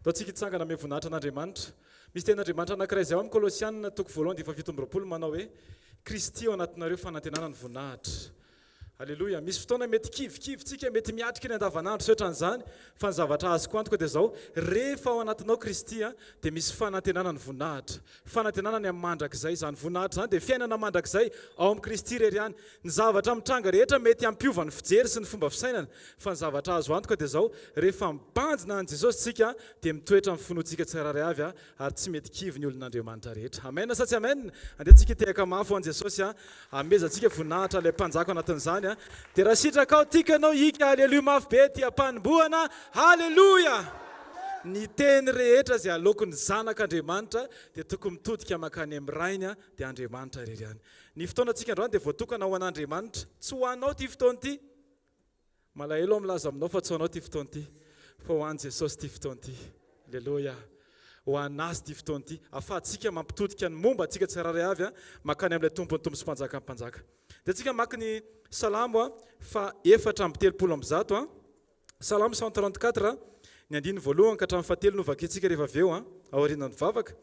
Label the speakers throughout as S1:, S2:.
S1: Taontsika hitsangana ame voninahitra an'Andriamanitra. Misy ten'Andriamanitra anankiray izay ao amin'ny Kolosianina toko 2:17 manao hoe Kristy ao anatinareo fanantenana ny voninahitra. Halleluja. Misy fotoana mety kivytsika mety miatrika ny andavanandro sotra an'izany fa ny zavatra azoko antoka dia zao rehefa ao anatinao Kristy dia misy fanantenana ny voninahitra. Fanantenana ny amin'ny mandrakizay izany voninahitra izany dia fiainana mandrakizay ao amin'ny Kristy irery ihany. Ny zavatra mitranga rehetra mety hampiova ny fijery sy ny fomba fisainana fa ny zavatra azo antoka dia zao rehefa mibanjina an Jesosy tsika dia mitoetra amin'ny finoantsika tsirairay avy ary tsy mety kivy ny olon'Andriamanitra rehetra. Amen sa tsy amen? Andeha tsika tehaka mafy an Jesosy amezantsika voninahitra ilay mpanjaka anatin'izany dia raha sitraka ao tikanao hika haleluya mafy be ty ampanombohana haleluya. Ny teny rehetra izay alokon'ny zanak'Andriamanitra dia tokony mitodika makany amin'ny rainy dia Andriamanitra irery ihany. Ny fotoanantsika androany dia voatokana ho an'Andriamanitra, tsy ho anao ty fotoana ty. Malahelo milaza aminao fa tsy ho anao ty fotoana ty, fa ho an Jesosy ty fotoana ty. Haleluya. Ho anazy ty fotoana ty. Afahantsika mampitodika ny momba antsika tsirairay avy makany amin'ilay tompony tompo sy mpanjaka mpanjaka. Dia tsika maka ny Salamo fa 4:30 Salamo 134 ny 1:1 ka hatramin'ny 7 no vakintsika rehefa avy eo aorianan'ny vavaka.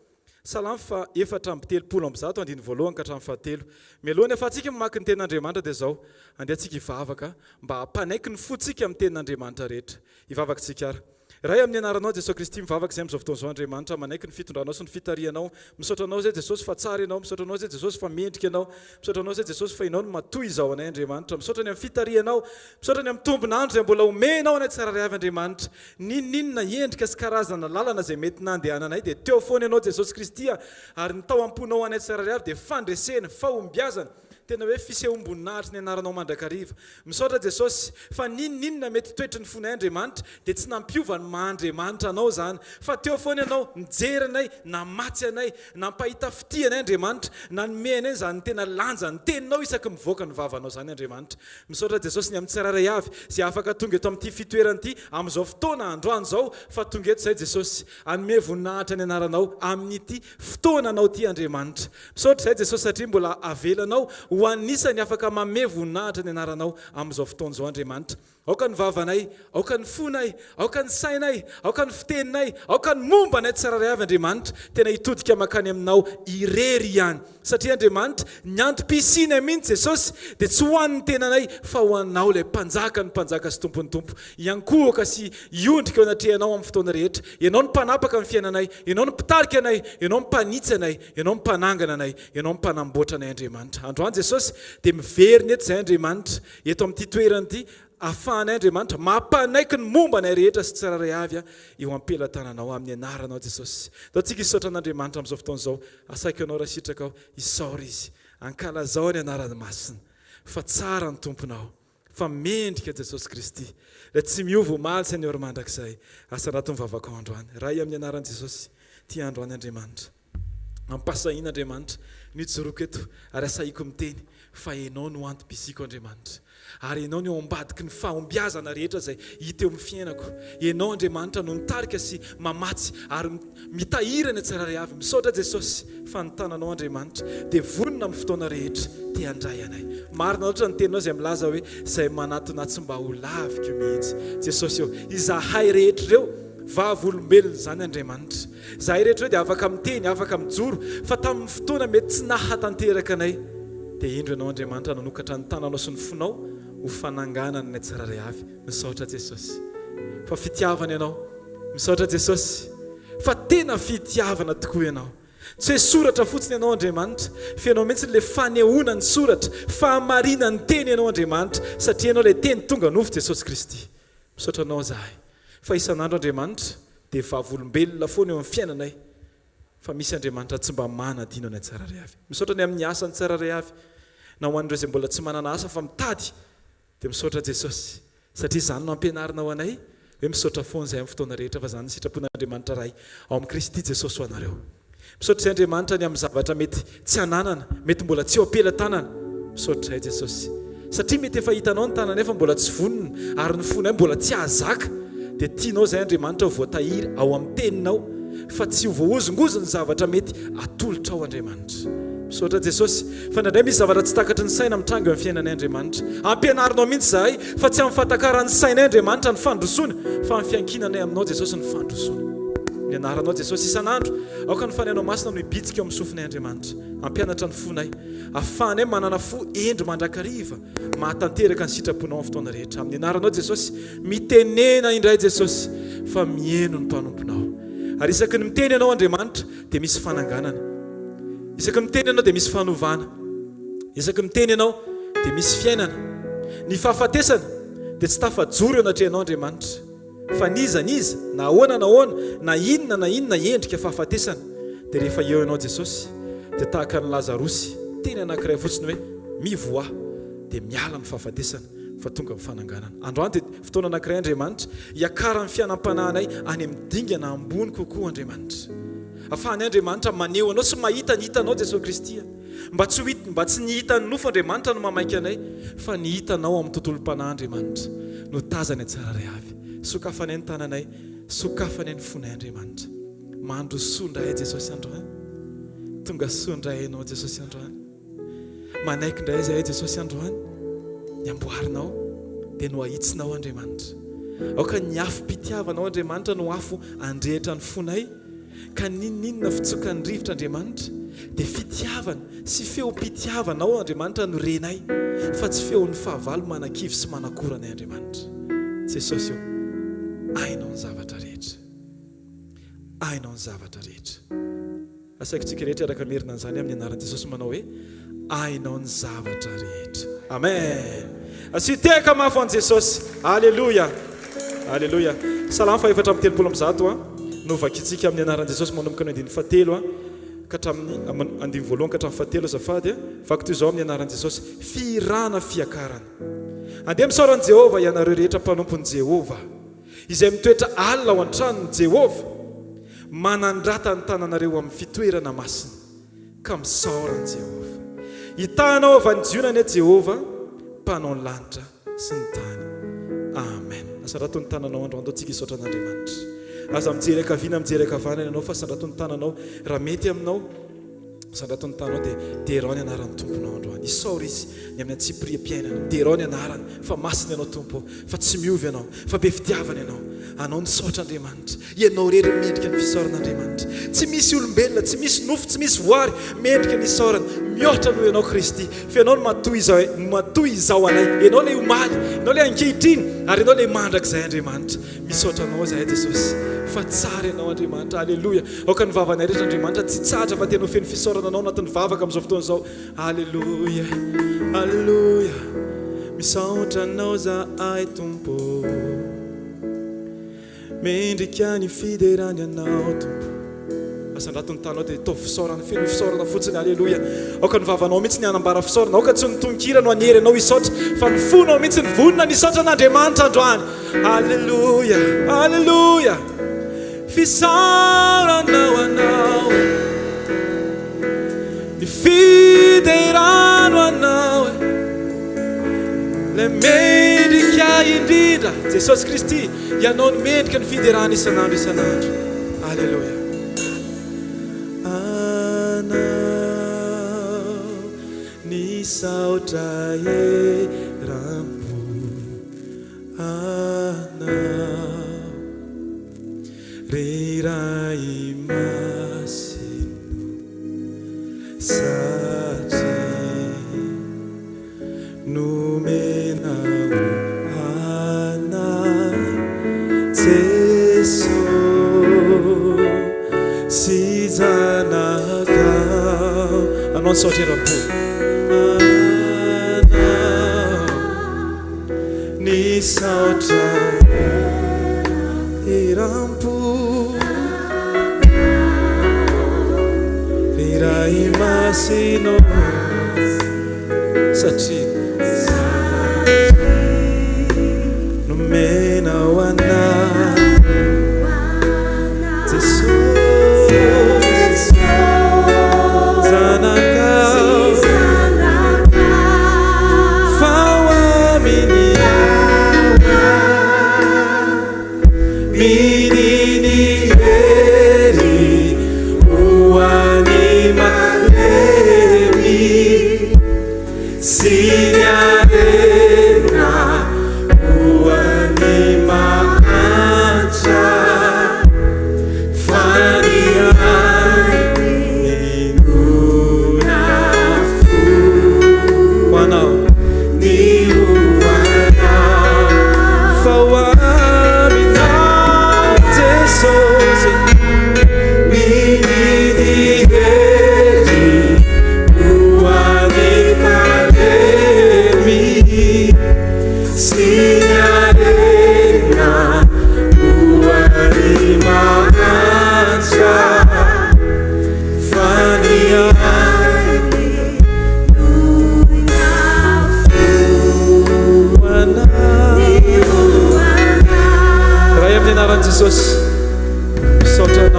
S1: Salamo fa 4:30 1:1 ka hatramin'ny 7. Mialohany afahantsika mamaky ny tenin'Andriamanitra dia zao andeha tsika hivavaka mba hampanaiky ny fotsika amin'ny tenin'Andriamanitra rehetra. Hivavaka tsika ary. Ray amin'ny anaranao Jesosy Kristy mivavaka izay amin'izao fotoan'izao Andriamanitra manaiky ny fitondranao sy ny fitarianao. Misaotra anao zay Jesosy fa tsara ianao, misaotra anao zay Jesosy fa mendrika ianao, misaotra anao zay Jesosy fa ianao no matoy izao anay Andriamanitra. Misaotra ny amin'ny fitarianao, misaotra ny amin'ny tombonandro izay mbola omenao anay tsirairay avy Andriamanitra. Ninona endrika sy karazana lalana izay mety nandehananay dia teo foana ianao Jesosy Kristy ary ny tao amponao anay tsirairay avy dia fandresena, fahombiazana. Tena hoe fisehoam-boninahitra ny anaranao mandrakariva. Misaotra Jesosy fa ninona mety toetry ny fonay Andriamanitra dia tsy nampiova ny maha-Andriamanitra anao zany fa teo foana ianao nijery anay, namatsy anay, nampahita fitianay Andriamanitra, nanome anay zany tena lanja ny teninao isaky mivoaka ny vavanao zany Andriamanitra. Misaotra Jesosy ny amin'ny tsirairay avy izay afaka tonga eto amin'ity fitoerana ity amin'izao fotoana androany zao fa tonga eto izay Jesosy anome voninahitra ny anaranao amin'ity fotoana anao ity Andriamanitra. Misaotra izay Jesosy satria mbola avelanao ho anisany afaka manome voninahitra ny anaranao amin'izao fotoana izao Andriamanitra. Aoka ny vavanay, aoka ny fonay, aoka ny sainay, aoka ny fiteninay, aoka ny momba nay tsirairay avy Andriamanitra, tena hitodika makany aminao irery ihany. Satria Andriamanitra ny antom-pisiny mihitsy Jesosy dia tsy ho an'ny tenanay fa ho anao ilay mpanjaka ny mpanjaka sy tompony tompo. Iankohoka sy iondrika eo anatrehanao amin'ny fotoana rehetra. Ianao ny mpanapaka amin'ny fiainanay, ianao ny mpitarika anay, ianao ny mpanitsy anay, ianao ny mpanangana anay, ianao ny mpanamboatra anay Andriamanitra. Androany Jesosy dia miverina eto izay Andriamanitra eto amin'ity toerana ity ahafahanay Andriamanitra mampanaiky ny momba anay rehetra sy tsirairay avy eo am-pelatananao amin'ny anaranao Jesosy. Taontsika hisaotra an'Andriamanitra amin'izao fotoana izao. Asaiko ianao raha sitraka ao hisaora izy. Ankalazao ny anarany masina fa tsara ny tomponao fa mendrika Jesosy Kristy. Raha tsy miova omaly Seigneur mandrakizay. Asa rato mivavaka ao androany. Raha amin'ny anaran'i Jesosy ty androany Andriamanitra. Ampasahina Andriamanitra nijoroako eto ary asahiko miteny fa ianao no antom-pisiko Andriamanitra. Ary ianao no ambadiky ny fahombiazana rehetra izay hita eo amin'ny fiainako. Ianao Andriamanitra no nitarika sy mamatsy ary mitahirana tsirairay avy. Misaotra Jesosy fa ny tananao Andriamanitra dia vonona amin'ny fotoana rehetra te handray anay. Marina ohatra ny teninao izay milaza hoe izay manaton'atsy mba ho laviko mihitsy. Jesosy eo izahay rehetra ireo vavolombelona zany Andriamanitra. Zahay rehetra dia afaka miteny, afaka mijoro fa tamin'ny fotoana mety tsy nahatanteraka anay dia indro ianao Andriamanitra nanokatra ny tananao sy ny fonao ho fananganana ny tsirairay avy. Misaotra Jesosy fa fitiavana ianao. Misaotra Jesosy fa tena fitiavana tokoa ianao. Tsy hoe soratra fotsiny ianao Andriamanitra fa ianao mihitsy ilay fanehoana ny soratra, fahamarina ny teny ianao Andriamanitra satria ianao ilay teny tonga nofo Jesosy Kristy. Misaotra anao zahay fa isan'andro Andriamanitra dia vavolombelona foana eo amin'ny fiainanay fa misy Andriamanitra tsy mba manadino anay tsirairay avy. Misaotra ny amin'ny asany tsirairay avy na ho an'ireo izay mbola tsy manana asa fa mitady dia misaotra Jesosy satria izany no ampianarina ho anay hoe misaotra foana izay amin'ny fotoana rehetra fa izany ny sitrapon'Andriamanitra ray ao amin'ny Kristy Jesosy ho anareo. Misaotra izay Andriamanitra ny amin'ny zavatra mety tsy hananana, mety mbola tsy eo am-pelantanana. Misaotra izay Jesosy satria mety efa hitanao ny tanana efa mbola tsy vonona ary ny fonay mbola tsy ahazaka dia tianao izay Andriamanitra ho voatahiry ao amin'ny teninao fa tsy ho voahozongozony zavatra mety atolotra ao Andriamanitra. Misaotra Jesosy fa nandray misy zavatra tsy takatry ny saina mitranga eo amin'ny fiainanay Andriamanitra. Ampianarinao mihitsy zahay fa tsy amin'ny fatakaran'ny sainay Andriamanitra ny fandrosoana fa amin'ny fiankinanay aminao Jesosy ny fandrosoana. ny anaranao Jesosy isan'andro aoka ny fanenao masina no ibitsika eo amin'ny sofinay Andriamanitra ampianatra ny fonay ahafahanay manana fo endry mandrakariva mahatanteraka ny sitraponao amin'ny fotoana rehetra amin'ny anaranao Jesosy mitenena indray Jesosy fa mieno ny mpanomponao ary isaky ny miteny ianao Andriamanitra dia misy fananganana isaky ny miteny ianao dia misy fanovana isaky ny miteny ianao dia misy fiainana ny fahafatesana dia tsy tafajoro eo anatrehanao Andriamanitra fa niza na ahoana na inona endrika fahafatesana dia rehefa eo ianao Jesosy dia tahaka ny Lazarosy teny anankiray fotsiny hoe mivoa dia miala ny fahafatesana fa tonga amin'ny fananganana androany dia fotoana anankiray Andriamanitra hiakara ny fianam-panahinay any amin'ny dingana ambony kokoa Andriamanitra ahafahanay Andriamanitra maneho anao sy mahita ny hitanao Jesosy Kristy mba tsy ny hitan'ny nofo Andriamanitra no mamaiky anay fa ny hitanao amin'ny tontolom-panahy Andriamanitra no tazany tsara ray avy sokafanay ny tananay sokafanay ny fonay Andriamanitra mandro sondray Jesosy androany tonga sondray anao Jesosy androany manaiky indray zay Jesosy androany ny amboarinao dia no ahitsinao Andriamanitra aoka ny afo-pitiavanao Andriamanitra no afo andrehitra ny fonay ka ninninona fitsokan'ny rivotra Andriamanitra dia fitiavana sy feo-pitiavanao Andriamanitra no renay fa tsy feon'ny fahavalo manan-kivy sy manakoranay Andriamanitra Jesosy io ainao ny zavatra rehetra ainao ny zavatra rehetra asaiko tsika rehetra araka merina an'izany amin'ny anaran'i Jesosy manao hoe ainao ny zavatra rehetra amen asiteka mafo an Jesosy alleluia alleluia salama fa 4:30 no vakitsika amin'ny anaran'i Jesosy manomboka ny andiny fatelo ka hatramin'ny andiny voalohany ka hatramin'ny fatelo azafady vako toy izao amin'ny anaran'i Jesosy firana fiakarana andeha misaoran'i Jehova ianareo rehetra mpanompon'i Jehova izay mitoetra alina ao an-tranon'i Jehova manandrata ny tananareo amin'ny fitoerana masina ka misaoran'i Jehova hitanao avy ny jionany Jehova mpanao ny lanitra sy ny tany amen asarato ny tananao andro andao tsika isotra an'Andriamanitra aza mijery akaviana mijery akavanana ianao fa sandrato ny tananao raha mety aminao sandrato ny tananao dia derao ny anaran'ny tomponao androany isaora izy ny amin'ny antsipiriam-piainana derao ny anarany fa masina ianao tompo fa tsy miovy ianao fa be fitiavana ianao nisaotra Andriamanitra ianao rery mendrika ny fisaoran'Andriamanitra tsy misy olombelona tsy misy nofo tsy misy voary mendrika ny isaorana mihoatra noho ianao Kristy fa ianao no matoy izao anay ianao le omaly ianao le ankehitriny ary ianao le mandrakizay Andriamanitra misaotra anao zahay Jesosy fa tsara ianao Andriamanitra alleluia aoka ny vavanay rehetra Andriamanitra tsy tsatra fa tena feno fisaorana anao anatin'ny vavaka amin'izao fotoana izao alleluia alleluia misaotra anao zahay tompo mendrika ny fiderany anao tompo asandrato ny tanao dia tao fisaorana feno fisaorana fotsiny alleluia aoka ny vavanao mihitsy ny anambara fisaorana aoka tsy nitonkira no anery anao isotra fa ny fonao mihitsy ny vonona ny isotra n'Andriamanitra androany alleluia alleluia fisaoranao anao ny fiderano anao le mendrika indrindra Jesosy Kristy ianao ny mendrika ny fiderana isan'andro alleluia anao ny saotra erampo anao reray masino satria nomenao anay Jesosy sy zanakao anao ny saotra erampo anao ny saotra erampo reray masino satria nomenao anay Jesosy zanakao fao aminy mininy hery hoany malemy sy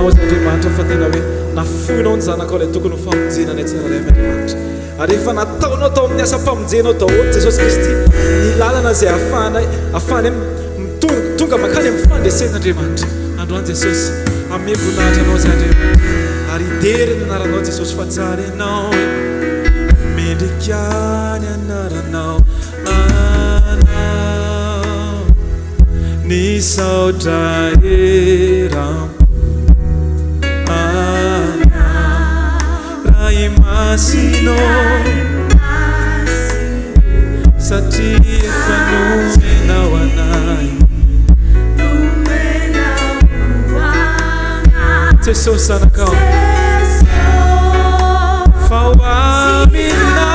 S1: anao zay Andriamanitra fa tena hoe nafoinao ny zanakao ilay tokony ho famonjena ny tsirairay Andriamanitra ary rehefa nataonao tao amin'ny asa mpamonjenao daholo Jesosy Kristy ny lalana zay ahafahany tonga makany amin'ny fandresena Andriamanitra androany Jesosy ame voninahitra anao zay Andriamanitra ary idery ny anaranao Jesosy fa tsara ianao mendrika ny anaranao anao ny saotra eram ray masinao satria efa nomenao anay Jesosy anakao fa ho aminao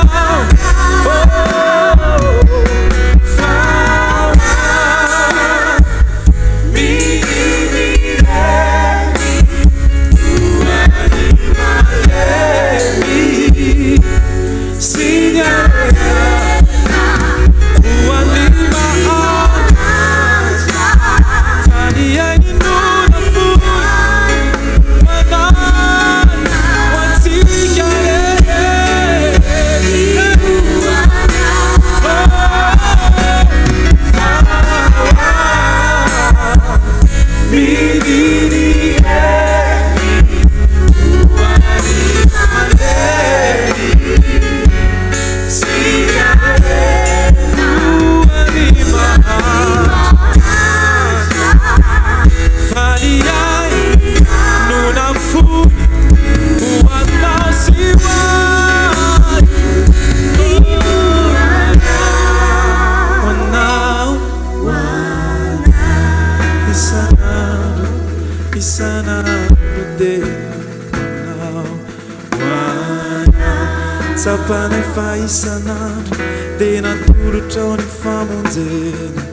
S1: Sapanay fa isanandro dia natolotrao ny famonjena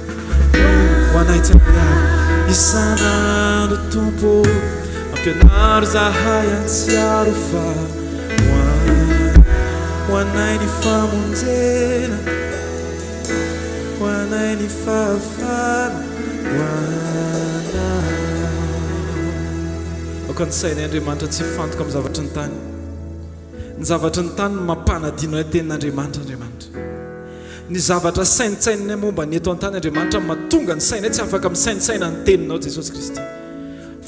S1: ho anay tsirairay isanandro tompo ampianaro zahay antsiaro fa ho anay ny famonjena ho anay ny fahafana ho anay akoan'sainay Andriamanitra tsy fantoka amin'ny zavatra ny tany ny zavatra ny tany mampanadino ny tenin'Andriamanitra Andriamanitra ny zavatra saintsainay momba ny eto an-tany Andriamanitra mahatonga ny sainay tsy afaka misaintsaina ny teninao Jesosy Kristy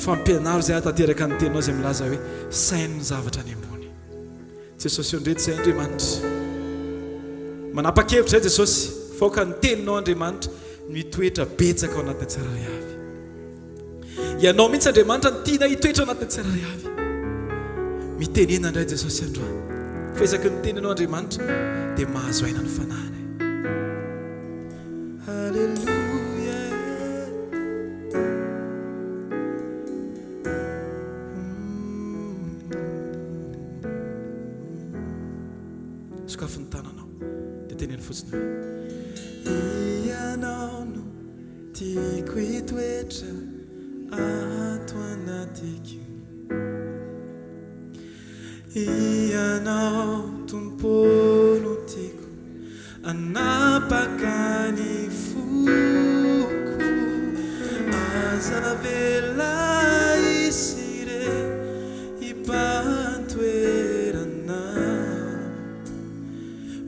S1: fampianaro zay atateraka ny teninao zay milaza hoe sainy ny zavatra ny ambony Jesosy io ndreto zay Andriamanitra manapa-kevitra zay Jesosy faoka ny teninao Andriamanitra mitoetra betsaka ao anatin'ny tsirairay avy ianao mihitsy Andriamanitra ny tiana hitoetra ao anatin'ny tsirairay avy mitenena indray Jesosy androany fa isaky ny tenenao Andriamanitra dia mahazo aina ny fanahany Halleluja sokafy ny tananao dia teneny fotsiny hoe ianao no tiako hitoetra ato anatiko ianao tompono tiako anapaka ny foko aza vela isire ipantoerana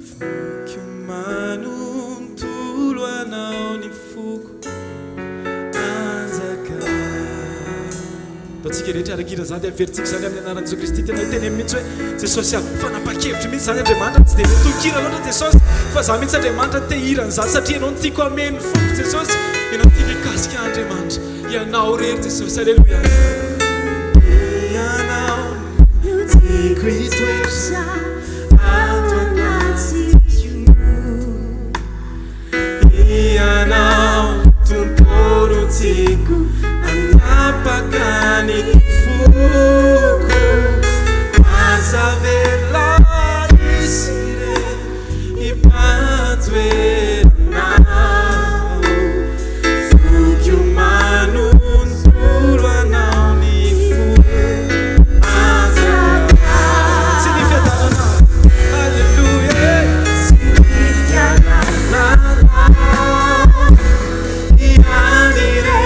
S1: foko manontolo anao ny foko anjaka tsika rehetra arakira zany dia averitsika zany amin'ny anaran'i Jesosy Kristy tena teny mihitsy hoe Jesosy fanapa-kevitra mihitsy zany Andriamanitra tsy dia mitokira loatra Jesosy fa za mihitsy Andriamanitra te hirany zany satria ianao no tiako ameny foko Jesosy ianao tiako hikasika Andriamanitra ianao rery Jesosy alleluia ianao tiako hitoetra ato anatiko ianao tompono tiako anapaka ny foko aza vela isire ipantoerana foko manontolo anao ny foko aza tsy ny fiadanana alleluia tsy ny fiadanana ianire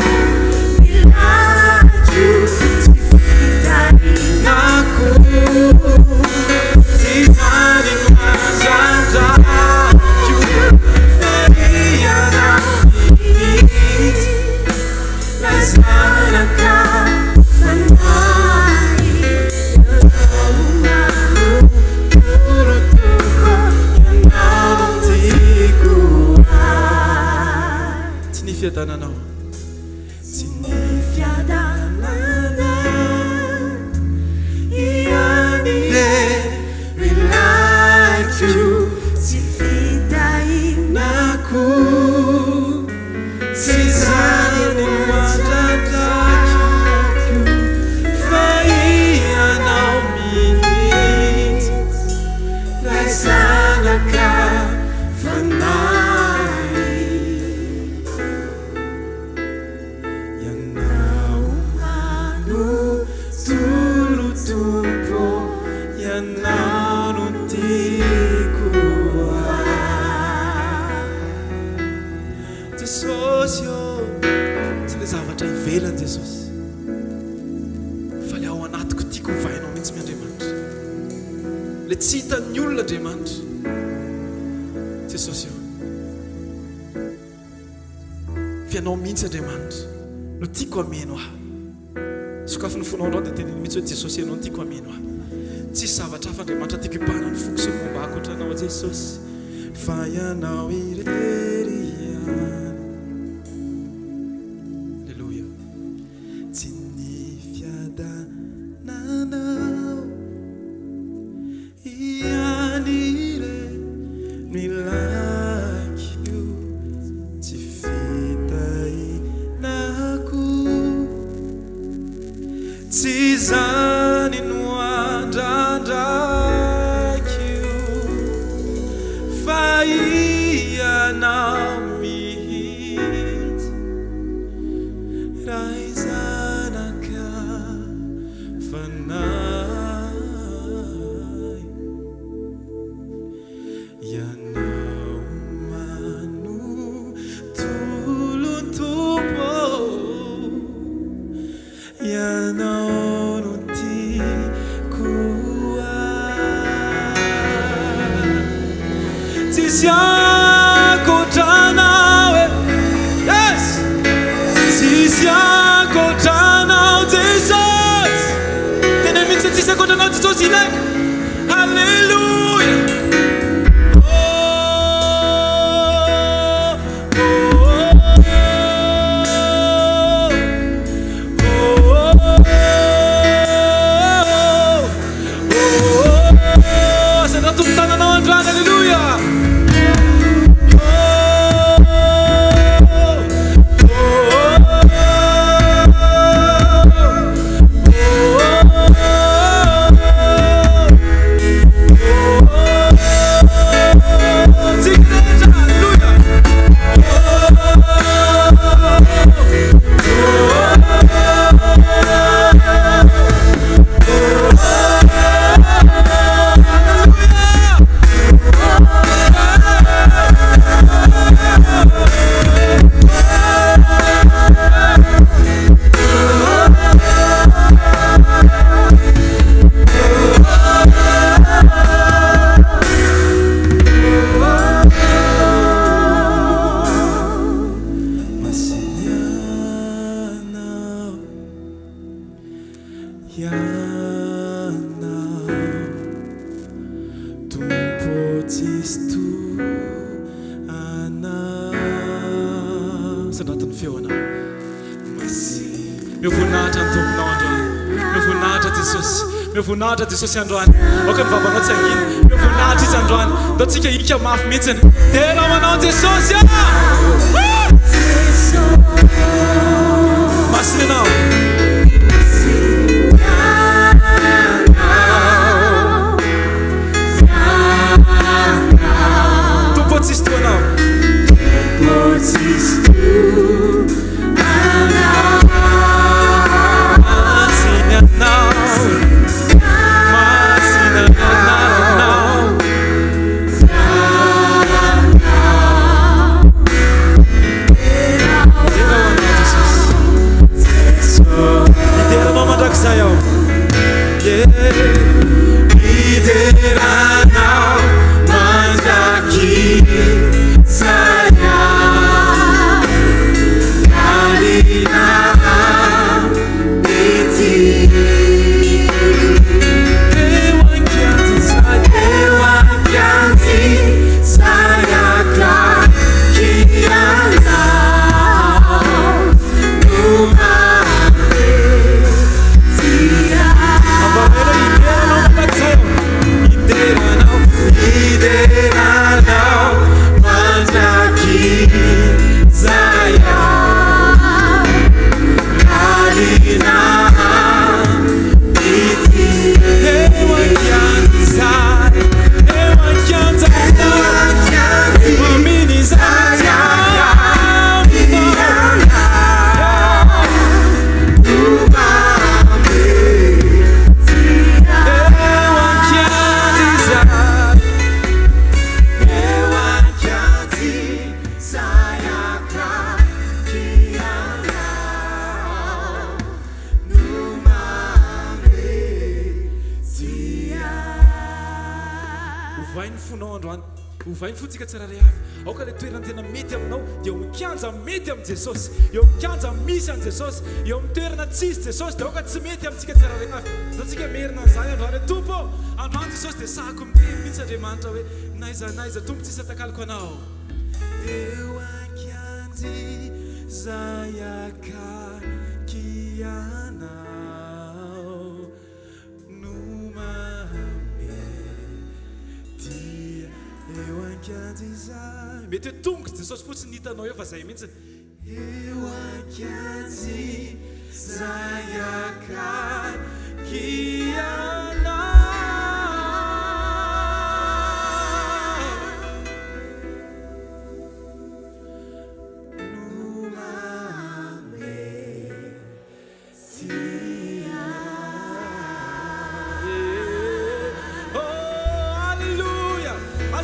S1: mihitsy Andriamanitra. Le tsy hitan'ny olona Andriamanitra. Jesosy io. Fianao mihitsy Andriamanitra. No tiako ameno aho. Sokafy ny fonao andreo dia teniny mihitsy hoe Jesosy ianao no tiako ameno aho. Tsisy zavatra hafa Andriamanitra tiako hipahana ny foko sy ny momba ankoatranao Jesosy. Fa ianao irery ihany. Alleluia. Tsy ny fiadananao ihany ire milakio tsy fitahinako tsy zany no andrandraikio fa ianao mihitsy ray zanaka fanahy ianao manotolon-tompo ianao no tiako tsisy ankoatranao yes tsisy ankoatranao Jesosy tena mihitsy tsisy ankoatranao Jesosy ilaiko halleluja tananao androany halleluja Voninahitra Jesosy androany oka ny vavanao tsy angina io voninahitra izy androany ndao tsika ika mafy mihitsiny tena manao Jesosy masiny anao tompo tsisy to anao masiny anao hovainy fonao androany hovainy fotsika tsara ray avy aoka le toerana tena mety aminao dia eo mikanja mety amin'i Jesosy eo mikanja misy an' Jesosy eo amin'ny toerana tsisy Jesosy dia aoka tsy mety amintsika tsara ray avy zatsika merina an'izany androany hoe tompo androany Jesosy dia sahako miteny mihitsy Andriamanitra hoe naiza tompo tsisy atakaloko anao eo ankianjy zay akaky anao no mamety eo ankianjy zay mety hoe tongotra Jesosy fotsiny hitanao eo fa zay mihitsy eo ankianjy zay akaky anao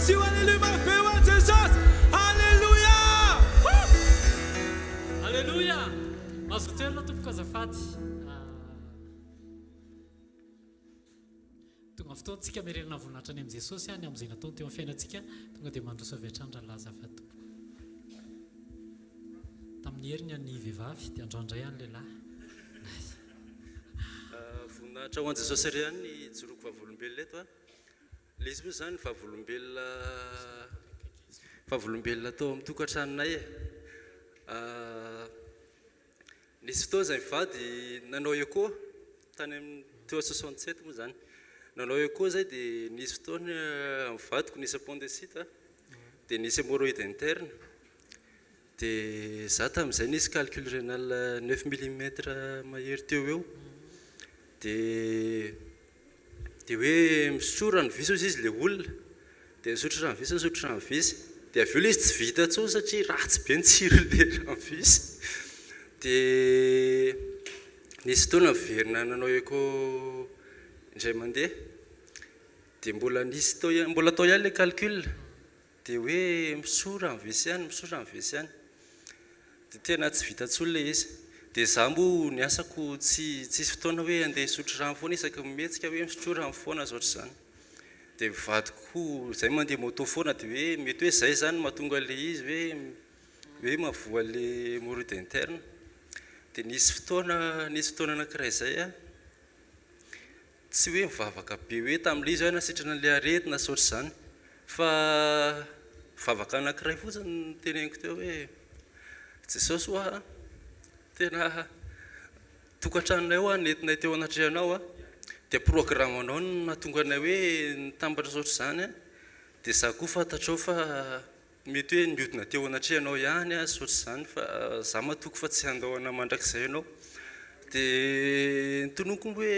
S1: Assim, aleluia, feu a Jesus, aleluia,
S2: aleluia. Mazo toerana tompoko azafady tonga fotoantsika mererina voninahitra any amin'i Jesosy any amin'izay nataony teo amin'ny fiainantsika tonga dia mandroso avy hatrandra laza azafady tompoko tamin'ny heriny any vehivavy dia androandray any lehilahy
S3: voninahitra ho an'i Jesosy ry any joroako vavolombelona eto ilay izy moa zany vavolombelona tao amin'ny tokantranonay nisy fotoana zay mivady nanao eko tany amin'ny teo 67 moa zany nanao eko zay dia nisy fotoana mivadiko nisy appendicite dia nisy hémorroïde interne dia za tamin'izay nisy calcul rénal 9 mm mahery teo eo dia hoe misotro rano visy ozy izy le olona dia misotro rano visy dia avy eo le izy tsy vita tso satria ratsy be ny tsiro le rano visy dia nisy fotoana miverina nanao eko indray mandeha dia mbola atao ihany le calcul dia hoe misotro rano visy ihany dia tena tsy vita tso le izy dia za mbo ny asako tsisy fotoana hoe andeha isotro rano foana isaky mihetsika hoe misotro rano foana azoatra izany dia mivadiko zay mandeha moto foana dia hoe mety hoe zay zany mahatonga le izy hoe mavoa le hémorroïde interne dia nisy fotoana anankiray zay tsy hoe mivavaka be hoe tamin'ilay izy hoe nasitrana le aretina saotra izany fa mivavaka anankiray fotsiny teneniko teo hoe Jesosy hoa tena tokantranonay hoa nentinay teo anatrehanao dia programanao no nahatonga anay hoe nitambatra saotra izany dia za koa fantatrao fa mety hoe niodina teo anatrehanao ihany saotra izany fa za matoko fa tsy andahoana mandrakizay ianao dia nitonoko hoe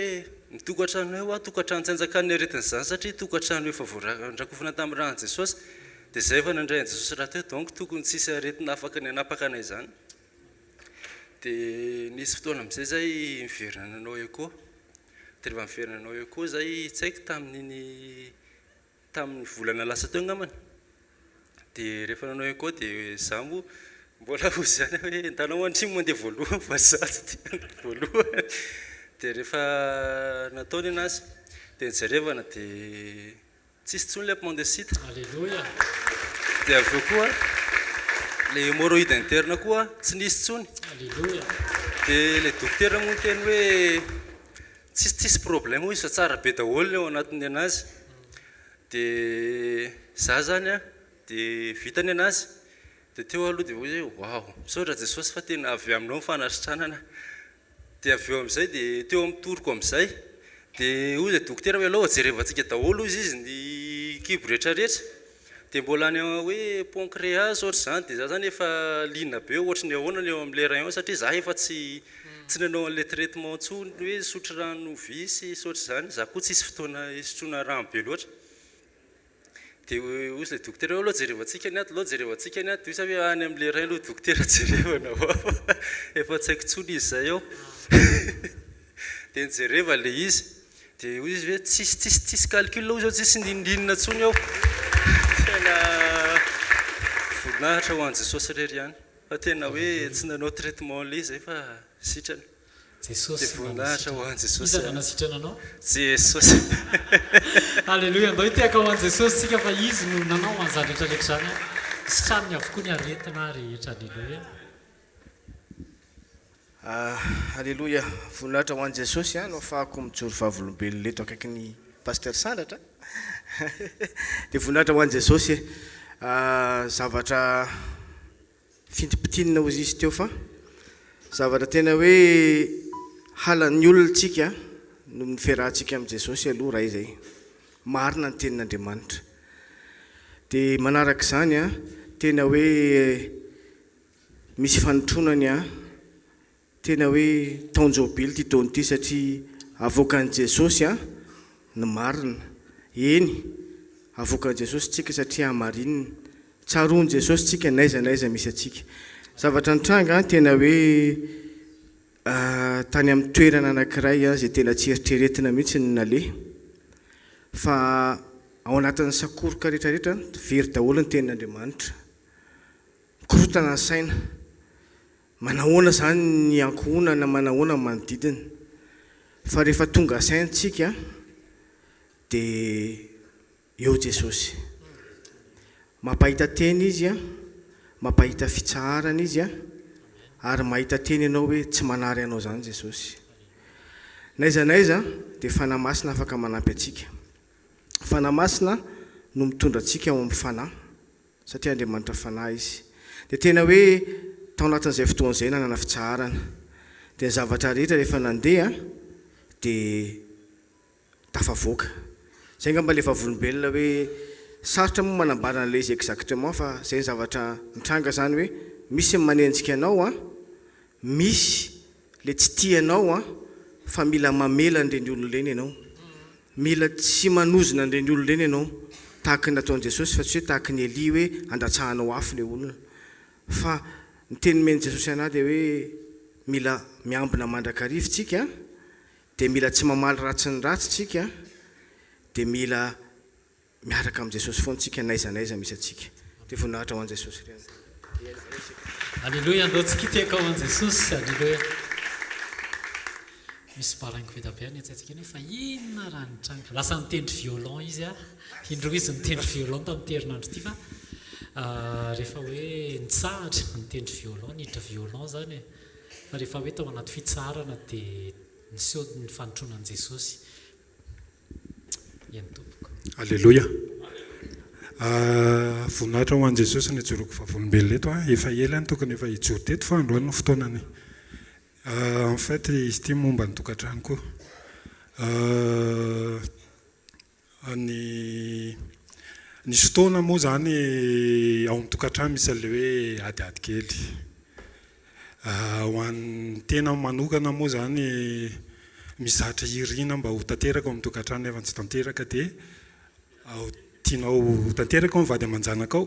S3: nitokantranonay hoa tokantrano tsy anjakan'ny aretin'izany satria tokantrano efa voarakofana tamin'ny rahan'i Jesosy dia zay efa nandray an'i Jesosy raha teo donc tokony tsisy aretina afaka ny hanapaka anay izany dia nisy fotoana amin'izay zay miverina nanao eko dia rehefa miverina nanao eko zay tsy haiko tamin'ny volana lasa teo angambany dia rehefa nanao eko dia za mbola ho zany hoe ntanao andrimo mandeha voalohany fa za tsy tia voalohany dia rehefa nataony anazy dia nijerevana dia tsisy tsony le appendicite
S2: aleluia
S3: dia avy eo koa le hémorroïde interne koa tsy nisy tsony
S2: aleluia
S3: dia le dokotera moa teny hoe tsisy problème izy fa tsara be daholo eo anatiny anazy dia za zany dia vitany anazy dia teo aloha dia hoe wow misaotra Jesosy fa tena avy aminao ny fanasitranana dia avy eo amin'izay dia teo amin'ny toroko amin'izay dia hoy ilay dokotera hoe alao jerevantsika daholo izy ny kibo rehetrarehetra dia mbola any hoe pancréas ohatr' izany dia za zany efa lina be ohatry ny ahoana eo amin'ilay rayon satria za efa tsy nanao an'ilay traitement ntsony hoe sotro rano visy ohatr' izany za koa tsisy fotoana isotroana rano be loatra dia hoy ilay dokotera hoe alao jerevantsika ny ato dia isa hoe any amin'ilay rayon aloha dokotera jerevana efa tsy haiko tsony izy zay ao dia nijereva le izy dia hoy izy hoe tsisy calcul ao izy ao tsisy ninina tsony ao tena voninahitra ho an'i Jesosy rery ihany fa tena hoe tsy nanao traitement le izy fa sitrana
S2: Jesosy
S3: dia voninahitra ho an'i Jesosy
S2: iza nanasitrana anao
S3: Jesosy
S2: Alleloia, andao itiaka ho an' Jesosy tsika fa izy no nanao an'izany rehetrarehetra zany a. Sitraniny avokoa ny aretina rehetra. Alleloia.
S4: Alleloia, voninahitra ho an'i Jesosy no afahako mijoro vavolombelona eto akaiky ny paster Sandatra. Dia voninahitra ho an'i Jesosy zavatra fintipitinina hozy izy teo fa zavatra tena hoe halan'ny olontsika no niferahantsika amin'i Jesosy aloha raha izay marina ny tenin'Andriamanitra. Dia manaraka izany tena hoe misy fanotronany tena hoe taonjobily ty taony ty satria avoakan'i Jesosy ny marina. Eny, avoakan'i Jesosy tsika satria hamarinina. Tsaroan'i Jesosy tsika naiza misy atsika. Zavatra nitranga tena hoe tany amin'ny toerana anankiray izay tena tsy eritreretina mihitsy ny naleha. Fa ao anatin'ny sakoroka rehetrarehetra very daholo ny tenin'Andriamanitra. Korotana ny saina. Manahoana zany ny ankohonana, manahoana ny manodidina. Fa rehefa tonga saintsika dia eo Jesosy. Mampahita teny izy mampahita fitsaharana izy ary mahita teny ianao hoe tsy manary anao zany Jesosy. Naiza dia fanamasina afaka manampy atsika. Fanamasina no mitondra atsika ao amin'ny fanahy satria Andriamanitra fanahy izy. Dia tena hoe tao anatin'izay fotoan'izay nanana fitsaharana. Dia ny zavatra rehetra rehefa nandeha dia tafavoaka. Zay ngamba ilay vavolombelona hoe sarotra moa manambara an'ilay izy exactement fa zay ny zavatra mitranga zany hoe misy manenjika anao misy le tsy tianao fa mila mamela an'ireny olon'ireny ianao. Mila tsy manozona an'ireny olon'ireny ianao tahaka ny nataon'i Jesosy fa tsy hoe tahaka ny Elia hoe andratsahanao afo ilay olona. Fa ny teny men'i Jesosy anahy dia hoe mila miambina mandrakarivo tsika dia mila tsy mamaly ratsy ny ratsy tsika dia mila miaraka amin'i Jesosy foana tsika naiza misy atsika. Dia voninahitra ho an'i Jesosy ireny.
S2: Alleloia, andao tsika itiaka ho an'i Jesosy. Alleloia. Misy baraingo vedabeany atsaitsika ny fa inona raha nitranga. Lasa nitendry violon izy indroa izy nitendry violon tamin'ny herinandro ity fa rehefa hoe nitsahatra nitendry violon, niditra violon zany fa rehefa hoe tao anaty fitsarana dia niseho ny fanotronan'i Jesosy. Iany tompoko.
S5: Alleloia. Voninahitra ho an'i Jesosy ny ijoroako vavolombelona eto efa ela ny tokony efa hijoro teto fa androany no fotoanany. En fait izy ity momba ny tokantrano koa. Ny fotoana moa zany ao amin'ny tokantrano misy an'ilay hoe adiady kely. Ho an'ny tena manokana moa zany mizatra irina mba ho tanteraka ao amin'ny tokantrano nefa tsy tanteraka dia tianao tanteraka ao mivady aman-janaka ao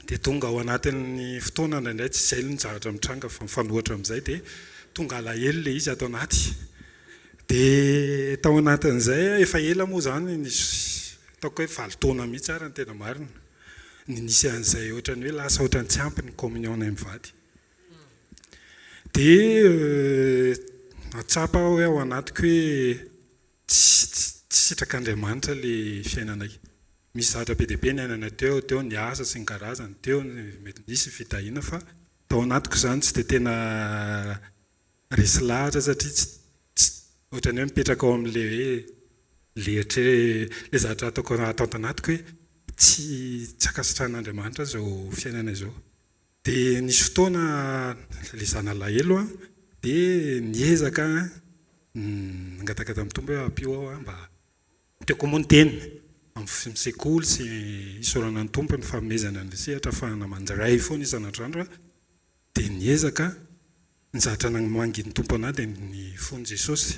S5: dia tonga ao anatin'ny fotoana indraindray tsy izay ny zavatra mitranga fa mifanohatra amin'izay dia tonga alahelo ilay izy atao anaty. Dia tao anatin'izay efa ela moa zany ataoko hoe 7 taona mihitsy ary ny tena marina ny nisy an'izay ohatrany hoe lasa ohatrany tsy ampy ny communion nay mivady. Dia atsapa hoe ao anatiko hoe tsy sitrak'Andriamanitra ilay fiainanay. Misy zavatra be dia be ny ainana teo ny asa sy ny karazany teo mety nisy fitahiana fa tao anatiko zany tsy dia tena resy lahatra satria ohatrany hoe mipetraka ao amin'ilay hoe lehitra ilay zavatra ataoko atao anatiko hoe tsy akasitran'Andriamanitra zao fiainana izao. Dia nisy fotoana ilay zanalahelo dia niezaka nangataka tamin'ny tombo hoe ampio ao mba tiako moa ny teny amin'ny sekoly sy isaorana ny tompo ny fanomezana ny sehatra ahafahana mandray foana isan'andro dia niezaka nizatra manginy tompo anahy dia ny fony Jesosy.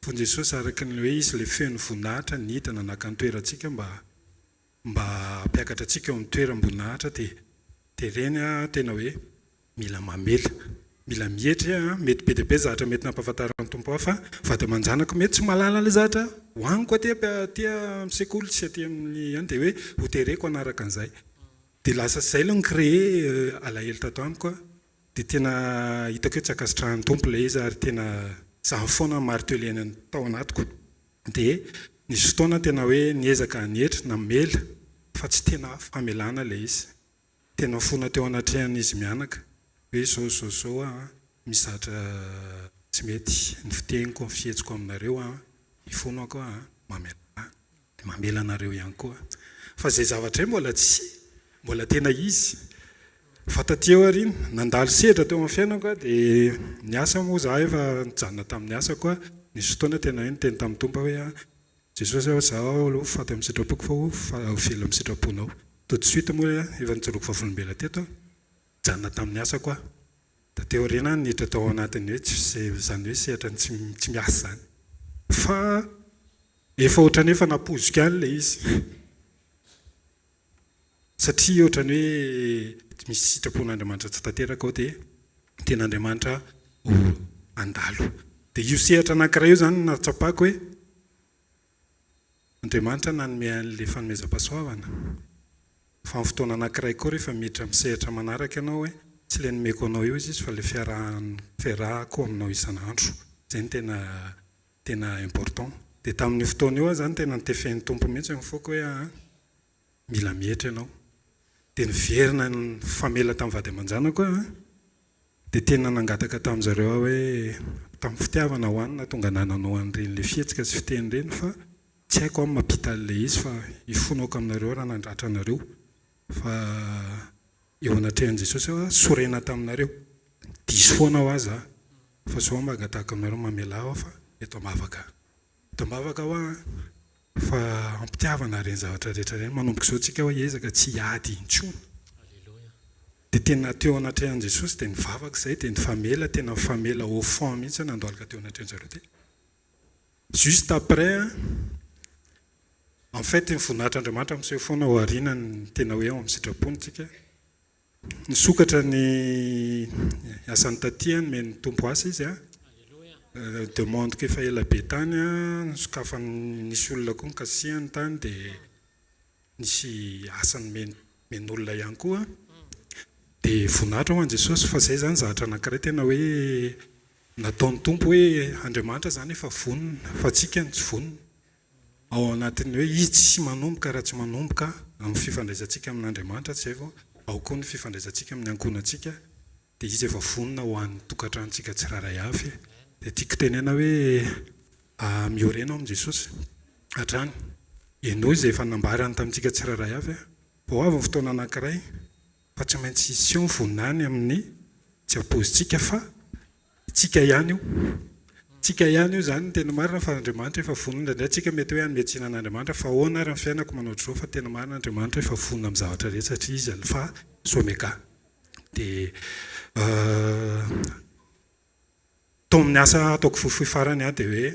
S5: Fony Jesosy araka ny hoe izy le feno voninahitra ny hita nanaka ny toerantsika mba hampiakatra antsika eo amin'ny toeram-boninahitra dia ireny tena hoe mila mamela. Mila mihetra mety be dia be zavatra mety nampahafantaran'ny tompo aho fa vady aman-janako mety tsy mahalala ilay zavatra hoaniko aty amin'ny sekoly sy aty amin'ny any dia hoe hotereko anaraka an'izay. Dia lasa izay aloha nicréé alahelo tato amiko dia tena hitako hoe tsy akasitrahan'ny tompo ilay izy ary tena zaho foana martelena tao anatiko. Dia nisy fotoana tena hoe niezaka nietra na mela fa tsy tena famelana ilay izy tena fona teo anatrehan'izy mianaka hoe zao mizatra tsy mety ny fiteniko ny fihetsiko aminareo ifonako mamela anareo ihany koa fa zay zavatra mbola tena izy fa taty eo ariny nandalo sedra teo amin'ny fiainako dia niasa moa za efa nijanona tamin'ny asako nisy fotoana tena hoe niteny tamin'ny tompo hoe Jesosy zaho aloha faty amin'ny sitrapoko fa velo amin'ny sitraponao tout de suite moa efa nijoroko vavolombela teto janona tamin'ny asako da teo rena niditra tao anatiny hoe zany hoe sehatra tsy miasa zany fa efa ohatrany efa napozika any ilay izy satria ohatrany hoe misy sitrapon'Andriamanitra tsy tanteraka ao dia ten'Andriamanitra andalo dia io sehatra anankiray io zany natsapako hoe Andriamanitra nanome an'ilay fanomezam-pahasoavana fa amin'ny fotoana anankiray koa rehefa miditra amin'ny sehatra manaraka ianao hoe tsy ilay nomeko anao io izy fa ilay fiarahako aminao isan'andro zay ny tena important dia tamin'ny fotoana io zany tena nitefen'ny tompo mihitsy mifoaka hoe mila mietra ianao dia niverina ny famela tamin'ny vady aman-janako dia tena nangataka tamin'izareo hoe tamin'ny fitiavana ho anina tonga nananao an'ireny ilay fihetsika sy fiteny ireny fa tsy haiko amin'ny mampita an'ilay izy fa ifonako aminareo raha nandratra anareo fa eo anatrehan'i Jesosy sorena taminareo diso foana ho aza fa zao mba angatahako aminareo mamela aho fa eto mavaka aho fa ampitiavana reny zavatra rehetra reny manomboka izao tsika hoe ezaka tsy hiady intsony dia tena teo anatrehan'i Jesosy dia nivavaka izay dia nifamela tena famela au fond mihitsy nandoalaka teo anatrehan'izareo dia juste après en fait ny voninahitran'Andriamanitra amin'izay foana ho ariana ny tena hoe amin'ny sitraponitsika nisokatra ny asany taty nomeny tompo asa izy demandeko efa ela be tany nisokafa nisy olona koa nikasihany tany dia nisy asany men'olona ihany koa dia voninahitra ho an' Jesosy fa zay zany zavatra anankiray tena hoe nataon'ny tompo hoe Andriamanitra zany efa vonona fa tsika ny tsy vonona ao anatin'ny hoe izy tsy manomboka raha tsy manomboka amin'ny fifandraisantsika amin'Andriamanitra tsy zay vao ao koa ny fifandraisantsika amin'ny ankonantsika dia izy efa vonona ho an'ny tokantranontsika tsiraray avy dia tiako tenena hoe miorena ao amin'i Jesosy hatrany ianao izay efa nambarany tamintsika tsiraray avy vao avy ny fotoana anankiray fa tsy maintsy sion voninany amin'ny tsy apozintsika fa tsika ihany io zany ny tena marina fa Andriamanitra efa vonona indraindray tsika mety hoe anymiatsina an'Andriamanitra fa ahoana ary ny fiainako manao ohatr'izao fa tena marina Andriamanitra efa vonona amin'ny zavatra rehetra satria izy fa someka dia tao amin'ny asa ataoko fohifohy farany dia hoe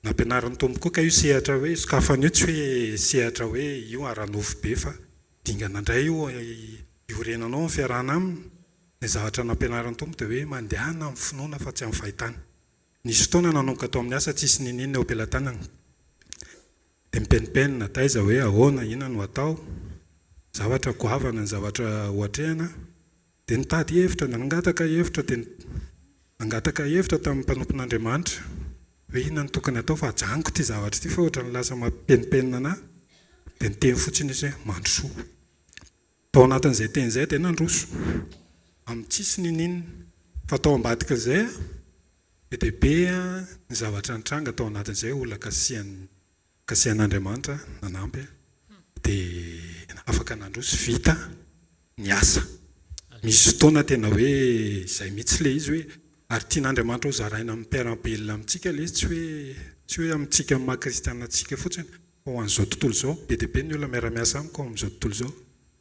S5: nampianaran'ny tompo koa ka io sehatra hoe sokafana io tsy hoe sehatra hoe io aranofo be fa dingana indray io iorenanao ny fiarahana aminy ny zavatra nampianaran'ny tompo dia hoe mandehana amin'ny finoana fa tsy amin'ny fahitana nisy fotoana nanomboka tao amin'ny asa tsisy ninina eo am-pelantanana dia mipenipenina taiza hoe ahoana inona no atao zavatra goavana ny zavatra hoatrehana dia nitady hevitra nangataka hevitra tamin'ny mpanompon'Andriamanitra hoe inona ny tokony atao fa ajanoko ty zavatra ty fa ohatra ny lasa mampenipenina anahy dia niteny fotsiny izy hoe mandrosoa tao anatin'izay teny izay dia nandroso amin'ny tsisy ninina fa tao ambadika izay be dia be ny zavatra nitranga tao anatin'izay olona kasihan'Andriamanitra nanampy dia afaka nandroso vita ny asa misy fotoana tena hoe izay mihitsy ilay izy hoe ary tian'Andriamanitra ho zaraina amin'ny mpiara-belona amintsika ilay izy tsy hoe amintsika amin'ny maha-kristianantsika fotsiny fa ho an'izao tontolo izao be dia be ny olona miara-miasa amiko amin'izao tontolo izao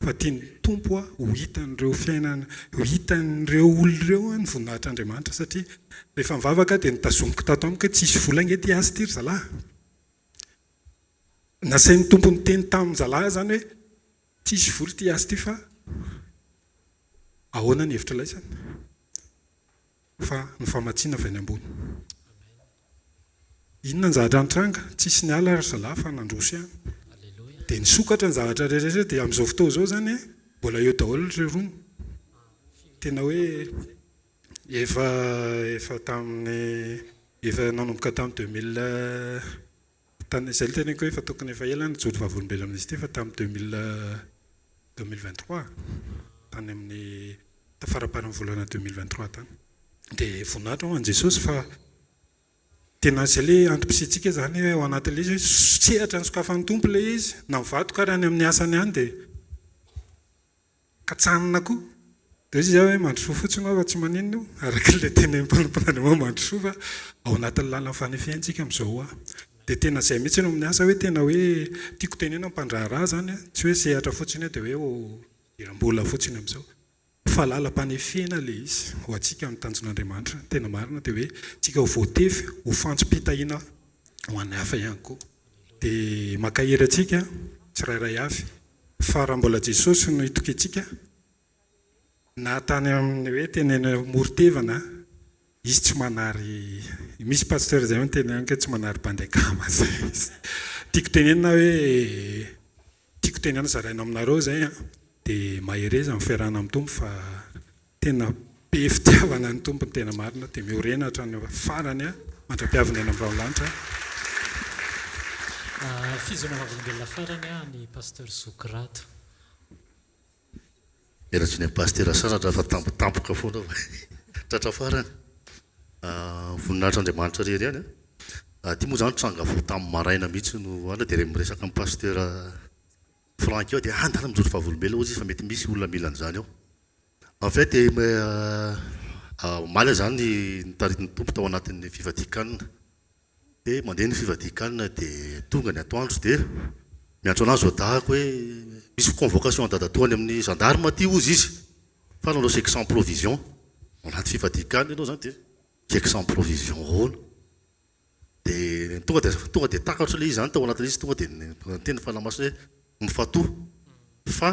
S5: fa tiany tompo ho hitan'ireo fiainana ho hitan'ireo olon'ireo ny voninahitr'Andriamanitra satria rehefa mivavaka dia nitazomiko tato amiko tsisy vola angety asa ty ry zalahy nasain'ny tompo ny teny tamin'ny zalahy zany hoe tsisy voly ty asa ty fa ahoana ny hevitra laisany fa ny famatsiana avy any ambony inona ny zavatra nitranga tsisy ny ala ry zalahy fa nandroso ihany dia nisokatra ny zavatra rehetrarehetra dia amin'izao fotoa izao zany mbola eo daholo ireo rono tena hoe efa nanomboka tamin'ny Izay teneniko hoe fa tokony efa ela nijoro vavolombelona amin'izy ity fa tamin'ny 2023 tany amin'ny faraparan'ny volana 2023 tany. Dia voninahitra ho an' Jesosy fa tena izay ilay antom-pisitsika zany hoe ao anatin'ilay izy hoe sehatra ny sokafan'ny tompo ilay izy na mivadoka ary any amin'ny asany any dia katsanina koa. Dia izy hoe mandrosoa fotsiny fa tsy maninona arakan'ilay tena mpanampanamanao mandrosoa fa ao anatin'ny lalana fanefiantsika amin'izao a. Dia tena izay mihitsy no amin'ny asa hoe tena hoe tiako tenena mpandraharaha zany a, tsy hoe sehatra fotsiny dia hoe iram-bola fotsiny amin'izao. Fa lalam-panefiana ilay izy ho antsika amin'ny tanjon'Andriamanitra tena marina dia hoe tsika ho voatefy ho fantsym-pitahiana ho an'ny hafa ihany koa. Dia makahery antsika tsirairay avy fa raha mbola Jesosy no hitoky antsika na tany amin'ny hoe tenena morotevana izy tsy manary, misy pasteur zay hoe tena hoe tsy manary bandekama zay izy. Tiako tenena hoe tiako tenena zaraina aminareo zay a, dia mahereza amin'ny fiarahana amin'ny tompo fa tena be fitiavana ny tompo ny tena marina dia miorena hatrany farany a mandra-piavina eny amin'ny raolanitra.
S2: Fizona vavolombelona farany a ny pasteur Sokrato.
S6: Eratsy ny pasteur Sasatra fa tampotampoka foana tratra farany. Voninahitra Andriamanitra rery any a. Ty moa zany tranga vo tamin'ny maraina mihitsy no ana dia miresaka amin'ny pasteur Frank eo dia andana mijoro vavolombelona ozy izy fa mety misy olona mila an'izany ao. En fait maly zany nitaritin'ny tompo tao anatin'ny fivadikanina. Dia mandeha ny fivadikanina dia tonga ny atoandro dia miantso anazy dahako hoe misy convocation dadatoany amin'ny gendarme aty ozy izy fa nanao chèque sans provision anaty fivadikanina ianao zany dia chèque sans provision hono. Dia tonga dia takatro ilay izy zany tao anatin'izy tonga dia tena fanamaso hoe mifatoha fa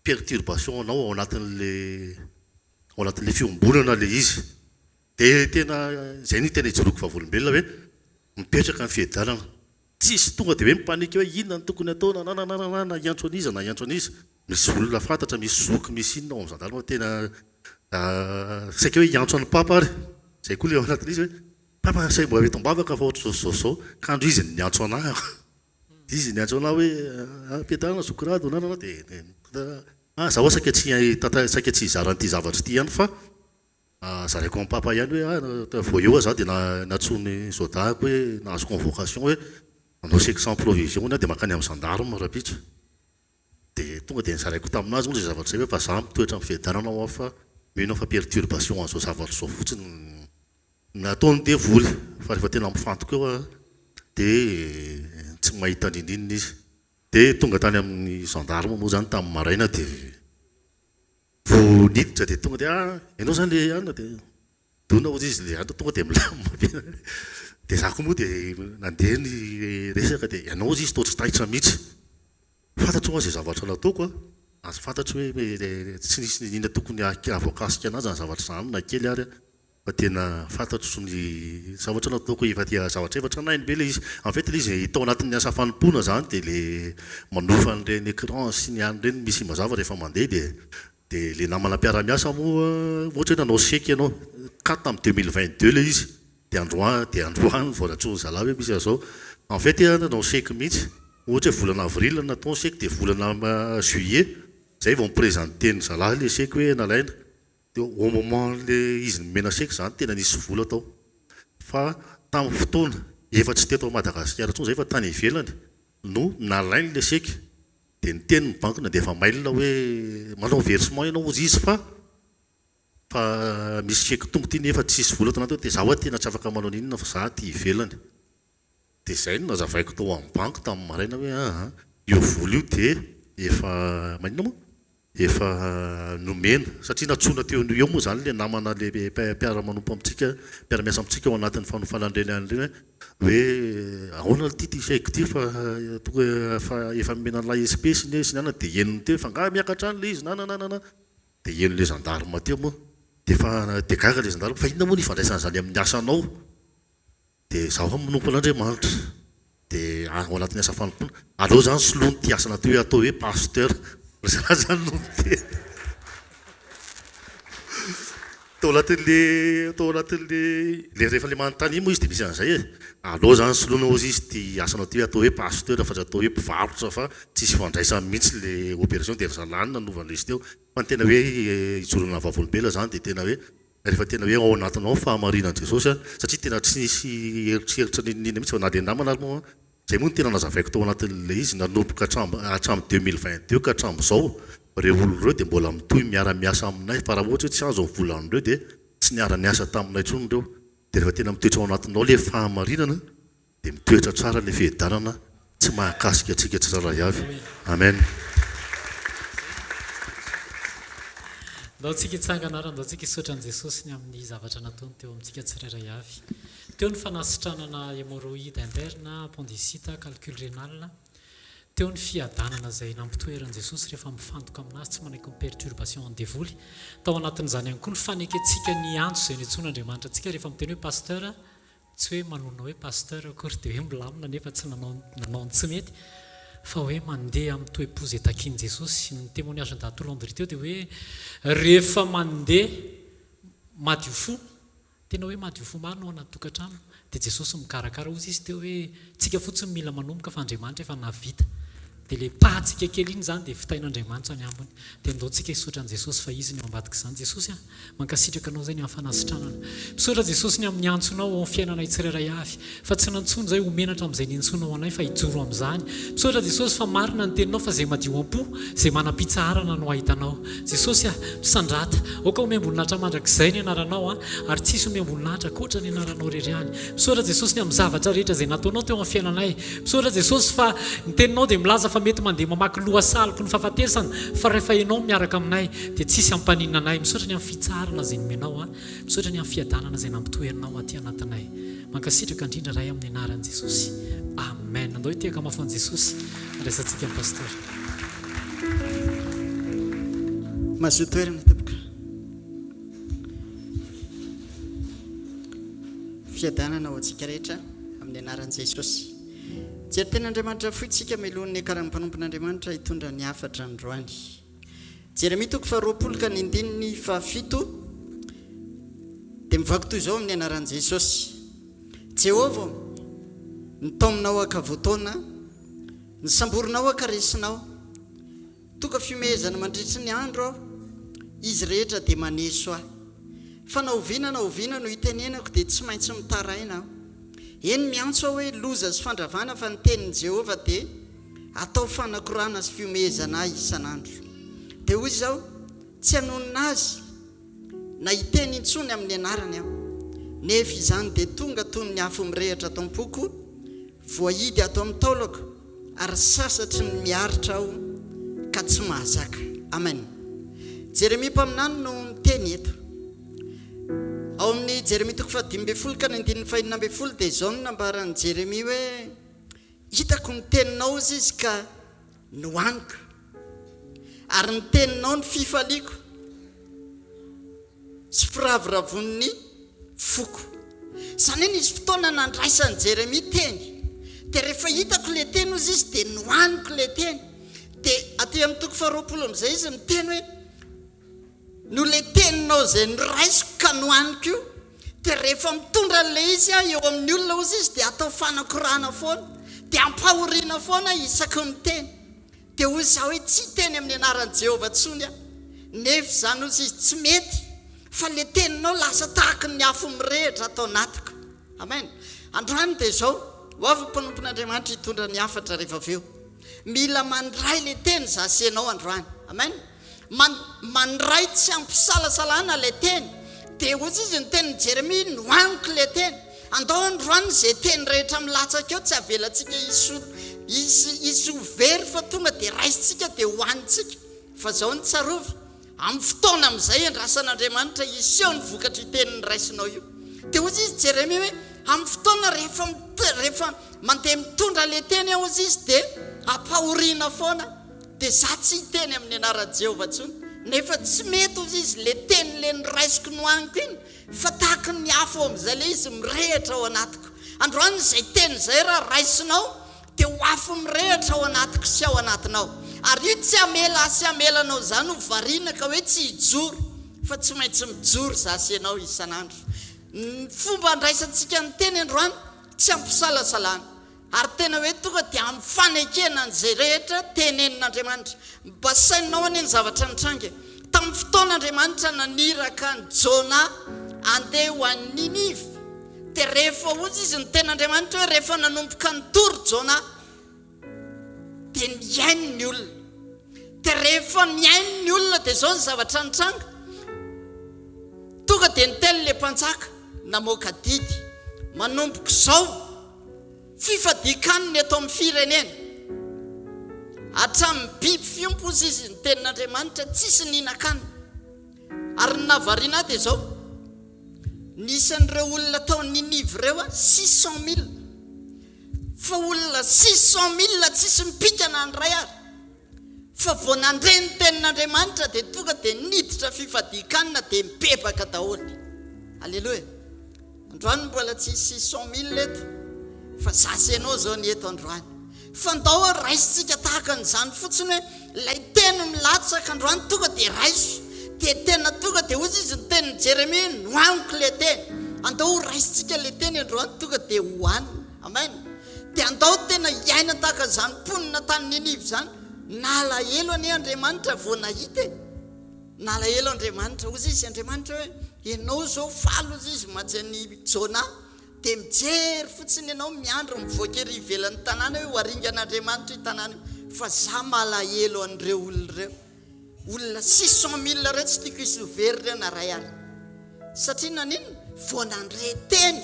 S6: perturbation anao ao anatin'ilay fiombonana ilay izy. Dia tena izay ny tena ijoroako vavolombelona hoe mipetraka ny fihedarana tsisy tonga dia hoe mipanika hoe inona ny tokony atao na iantso an'iza na iantso an'iza. Misy olona fantatra misy zoky misy inona ao amin'ny gendarme tena saika hoe iantso an'ny papa ary zay koa le ao anatin'izy hoe papa say mba eto-bavaka fa ohatra zao ka andro izy niantso anahy izy niantso anahy hoe ampiadarana Sokrato nanana dia zaho saika tsy hizaran'ity zavatra ity ihany fa zaraiko amin'ny papa ihany hoe vao eo zaho dia natsony zodahako hoe nahazo convocation hoe nanao chèque sans provision dia makany amin'ny gendarme rapitra. Dia tonga dia nizaraiko taminazy moa zay zavatra zay hoe fa zaho mitoetra amin'ny fiadarana ao fa mino fa perturbation an'izao zavatra zao fotsiny nataony dia voly fa rehefa tena mifantoka eo dia tsy mahita ninninina izy. Dia tonga tany amin'ny gendarme moa zany tamin'ny maraina dia vao niditra dia tonga dia ianao zany le anina dia dona ozy izy le anina tonga dia milamina. Dia za koa moa dia nandeha ny resaka dia ianao ozy izy toatra taitra mihitsy fantatro moa zay zavatra nataoko a azo fantatro hoe tsy nisy inona tokony avoakasika anazy ny zavatra zany na kely ary fa tena fantatro ny zavatra nataoko efa tia zavatra efatra nainy be le izy. En fait le izy tao anatin'ny asa fanompoana zany dia le manofa n'ireny écran sy ny any ireny misy mazava rehefa mandeha dia le namana mpiara-miasa moa ohatra hoe nanao chèque ianao 4 tamin'ny 2022 le izy dia androany voalatrony zalahy hoe misy azao. En fait nanao chèque mihitsy ohatra hoe volana avril natao chèque dia volana juillet zay vao miprésente ny zalahy le chèque hoe nalaina. Dia au moment le izy nomena chèque zany tena nisy vola tao fa tamin'ny fotoana efa tsy teto Madagasikara intsony zay fa tany ivelany no nalainy le chèque. Dia niteny ny banque na dia efa mail hoe manao versement ianao ozy izy fa misy chèque tonga ty nefa tsisy vola tao anaty dia zaho tena tsy afaka manao ninona fa za ty ivelany. Dia zay no nazavaiko tao amin'ny banque tamin'ny maraina hoe io vola io dia efa maninona moa efa nomena satria natsona teo eo moa zany le namana le mpiara-manompo amintsika mpiara-miasa amintsika ao anatin'ny fanofanandreny an'ireny hoe ahoana ty chèque ty fa tonga efa nomena an'ilay espèce ny sy nana dia enony teo fa nga miakatra any le izy nananana dia eno le gendarme teo moa dia fa dia gaga le gendarme fa inona moa ny ifandraisana zany amin'ny asanao. Dia zaho manompo an'Andriamanitra dia ao anatin'ny asa fanompoana aleo zany soloa ny ty asana teo atao hoe pasteur zany no tao anatin'le rehefa le manontany iny moa izy dia misy an'izay alao zany soloana ozy izy ty asanao ty atao hoe pasteur fa tsy atao hoe mpivarotra fa tsisy fandraisany mihitsy le opération d'Ersalanina nanovana izy teo fa ny tena hoe hijorona vavolombela zany dia tena hoe rehefa tena hoe ao anatinao fahamarinan'i Jesosy satria tena tsy nisy eritreritra ninina mihitsy fa na le namana moa zay moa no tena nazavaiko tao anatin'le izy nanomboka hatramin'ny 2022 ka hatramin'izao reo olo reo dia mbola mitohy miara-miasa aminay fa raha ohatra hoe tsy azo volan'ireo dia tsy niara-niasa taminay intsony reo dia rehefa tena mitoetra ao anatinao le fahamarinana dia mitoetra tsara le fihedanana tsy mahakasika atsika tsiraray avy amen.
S2: Ndao tsika hitsanganara ndao tsika hisaotran'i Jesosy ny amin'ny zavatra nataony teo amintsika tsirairay avy. Teo ny fanasitranana hémorroïde interne, appendicite, calcul rénal. Teo ny fiadanana izay nampitoeran'i Jesosy rehefa mifantoka aminazy tsy manaiky ny perturbation en dévoly. Tao anatin'izany ihany koa ny faneketsika ny antso izay niantsoan'Andriamanitra antsika rehefa miteny hoe pasteur, tsy hoe manona hoe pasteur akory dia hoe milamina nefa tsy nanao tsy mety. Fa hoe mandeha amin'ny toe-pozy takian'i Jesosy. Ny témoignage d'Ato Landry teo dia hoe rehefa mandeha madio fo, tena hoe madio fo maro no anaty tokantrano, dia Jesosy mikarakara ozy izy teo hoe tsika fotsiny mila manomboka fa Andriamanitra efa navita. Dia le pahatsika kely iny zany dia fitain'Andriamanitra ny ambony. Dia ndao tsika hisaotran'i Jesosy fa izy ny ambadika izany. Jesosy mankasitraka anao zay ny amin'ny fanasitranana. Misaotra Jesosy ny amin'ny antsonao amin'ny fiainanay tsirairay avy, fa tsy nantsony zay homenatra amin'izay niantsonao anay fa hijoro amin'izany. Misaotra Jesosy fa marina ny teninao fa zay madio am-po, zay manam-pitsarana no ahitanao. Jesosy misandrata, oka omemboninahitra mandrakizay ny anaranao ary tsisy omemboninahitra koatra ny anaranao rery any. Misaotra Jesosy ny amin'ny zavatra rehetra zay nataonao teo amin'ny fiainanay. Misaotra Jesosy fa ny teninao dia milaza fa mety mandeha mamaky lohasaloko ny fahafatesana fa rehefa ianao miaraka aminay dia tsisy ampaninana anay. Misaotra ny amin'ny fitsarana zay nomenao, misaotra ny amin'ny fiadanana zay nampitoerinao aty anatinay. Mankasitraka indrindra ray amin'ny anaran'i Jesosy. Amen. Andao hiteka mafon'i Jesosy resantsika amin'ny pasteur.
S7: Mazoa toerana tompoka. Fiadanana ho antsika rehetra amin'ny anaran'i Jesosy. Jery ten'Andriamanitra foitsika melohan'ny akarany mpanompon'Andriamanitra hitondra ny hafatra androany. Jeremia 20:7 dia mivako toy izao amin'ny anaran'i Jesosy. Jehovah, ny taominao akavotaona, ny samborinao akaresinao, toka fimehezana mandritry ny andro aho, izy rehetra dia maneso aho. Fa na oviana no hitenenako dia tsy maintsy mitaraina aho. Eny miantso aho hoe loza sy fandravana fa ny tenin'i Jehovah dia atao fanakorana sy fiomehezana ahy isan'andro. Dia hoy izao, tsy hanonona azy na hiteny intsony amin'ny anarany aho. Nefa izany dia tonga toy ny afo mirehatra atao am-poko, voahidy atao amin'ny taolako, ary sasatry ny miaritra aho ka tsy mahazaka. Amen. Jeremia mpaminany no miteny eto. Ao amin'ny Jeremia 5:12 dia izao no nambaran'i Jeremia hoe hitako ny teninao izy ka nohaniko, ary ny teninao ny fifaliako sy firaviravon'ny foko. Izany hoe nisy fotoana nandraisan'i Jeremia teny, dia rehefa hitako le teny ozy izy dia nohaniko le teny. Dia aty amin'ny 2:20 amin'izay izy miteny hoe no le teninao izay noraisiko ka nohaniko io, dia rehefa mitondra le izy eo amin'ny olona ozy izy dia atao fanakorana foana, dia ampahoriana foana isaky ny teny. Dia hoy izaho hoe tsy teny amin'ny anaran'i Jehovah tsony aho, nefa izany ozy izy tsy mety, fa le teninao lasa tahaka ny afo mirehitra atao anatiko. Amen. Androany dia izao, ho avy mpanompon'Andriamanitra hitondra ny hafatra rehefa avy eo. Mila mandray le teny zasenao androany. Amen. Mandray tsy ampisalasalana le teny. Dia ozy izy ny tenin'i Jeremia nohaniko le teny. Andao androany izay teny rehetra milatsaka eo tsy avelantsika isy very fa tonga dia raisitsika dia hohanitsika. Fa izao ny tsarovy, amin'ny fotoana amin'izay andrasan'Andriamanitra iseho ny vokatra iteniny raisinao io. Dia ozy izy Jeremia hoe amin'ny fotoana rehefa mandeha mitondra le teny ao ozy izy dia ampahoriana foana, dia za tsy hiteny amin'ny anaran'i Jehovah tsony. Nefa tsy mety ozy izy le teny le noraisiko nohaniko iny, fa tahaka ny afo amin'izay le izy mirehitra ao anatiko. Androany izay teny izay raha raisinao dia ho afo mirehitra ao anatiko sy ao anatinao. Ary io tsy amelanao izany ho variana ka hoe tsy hijoro, fa tsy maintsy mijoro zasy ianao isan'andro. Ny fomba andraisantsika ny teny androany tsy ampisalasalana ary tena hoe tonga dia amin'ny fanekena n'izay rehetra tenenin'Andriamanitra. Basainao anie ny zavatra nitranga. Tamin'ny fotoan'Andriamanitra naniraka ny Jona andeha ho an'ny Ninive. Dia rehefa ozy izy ny ten'Andriamanitra hoe rehefa nanomboka nitory Jona dia niainy ny olona. Dia rehefa niainy ny olona dia izao ny zavatra nitranga. Tonga dia niteny le mpanjaka namoaka didy manomboka izao fifadikaniny eto amin'ny firenena. Hatramin'ny biby fiompo izy ny tenin'Andriamanitra tsisy nihinan-kanina. Ary ny nahavariana dia izao nisan'ireo olona tao Ninive ireo 600,000. Fa olona 600,000 tsisy mipikana andray ary. Fa vao nandreny tenin'Andriamanitra dia tonga dia niditra fifadikanina dia mibebaka daholo. Alleloia. Androany mbola tsy 600,000 eto fa zasy ianao zao ny eto androany. Fandao raisitsika tahaka n'izany fotsiny hoe ilay teny milatsaka androany tonga dia raiso. Dia tena tonga dia ozy izy ny tenin'ny Jeremia nohaniko le teny. Andao raisitsika le teny androany tonga dia hohanina. Amen. Dia andao tena iaina tahaka izany mponina tany Ninive izany. Nalahelo anie Andriamanitra vao nahita. Nalahelo Andriamanitra ozy izy Andriamanitra hoe ianao zao falo ozy izy mantsy Jona dia mijery fotsiny ianao miandro mivoaka ery ivelan'ny tanàna hoe hoaringan'Andriamanitra i tanàna fa za malahelo an'ireo olona ireo. Olona 600,000 ireo tsy tiako hisy very ireo naray ary. Satria nanino vao nandre teny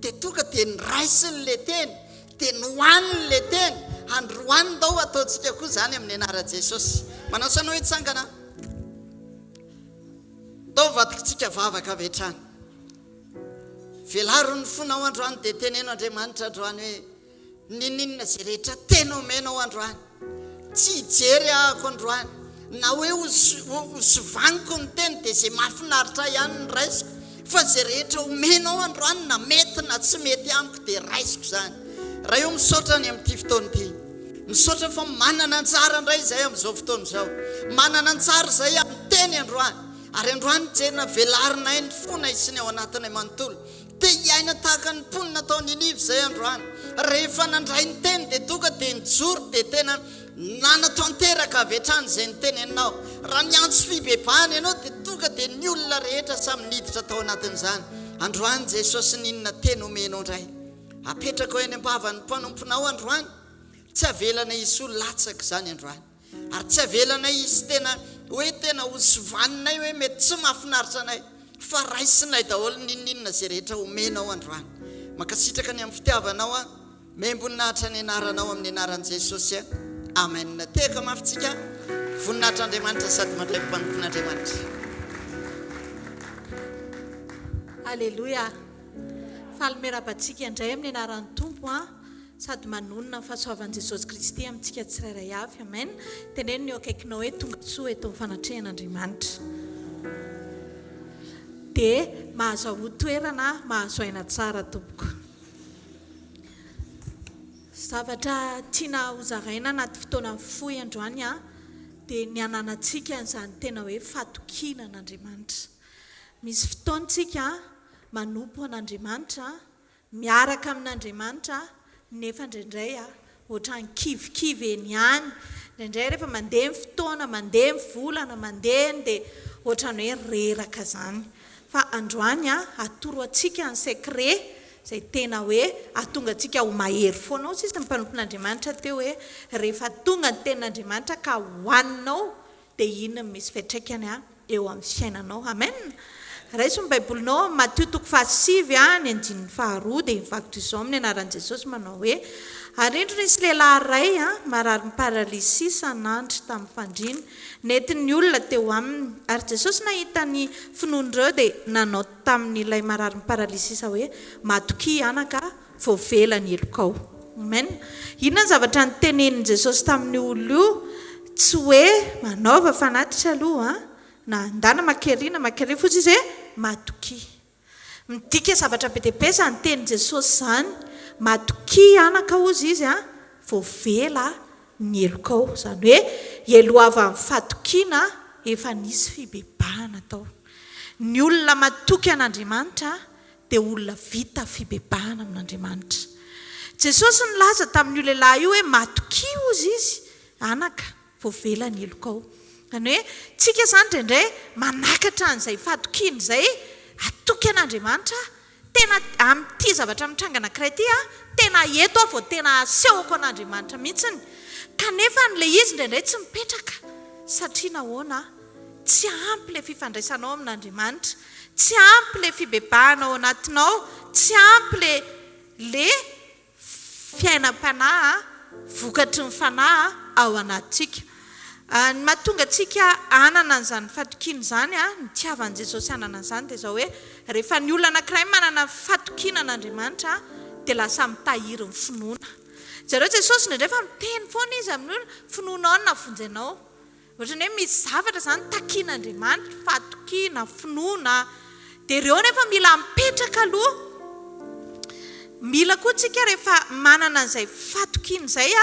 S7: dia tonga dia niraisiny le teny dia nohaniny le teny. Androany dao ataontsika koa zany amin'ny anaran'i Jesosy. Manao sana hoe tsangana dao vadikitsika vavaka avy hatrany. Velaro ny fonao androany dia teneno Andriamanitra androany hoe ninina izay rehetra tena omenao androany. Tsy hijery ahako androany na hoe hosovaniko ny teny dia izay mahafinaritra ihany ny raisiko. Fa izay rehetra omenao androany na mety na tsy mety amiko dia raisiko zany. Raha eo misaotra ny amin'ity fotoana ity. Misaotra fa manana antsara indray izay amin'izao fotoana izao. Manana antsara izay amin'ny teny androany. Ary androany jerina velarinay ny fona isiny ao anatinay manontolo. Dia iaina tahaka ny mponina tao Ninive izay androany. Rehefa nandray ny teny dia tonga dia nijoro dia tena nanatanteraka avy hatrany izay ny teneninao. Raha niantso fibebahana ianao dia tonga dia ny olona rehetra samy niditra tao anatin'izany. Androany Jesosy ninona teny omenao indray. Apetraka ho eny am-bavan'ny mpanomponao androany. Tsy avelana izy ho latsaka izany androany. Ary tsy avelana izy tena hoe tena hosovaninay hoe mety tsy mahafinaritra anay. Fa raisinay daholo ninina izay rehetra omenao androany. Makasitraka ny amin'ny fitiavanao membonahitra ny anaranao amin'ny anaran'i Jesosy. Amen. Teka mafitsika voninahitr'Andriamanitra sady mandray mpanompon'Andriamanitra.
S8: Alleluia. Fahamerabantsika indray amin'ny anaran'ny Tompo sady manonona ny fahasoavan'i Jesosy Kristy amintsika tsirairay avy. Amen. Teneno ny eo akaikinao hoe tonga soa eto amin'ny fanatrehan'Andriamanitra. Dia mahazo aho toerana, mahazo aina tsara tompoko. Zavatra tiana hozaraina anaty fotoana fohy androany dia ny ananantsika an'izany tena hoe fatokiana an'Andriamanitra. Misy fotoantsika manompo an'Andriamanitra, miaraka amin'Andriamanitra, nefa indraindray ohatran'ny kivikivy eny ihany. Indraindray rehefa mandeha ny fotoana, mandeha ny volana, mandeha dia ohatran'ny hoe reraka zany. Fa androany atoro antsika ny secret izay tena hoe atonga antsika ho mahery foana. Sisy ny mpanompon'Andriamanitra teo hoe rehefa tonga ny tenin'Andriamanitra ka hohaninao dia iny misy fiantraikany eo amin'ny fiainanao. Amen. Raiso ny baibolinao Matthieu 7 ny 2 dia mivakito izao amin'ny anaran'i Jesosy manao hoe arindro nisy lehilahy iray marary ny paralisia sanandry tamin'ny fandriana nentin'ny olona teo aminy. Ary Jesosy nahita ny finoan'ireo dia nanao tamin'ilay marary ny paralisia hoe matoki anaka vao vela ny elokao. Amen. Inona ny zavatra nitenenin' Jesosy tamin'ny olona io? Tsy hoe manaova fanatitra aloha na andana makerina fotsy izy matoki. Midika zavatra be dia be izany tenin' Jesosy zany. Matoki anaka ozy izy vao vela ny elokao. Izany hoe eloava amin'ny fatokiana efa nisy fibebahana tao. ny olona matoky an'Andriamanitra dia olona vita fibebahana amin'Andriamanitra. Jesosy nilaza tamin'io lehilahy io hoe matokio izy anaka vao velany eloka ao. Zany hoe tsika izany indraindray manakatra an'izay fatokiana izay atoky an'Andriamanitra tena amin'ity zavatra mitranga anankiray ity tena eto aho vao tena asehoko an'Andriamanitra mihitsiny. Kanefa n'ilay izy indraindray tsy mipetraka satria nahoana tsy ampy ilay fifandraisanao amin'Andriamanitra, tsy ampy ilay fibebahanao anatinao, tsy ampy le fiainam-panahy vokatry ny fanahy ao anatsika. Ny mahatonga antsika anana an'izany fatokiana izany ny tiavan'i Jesosy anana an'izany dia izao hoe rehefa ny olona anankiray manana fatokiana an'Andriamanitra dia lasa mitahiry ny finoana. Zareo Jesosy indraindray fa miteny foana izy amin'ny olona finoana ao na fonjenao. Ohatrany hoe misy zavatra izany takian'Andriamanitra, fatokiana, finoana dia ireo nefa mila mipetraka aloha. Mila koa tsika rehefa manana an'izay fatokiana izay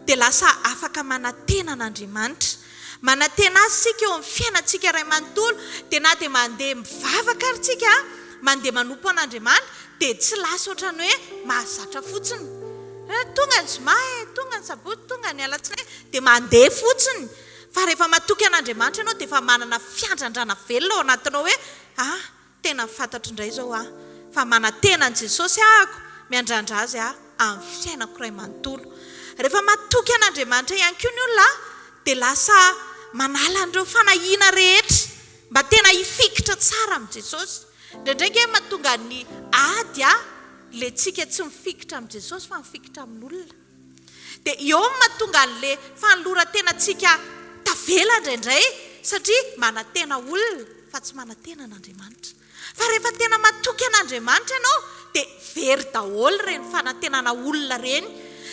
S8: dia lasa afaka manantena an'Andriamanitra. Manantena azy tsika eo amin'ny fiainantsika iray manontolo dia na dia mandeha mivavaka ary tsika mandeha manompo an'Andriamanitra dia tsy lasa ohatrany hoe mahazatra fotsiny. Tonga ny zoma, tonga ny sabotsy, tonga ny alatsinainy dia mandeha fotsiny. Fa rehefa matoky an'Andriamanitra ianao dia efa manana fiandrandrana velona ao anatinao hoe tena fantatro indray izao fa manantena an'i Jesosy ahako miandrandra azy amin'ny fiainako iray manontolo. Rehefa matoky an'Andriamanitra ihany koa ny olona dia lasa manala an'ireo fanahiana rehetra mba tena hifikitra tsara amin'i Jesosy. Ndraindraiky hoe mahatonga ny ady le tsika tsy mifikitra amin'i Jesosy fa mifikitra amin'olona. Dia eo mahatonga an'le fanolora tena tsika tavela indraindray satria manantena olona fa tsy manantena an'Andriamanitra. Fa rehefa tena matoky an'Andriamanitra ianao dia very daholo ireny fanantenana olona ireny.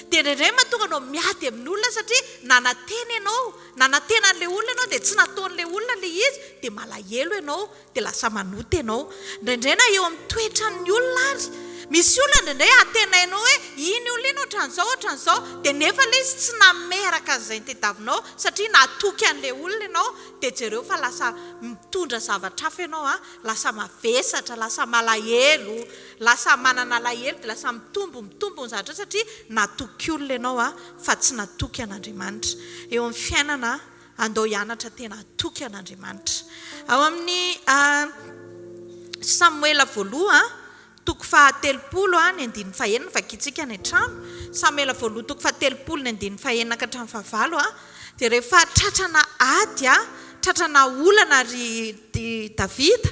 S8: Dia indraindray mahatonga anao miady amin'ny olona satria nanantena ianao, nanantena an'ilay olona ianao dia tsy nataon'ilay olona ilay izy dia malahelo ianao dia lasa manoty ianao. Indraindray na eo amin'ny toetran'ny olona ary. Misy olona indraindray antenainao hoe iny olona iny ohatran'izao dia nefa ilay izy tsy nameraka an'izay tadiavinao satria natoky an'ilay olona ianao dia jereo fa lasa mitondra zavatra hafa ianao lasa mavesatra, lasa malahelo, lasa manana lahelo dia lasa mitombo ny zavatra satria natoky olona ianao fa tsy natoky an'Andriamanitra. Eo amin'ny fiainana andao hianatra tena atoky an'Andriamanitra. Ao amin'ny Samuela voaloha toko fahatelopolo ny andininy fahaenina vakitsika ny trano. Samuela voaloha toko fahatelopolo ny andininy fahaenina ka hatramin'ny fahavalo dia rehefa tratrana ady tratrana olana ry Davida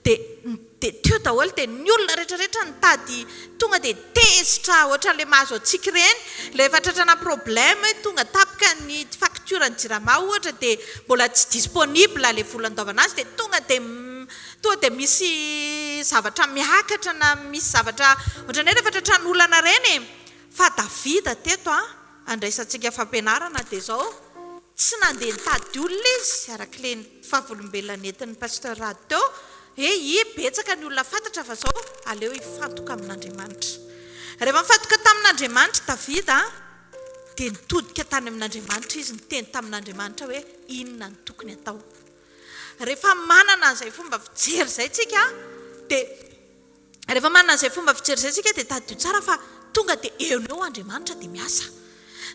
S8: dia teo daholo dia ny olona rehetrarehetra nitady tonga dia tezitra ohatran'ilay mahazo antsika ireny. Rehefa tratrana problème tonga tapika ny facture ny jirama ohatra dia mbola tsy disponible ilay volan-dovana azy dia tonga dia misy zavatra miakatra na misy zavatra ohatrany hoe rehefa tratran'olana ireny. Fa Davida teto andraisantsika fampianarana dia izao tsy nandeha nitady olona izy arak'ilay fahavolombelona nentin'ny pasteur Rady teo betsaka ny olona fantatra fa izao aleo hifantoka amin'Andriamanitra. Rehefa mifantoka tamin'Andriamanitra Davida dia nitodika tany amin'Andriamanitra izy niteny tamin'Andriamanitra hoe inona ny tokony atao. Rehefa manana an'izay fomba fijery izay tsika dia tadio tsara fa tonga dia eo Andriamanitra dia miasa.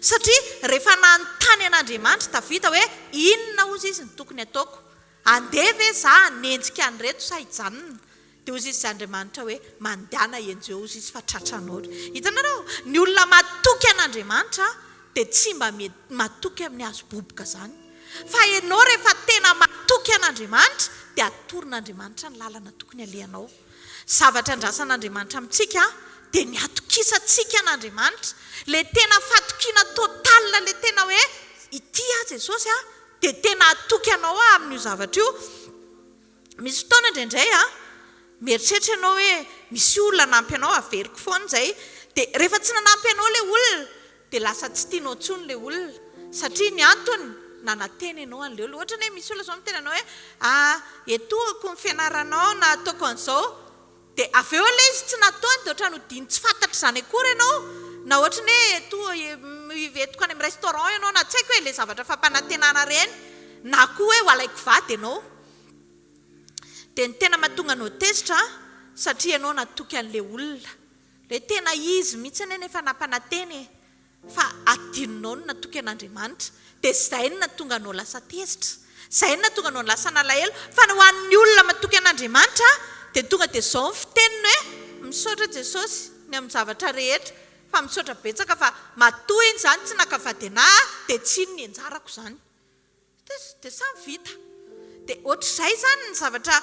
S8: Satria rehefa nanontany an'Andriamanitra Davida hoe inona ozy izy ny tokony ataoko, andeha ve za nenjika an'ireto sa hijanona, dia ozy izy Andriamanitra hoe mandehana enjeo ozy izy fa tratranao. Hitanareo ny olona matoky an'Andriamanitra dia tsy mba matoky amin'ny hazo boboka izany. Fa ianao rehefa tena matoky an'Andriamanitra dia atoron'Andriamanitra ny lalana tokony alehanao. Zavatra andrasan'Andriamanitra amintsika dia ny atokisantsika an'Andriamanitra, ilay tena fatokiana totalina, ilay tena hoe ity Jesosy dia tena atoky anao amin'io zavatra io. Misy fotoana indraindray mieritreritra ianao hoe misy olona nampy anao averiko foana izay dia rehefa tsy nanampy anao ilay olona dia lasa tsy tianao intsony ilay olona satria ny antony nanantena ianao an'ilay olona. Ohatra hoe misy olona izao miteny anao hoe etoako ny fianaranao na ataoko an'izao dia avy eo ilay izy tsy nataony dia ohatrany hodiny tsy fantatra izany akory ianao. Na ohatra hoe etoka any amin'ny restaurant ianao na tsy haiko hoe ilay zavatra fampanantenana ireny na koa hoe ho alaiko vady ianao dia ny tena mahatonga anao tezitra satria ianao natoky an'ilay olona le tena izy mihitsy eny efa nampananteny fa adinonao no natoky an'Andriamanitra dia izay no natonga anao lasa tezitra, izay no natonga anao lasa nalahelo. Fa ny ho an'ny olona matoky an'Andriamanitra dia tonga dia izao ny fiteniny hoe misaotra Jesosy ny amin'ny zavatra rehetra, fa misaotra betsaka fa matoa iny izany tsy nakavady anahy dia tsy iny ny anjarako izany, dia samy vita. Dia ohatr'izay izany ny zavatra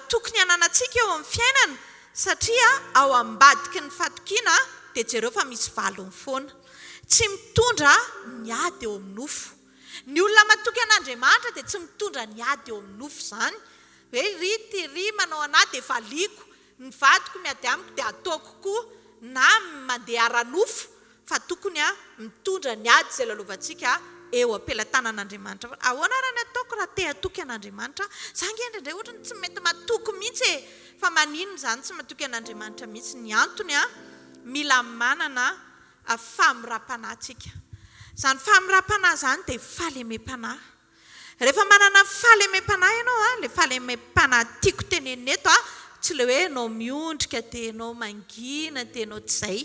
S8: tokony ananantsika eo amin'ny fiainana, satria ao ambadiky ny fatokiana dia jereo fa misy valony foana, tsy mitondra ny ady eo amin'ny nofo. Ny olona matoky an'Andriamanitra dia tsy mitondra ny ady eo amin'ny nofo izany hoe ry manao anahy dia valiako, ny vadiko miady amiko dia ataoko koa na mandeha ara-nofo, fa tokony mitondra ny ady izay lalovantsika eo am-pelatanan'Andriamanitra. Ahoana raha ny ataoko raha te hatoky an'Andriamanitra? Izany indray ohatrany tsy mety matoky mihitsy fa maninona izany tsy matoky an'Andriamanitra mihitsy? Ny antony mila manana famorapanahy tsika. Izany famorapanahy izany dia fahalemem-panahy. Rehefa manana fahalemem-panahy ianao, ilay fahalemem-panahy tiako tenenina eto tsy ilay hoe ianao miondrika dia ianao mangina dia ianao tsy izay,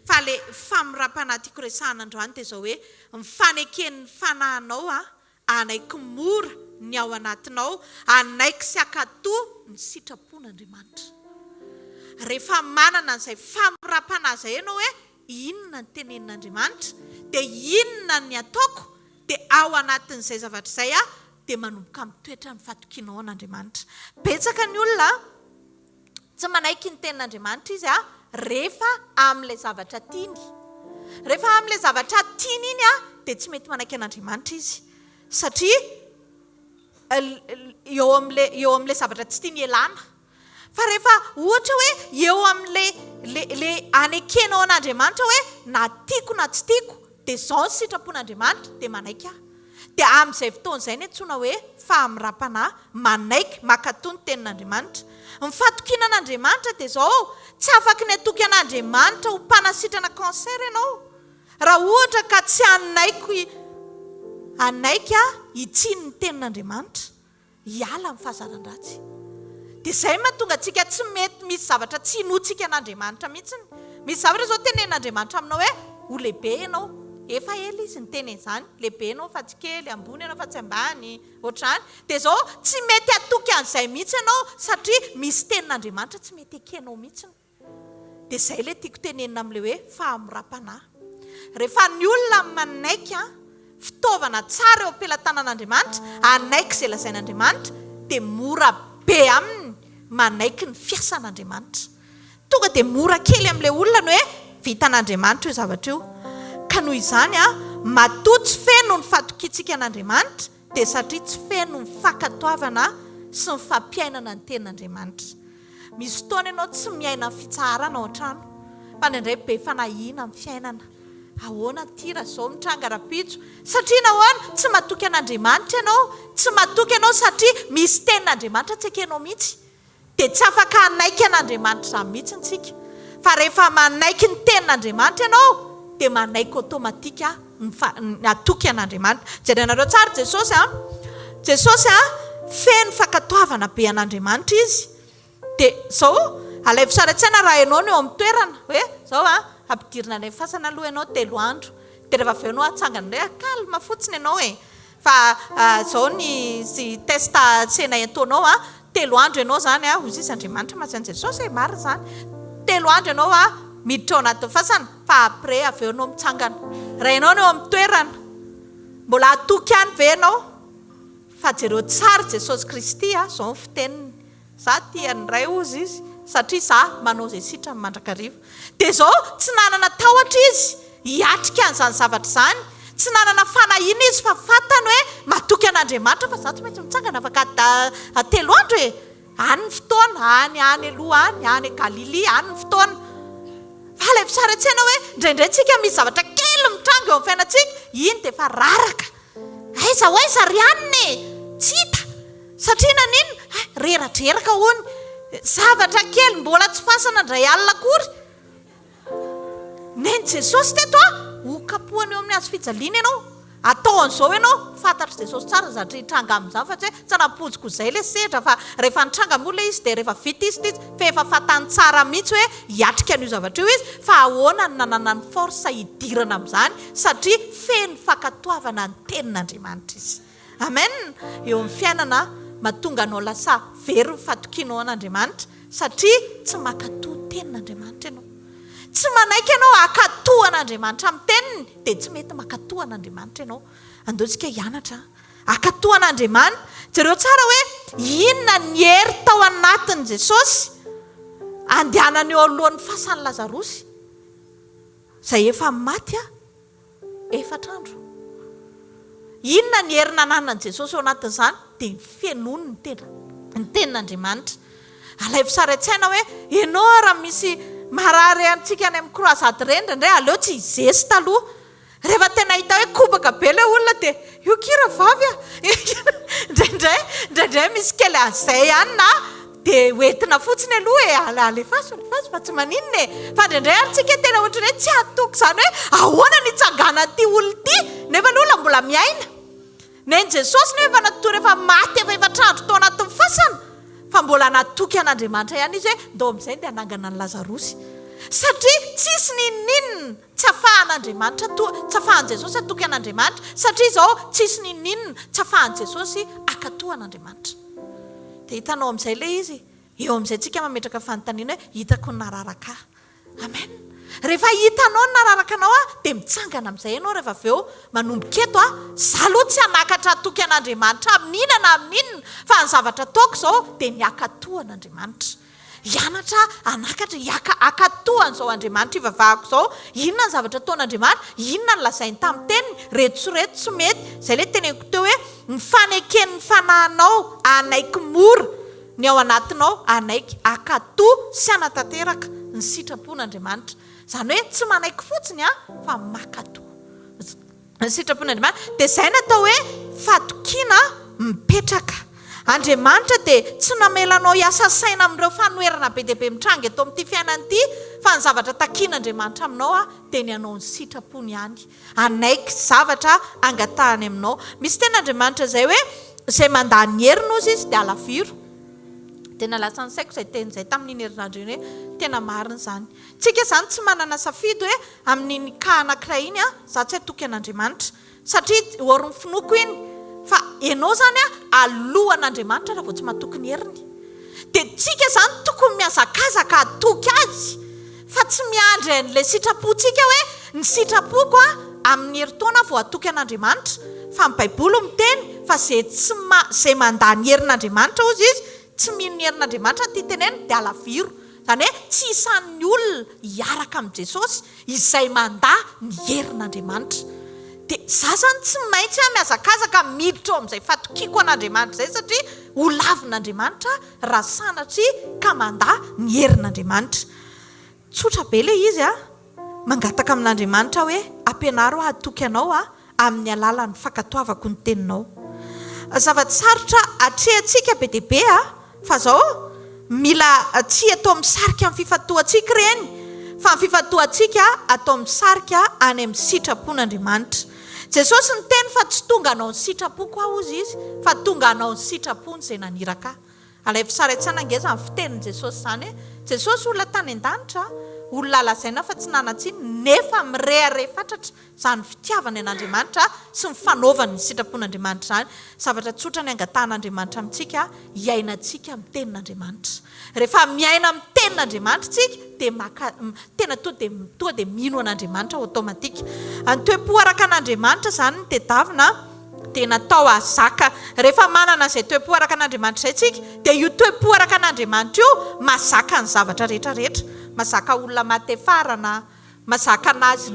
S8: fa ilay famorapanahy tiako resahana androany dia izao hoe mifaneken'ny fanahinao anaiky mora ny ao anatinao, anaiky sy akatoa ny sitrapon'Andriamanitra. Rehefa manana an'izay famorapanahy izay ianao hoe inona ny tenenin'Andriamanitra dia inona ny ataoko, dia ao anatin'izay zavatra izay dia manomboka mitoetra ny fatokianao an'Andriamanitra. Betsaka ny olona tsy manaiky ny tenin'Andriamanitra izy rehefa amin'ilay zavatra tiany. Rehefa amin'ilay zavatra tiany iny dia tsy mety manaiky an'Andriamanitra izy, satria eo amin'ilay zavatra tsy tiany ialana. Fa rehefa ohatra hoe eo amin'ilay anekenao an'Andriamanitra hoe na tiako na tsy tiako dia izao ny sitrapon'Andriamanitra dia manaiky dia amin'izay fotoana izay ny antsoina hoe famorapanahy, manaiky makatoa ny tenin'Andriamanitra. Ny fatokiana an'Andriamanitra dia izao, tsy afaka ny atoky an'Andriamanitra ho mpanasitrana kansera ianao raha ohatra ka tsy anaiky hitsiny ny tenin'Andriamanitra, hiala amin'ny fahazaran-dratsy. Dia izay mahatonga antsika tsy mety misy zavatra tsy hinoantsika an'Andriamanitra mihitsy. Misy zavatra izao tenenin'Andriamanitra aminao hoe ho lehibe ianao, efa ela izy ny teny izany, lehibe ianao fa tsy kely, ambony ianao fa tsy ambany, ohatrany. Dia izao tsy mety hatoky an'izay mihitsy ianao satria misy tenin'Andriamanitra tsy mety ekenao mihitsy. Dia izay ilay tiako tenenina amin'ilay hoe famorapanahy. Rehefa ny olona manaiky fitaovana tsara eo am-pelatanan'Andriamanitra, anaiky izay lazain'Andriamanitra, dia mora be aminy manaiky ny fiasan'Andriamanitra. Tonga dia mora kely amin'ilay olona ny hoe vitan'Andriamanitra io zavatra io. Ka noho izany matoa tsy feno ny fatokiantsika an'Andriamanitra dia satria tsy feno ny fankatoavana sy ny fampiainana ny tenin'Andriamanitra. Misy fotoana ianao tsy miaina ny fitsarana ao an-trano, fa indraindray be fanahiana amin'ny fiainana. Ahoana tira izao mitranga rapitso, satria nahoana tsy matoky an'Andriamanitra ianao, tsy matoky ianao satria misy tenin'Andriamanitra tsy ekenao mihitsy. Dia tsy afaka anaiky an'Andriamanitra izany mihitsy tsika. Fa rehefa manaiky ny tenin'Andriamanitra ianao dia manaiky automatika atoky an'Andriamanitra. Jerenareo tsara Jesosy feno fankatoavana be an'Andriamanitra izy. Dia izao alaivo sara tsaina raha ianao no eo amin'ny toerana hoe izao ampidirina ilay fasana aloha ianao 3 andro, dia rehefa avy eo ianao atsangana indray kalma fotsiny ianao fa izao ny testa tsena ataonao 3 andro ianao izany hozy izy Andriamanitra masina Jesosy marina izany, 3 andro ianao miditra ao anatin'ny fasana, fa après avy eo ianao mitsangana. Raha ianao no eo amin'ny toerana mbola atoky ihany ve ianao? Fa jereo tsara Jesosy Kristy izao ny fiteniny, za tia ny ray ozy izy satria za manao izay sitra ny mandrakariva. Dia izao tsy nanana tahotra izy hiatrika an'izany zavatra izany, tsy nanana fanahiana izy fa fantany hoe matoky an'Andriamanitra fa za tsy maintsy mitsangana afaka 3 andro any ny fotoana, any aloha any Galili, any ny fotoana. Fa ilay tsara tsena hoe indraindray tsika misy zavatra kely mitranga eo amin'ny fiainantsika, iny dia fa raraka. Aiza ry aniny tsy hita, satria nanino reradreraka hono, zavatra kely mbola tsy fasana indray alina akory. Neny Jesosy teto ho kapohana eo amin'ny hazo fijaliana ianao, ataon'izao ianao fantatra Jesosy tsara zatria hitranga amin'izany fa tsy hoe tsy napotsiko izay le sedra fa rehefa nitranga moa le izy dia rehefa vita izy fa efa fantany tsara mihitsy hoe hiatrika an'io zavatra io izy fa ahoana ny nanana ny forsa hidirana amin'izany satria feno fankatoavana ny tenin'Andriamanitra izy. Amen. Eo amin'ny fiainana mahatonga anao lasa very ny fatokianao an'Andriamanitra satria tsy mankatoa tenin'Andriamanitra ianao. Tsy manaiky ianao akatoa an'Andriamanitra amin'ny teniny dia tsy mety mankatoa an'Andriamanitra ianao. Andeontsika hianatra akatoa an'Andriamanitra. Jereo tsara hoe inona ny hery tao anatin'i Jesosy andehanany eo alohan'ny fasan'ny Lazarosy izay efa maty 4 andro. Inona ny hery nananan'i Jesosy ao anatin'izany dia ny fienoany ny tenin'Andriamanitra. Alaivo sara an-tsaina hoe ianao raha misy marary antsika any amin'ny croisade reny indray aleo tsy hizesy taloha. Rehefa tena hita hoe kobaka be ilay olona dia io kira vavy ndraindray misy kely an'izay ihany na dia hoentina fotsiny aloha alefaso fa tsy maninona fa ndraindray aritsika tena ohatrany hoe tsy atoko izany hoe ahoana ny tsangana ty olona ty nefa ny olona mbola miaina. Nen Jesosy ny efa natory efa maty efa 4 andro tao anatin'ny fasana fa mbola natoky an'Andriamanitra ihany izy hoe ndao amin'izay dia hanangana ny Lazarosy satria tsisy ninninona tsy afahan'Andriamanitra tsy afahan'i Jesosy atoky an'Andriamanitra satria izao tsisy ninninona tsy afahan'i Jesosy akatoa an'Andriamanitra. Dia hitanao amin'izay ilay izy eo amin'izay tsika mametraka fanontaniana hoe hitako ny nararaka. Amen. Rehefa hitanao ny nararaka anao dia mitsangana amin'izay ianao rehefa avy eo manomboka eto za aloha tsy hanakatra atoky an'Andriamanitra amin'inona amin'inona fa ny zavatra ataoko izao dia ny akatoa an'Andriamanitra. Hianatra anakatra akatoa an'izao Andriamanitra ivavahako izao inona ny zavatra ataon'Andriamanitra inona ny lazainy tamin'ny teniny reto tsy mety izay ilay teneniko teo hoe ny faneken'ny fanahinao anaiky mora ny ao anatinao anaiky akatoa sy anatanteraka ny sitrapon'Andriamanitra. Izany hoe tsy manaiky fotsiny fa makatoa ny sitrapon'Andriamanitra. Dia izay natao hoe fatokiana mipetraka. Andriamanitra dia tsy namelanao hiasa saina amin'ireo fanoherana be dia be mitranga eto amin'ity fiainana ity fa ny zavatra takian'Andriamanitra aminao dia ny anao ny sitrapony ihany anaiky zavatra angatahany aminao. Misy tena Andriamanitra izay hoe izay mandany heriny ozy izy dia alafiro. Tena lasa ny saiko izay teny izay tamin'iny herinandro iny hoe tena marina izany. Tsika izany tsy manana safidy hoe amin'iny ka anankiray iny za tsy hatoky an'Andriamanitra satria orin'ny finoko iny fa ianao izany alohan'Andriamanitra raha vao tsy mahatoky ny heriny. Dia tsika izany tokony miazakazaka atoky azy fa tsy miandry an'ilay sitrapontsika hoe ny sitrapoko amin'ny heritaona vao atoky an'Andriamanitra fa ny Baiboly miteny fa izay mandany herin'Andriamanitra ozy izy tsy mino ny herin'Andriamanitra ty teneny dia alaviro. Izany hoe tsy isan'ny olona hiaraka amin'ny Jesosy izay mandà ny herin'Andriamanitra. Dia za zany tsy maintsy miazakazaka miditra ao amin'izay fatokiako an'Andriamanitra izay satria ho lavin'Andriamanitra raha sanatria ka mandà ny herin'Andriamanitra. Tsotra be ilay izy mangataka amin'Andriamanitra hoe ampianaro atoky anao amin'ny alalan'ny fankatoavako ny teninao. Zava-tsarotra atrehantsika be dia be fa izao mila tsy atao misarika amin'ny fifatoantsika ireny fa ny fifatoantsika atao misarika any amin'ny sitrapon'Andriamanitra. Jesosy ny teny fa tsy tonga anao ny sitrapoko aho izy fa tonga anao ny sitrapony izay naniraka. Alaivo sara itsana ngeza amin'ny fitenin'i Jesosy izany Jesosy olona tany an-danitra olona lazaina fa tsy nanatsiny nefa mirehare fatratra izany fitiavany an'Andriamanitra sy ny fanaovany ny sitrapon'Andriamanitra izany. Zavatra tsotra ny angatan'Andriamanitra amintsika hiainantsika amin'ny tenin'Andriamanitra. Rehefa miaina amin'ny tenin'Andriamanitra tsika dia tena tonga dia mino an'Andriamanitra automatika. Ny toe-po araka an'Andriamanitra izany ny tedavina dia natao azaka. Rehefa manana izay toe-po araka an'Andriamanitra izay tsika dia io toe-po araka an'Andriamanitra io mazaka ny zavatra rehetrarehetra. Mazaka olona matefarana, mazaka anazy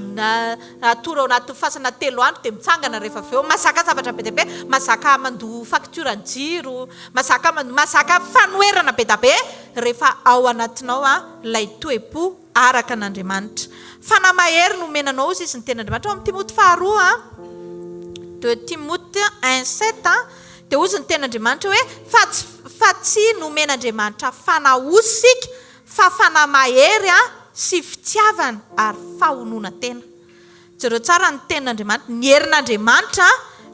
S8: atory ao anaty fasana 3 andro dia mitsangana rehefa avy eo, mazaka zavatra be dia be, mazaka mandoa fakturan-jiro, mazaka fanoherana be dia be rehefa ao anatinao ilay toe-po araka an'Andriamanitra. Fanamahery no menanao izy ny tenin'Andriamanitra ao amin'ny Timoty 2 Timoty 1:7 dia ozy ny tenin'Andriamanitra hoe fa tsy nomen'Andriamanitra fanahosika fa fanamahery sy fitiavana ary fahonoana tena. jereo tsara ny tenin'Andriamanitra, ny herin'Andriamanitra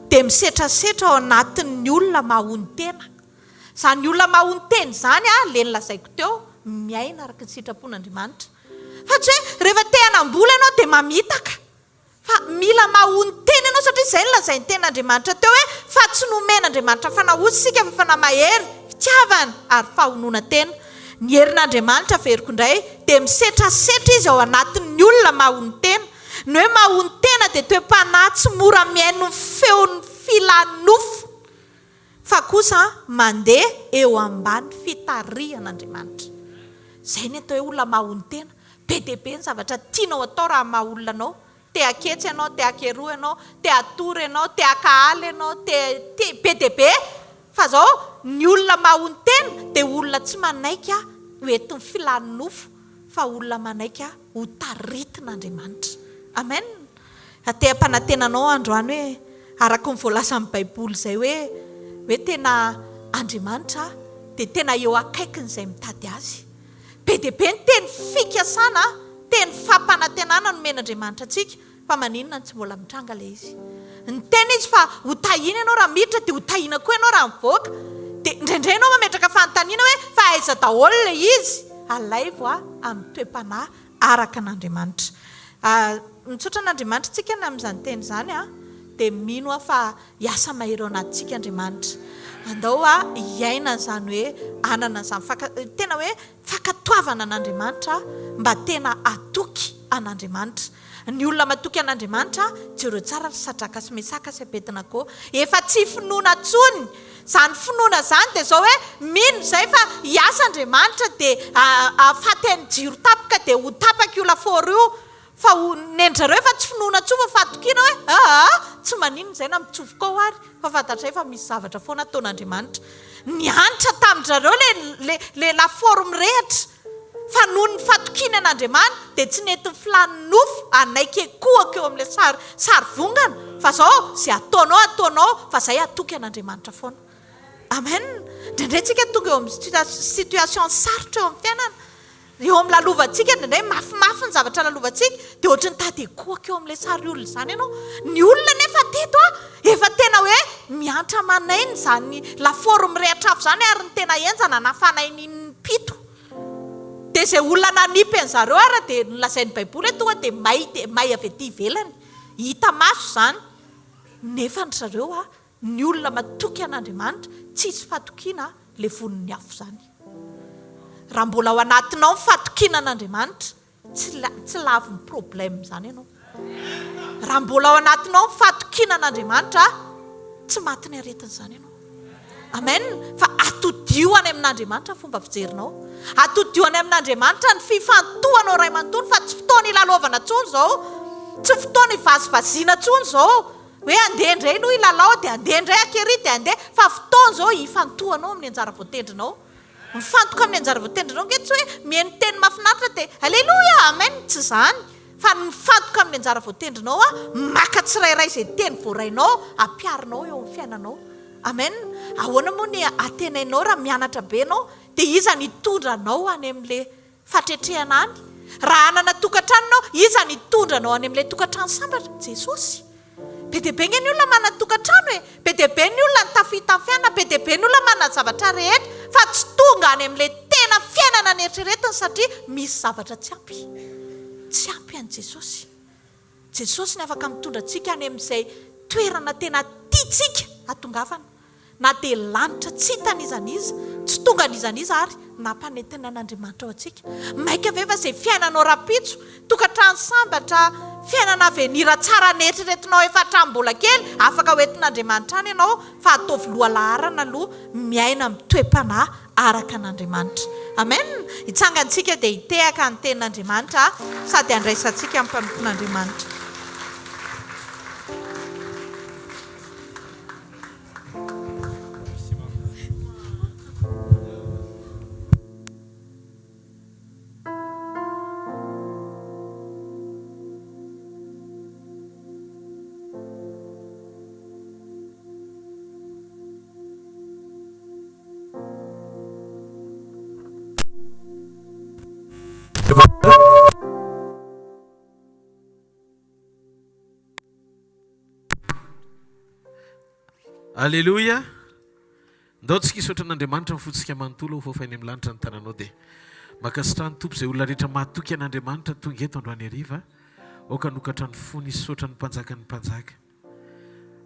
S8: dia misetrasetra ao anatin'ny olona mahony tena. Izany olona mahony tena izany le nilazaiko teo, miaina araka ny sitrapon'Andriamanitra. Fa tsy hoe rehefa te hanambola ianao dia mamitaka. Fa mila mahony tena ianao satria izay nilazainy tenin'Andriamanitra teo hoe fa tsy nomen'Andriamanitra fanahozy isika fa fanamahery, fitiavana ary fahonoana tena. Ny herin'Andriamanitra veriko indray dia misetrasetra izy ao anatin'ny olona mahony tena. Ny hoe mahony tena dia toe-panahy tsy mora miaino ny feon'ny filanofo fa kosa mandeha eo ambany fitarihan'Andriamanitra. Izay ny atao hoe olona mahony tena. Be dia be ny zavatra tianao atao raha maha-olona anao. Te aketsy ianao, te akeroa ianao, te atory ianao, te akahaly ianao, te be dia be. Fa zao ny olona mahony tena dia olona tsy manaika ho entin'ny filanofo fa olona manaika ho taritin'Andriamanitra. Amen. Te-hampanantenanao androany hoe araka ny voalaza amin'ny Baiboly izay hoe tena Andriamanitra dia tena eo akaikiny izay mitady azy. Be dia be ny teny fikasana, teny fampanantenana no men'Andriamanitra antsika, fa maninona tsy mbola mitranga ilay izy. Ny tena izy fa ho tahina ianao raha miditra dia ho tahina koa ianao raha mivoaka. Dia indraindray ianao mametraka fanontaniana hoe fa aiza daholo ilay izy. Alaivo amin'ny toe-panahy araka an'Andriamanitra. Mitsotra an'Andriamanitra tsika amin'izany teny izany dia mino fa hiasa mahery ao anatintsika Andriamanitra. Andao hiaina izany hoe anana izany tena hoe fankatoavana an'Andriamanitra mba tena atoky an'Andriamanitra. Ny olona matoky an'Andriamanitra jereo tsara sadraka sy mesaka sy abetina koa efa tsy finoana tsony. Izany finoana izany dia zao hoe mino izay fa hiasa Andriamanitra dia afateny jiro tapaka dia ho tapaka io lafaoro io. Fa nendrzareo efa tsy finoana tsoa fa fatokiana hoe tsy manino izay na mitsofoka ao ary fa fantatray fa misy zavatra foana ataon'Andriamanitra. Nianitra tamin'izareo le lafaoro mirehitra fa noho ny fatokiana an'Andriamanitra dia tsy nentin'ny filanofo anaiky ekohaka eo amin'ilay sary vongana fa zao izay ataonao fa izay atoky an'Andriamanitra foana. Amen. Indraindray tsika tonga eo amin'ny situation sarotra eo amin'ny fiainana. Eo amin'ny lalovantsika indraindray mafimafy ny zavatra lalovantsika dia ohatry ny tady ekohaka eo amin'ilay sary olona izany ianao. Ny olona nefa teto efa tena hoe miantra manainy izany lafaoro mirehitra afo izany ary ny tena enjana nafanainy pito. Dia izay olona nanipy an'izareo ary dia nolazain'ny Baiboly hoe tonga dia may avy aty ivelany. Hita maso izany. Nefa ny zareo ny olona matoky an'Andriamanitra tsisy fatokiana le vonon'ny afo izany. Raha mbola ao anatinao ny fatokiana an'Andriamanitra tsy lavo ny problème izany ianao. Raha mbola ao anatinao ny fatokiana an'Andriamanitra tsy maty ny aretina izany ianao. Amen. Fa atodioany amin'Andriamanitra fomba fijerinao. Atodioany amin'Andriamanitra ny fifantohanao ray manontolo fa tsy fotoana ilalovana tsony izao. Tsy fotoana ivazivaziana tsony izao. Hoe andeha indray aloha ilalao dia andeha indray akery dia andeha fa fotoana izao hifantohanao amin'ny anjara voatendrinao. Mifantoka amin'ny anjara voatendrinao nge tsy hoe mihaino teny mahafinaritra dia aleloia amen tsy izany. Fa mifantoka amin'ny anjara voatendrinao maka tsirairay izay teny voarainao ampiarinao eo amin'ny fiainanao. Amen. Ahoana moa ny atenainao raha mianatra be ianao dia iza nitondra anao any amin'ilay fatretrehana any. Raha anana tokantranonao iza nitondra anao any amin'ilay tokantrano sambatra. Jesosy. Be dia be ny olona manana tokantrano be dia be ny olona nitafita amin'ny fiainana, be dia be ny olona manana zavatra rehetra fa tsy tonga any amin'ilay tena fiainana ny eritreretiny satria misy zavatra tsy ampy an'i Jesosy. Jesosy ny afaka mitondra antsika any amin'izay toerana tena tiantsika hatongavana. Na dia lanitra tsy hitan'izaniza, tsy tonga n'izaniza ary nampanentana an'Andriamanitra ao antsika. Maika ve fa izay fiainanao rapitso, tokantrano sambatra, fiainana avenira tsara neritreretinao efa hatramin'ny kely, afaka hoentin'Andriamanitra any ianao fa ataovy loha laharana aloha miaina amin'ny toe-panahy araka an'Andriamanitra. Amen. Hitsangantsika dia hitehaka ny tenin'Andriamanitra sady handraisantsika amin'ny mpanompon'Andriamanitra.
S9: Alleluia. Ndao tsika isotra an'Andriamanitra mifotsika manontolo fa fainy amin'ny lanitra ny tananao dia makasitrany tompo izay olona rehetra mahatoky an'Andriamanitra tonga eto androany hariva oka nokatra ny fony isotra ny mpanjaka ny mpanjaka.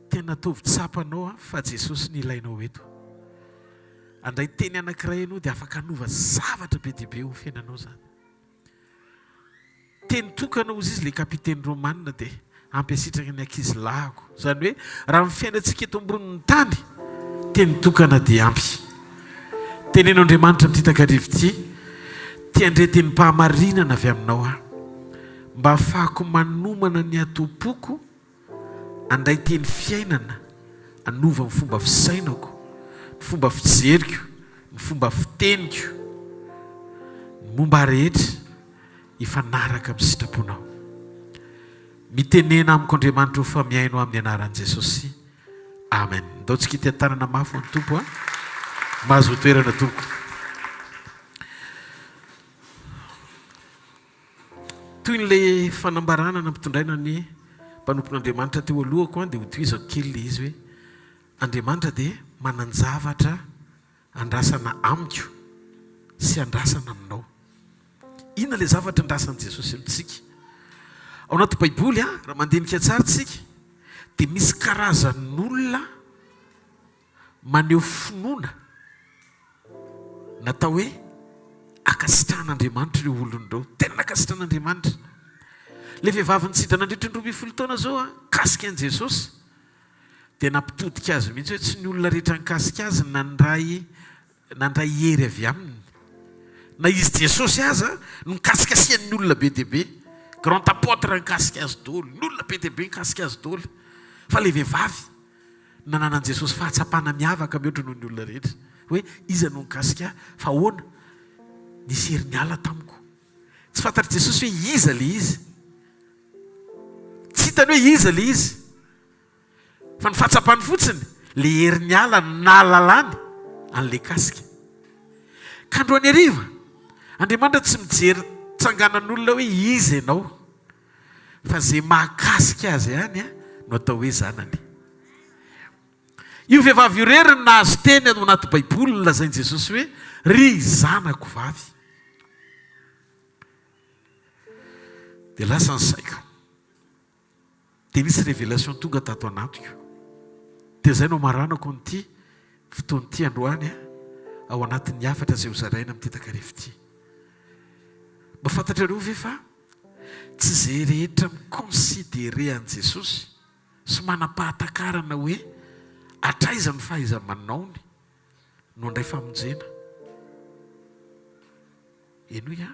S9: Tena tovy tsapanao fa Jesosy ny ilainao eto. Andray teny anankiray ianao dia afaka hanova zavatra be dia be ho fiainanao zany. Teny tokana ozy izy ilay kapiteny Romanina dia ampiasitraka ny ankizy lahako. Zany hoe raha mifiainantsika eto ambonin'ny tany teny tokana dia ampy. Tenenao Andriamanitra amin'ity takarivo ity, tia andreteny mpahamarinana avy aminao aho mba ahafahako manomana ny atopoko andray teny fiainana anova ny fomba fisainako, ny fomba fijeriko, ny fomba fiteniko, ny momba rehetra ifanaraka amin'ny sitraponao. Mitenena amiko Andriamanitra ho fa miainao amin'ny anaran'i Jesosy. Amen. Ndao tsika ity tanana mafy ny tompo a. Mahazo toerana tompo. Toy n'ilay fanambarana nampitondraina ny mpanompon'Andriamanitra teo alohako a dia ho toizako kely le izy hoe Andriamanitra dia manan-javatra andrasana amiko sy andrasana aminao. Inona ilay zavatra andrasan'i Jesosy amintsika? Ao anaty Baiboly a raha mandinika tsara tsika dia misy karazan'olona maneho finoana natao hoe akasitrahan'Andriamanitra ireo olona ireo. Tena nakasitrahan'Andriamanitra. Ilay vehivavy nitsidra nandritra ny 12 taona zao a kasika an'i Jesosy dia nampitodika azy mihitsy hoe tsy ny olona rehetra nikasika azy nandray hery avy aminy. Na izy Jesosy aza no nikasikasian'ny olona be dia be. Grand apôtre nikasika azy daholo, ny olona be dia be nikasika azy daholo. Fa ilay vehivavy nananan'i Jesosy fahatsapana miavaka mihoatra noho ny olona rehetra. Hoe iza no nikasika fa ahoana? Nisy hery niala tamiko. Tsy fantatry Jesosy hoe iza le izy. Tsy hitany hoe iza le izy. Fa ny fahatsapany fotsiny le hery niala nalalany an'le kasika. Ka androany hariva Andriamanitra tsy mijery tsanganan'olona hoe iza ianao fa zay mahakasika azy ihany a no atao hoe zanany. Io vehivavy io rery ny nahazo teny ao anaty Baiboly lazain'i Jesosy hoe ry zanako vavy. Dia lasa ny saiko. Dia nisy révélation tonga tato anatiko. Dia zay no maranako n'ity fotoan'ity androany ao anatin'ny hafatra izay ho zaraina amin'ity takarivo ity. Mba fantatrareo ve fa tsy izay rehetra mikonsidere an'i Jesosy sy manam-pahatakarana hoe atraiza ny fahaiza-manaony no andray famonjena. Eno ia.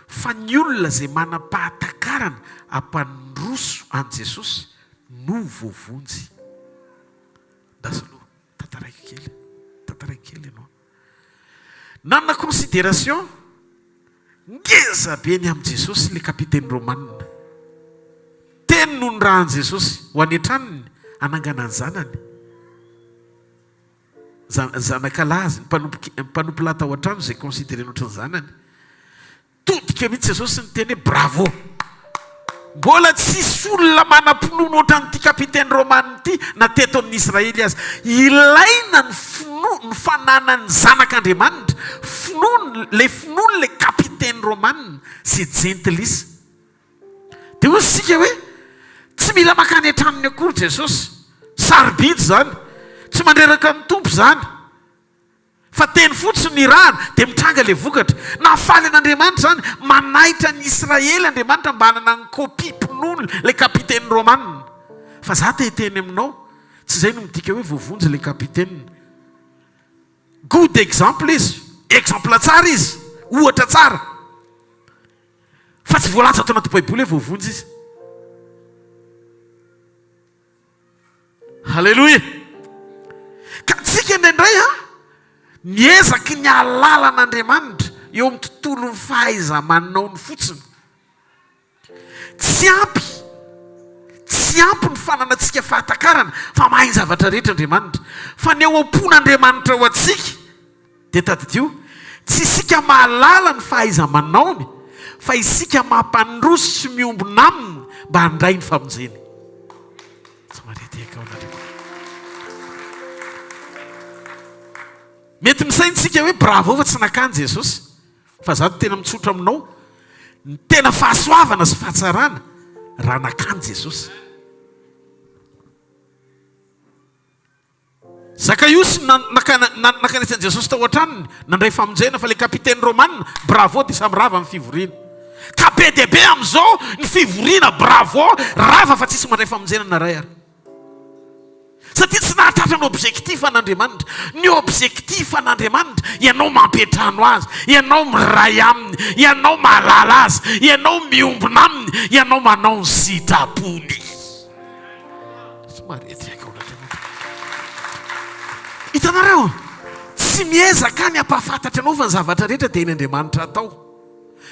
S9: Fa ny olona izay manam-pahatakarana hampandroso an'i Jesosy no voavonjy. Ndasa aloha tantaraiko kely ianao. Nanana considération ngeza be ny amin'i Jesosy le kapiteny Romanina. Teny noho ny rahan'i Jesosy ho anetraniny anangana ny zanany. Zanakalazy mpanompo lahy tao an-trano izay considéré ohatry ny zanany. Todika mihitsy Jesosy ny teny hoe bravo. Mbola tsisy olona manam-pinoana ohatran'ity kapiteny Romanina ity na teto amin'ny Israely azy. Ilaina ny fananany zanak'Andriamanitra. Le finoana le kapiteny Romanina c'est gentilisa. Dia hoy isika hoe tsy mila makany an-tranony akory Jesosy. Sarobidy zany. Tsy mandreraka ny tompo zany. Fa teny fotsiny ny rahana dia mitranga le vokatra. Nahafaly an'Andriamanitra zany manaitra ny Israely Andriamanitra mba hanana ny kopia mpinoana le kapiteny Romanina. Fa za te hiteny aminao tsy izay no midika hoe voavonjy le kapiteny. Good exemple izy. Exemple tsara izy. Ohatra tsara. Fa tsy voalaza ato anaty Baiboly hoe voavonjy izy. Halleluia. Ka tsika indraindray miezaky ny ahalala an'Andriamanitra eo amin'ny tontolon'ny fahaiza-manaony fotsiny. Tsy ampy ny fananantsika fahatakarana fa mahay ny zavatra rehetra Andriamanitra. Fa ny eo am-pon'Andriamanitra ho antsika dia tadidio tsy isika mahalala ny fahaiza-manaony fa isika mampandroso sy miombona aminy mba handray ny famonjeny. Tsy marety eka ao an'Andriamanitra. misaintsika hoe bravo fa tsy nakany Jesosy fa zato tena mitsotra aminao ny tena fahasoavana sy fahatsarana raha nakany Jesosy. Zakaiosy nakanetsan Jesosy tao an-tranony nandray famonjena fa le kapitaine romanina bravo dia samy rava amin'ny fivoriana ka be dia be amin'izao ny fivoriana bravo rava fa tsisy mandray famonjena na ray ary satria tsy nahatratra ny objectif an'Andriamanitra. Ny objectif an'Andriamanitra ianao mampetrano azy, ianao miray aminy, ianao mahalala azy, ianao miombona aminy, ianao manao ny sitrapony. Hitanareo, tsy miezaka ny ampahafantatra anao fa ny zavatra rehetra dia ny Andriamanitra atao.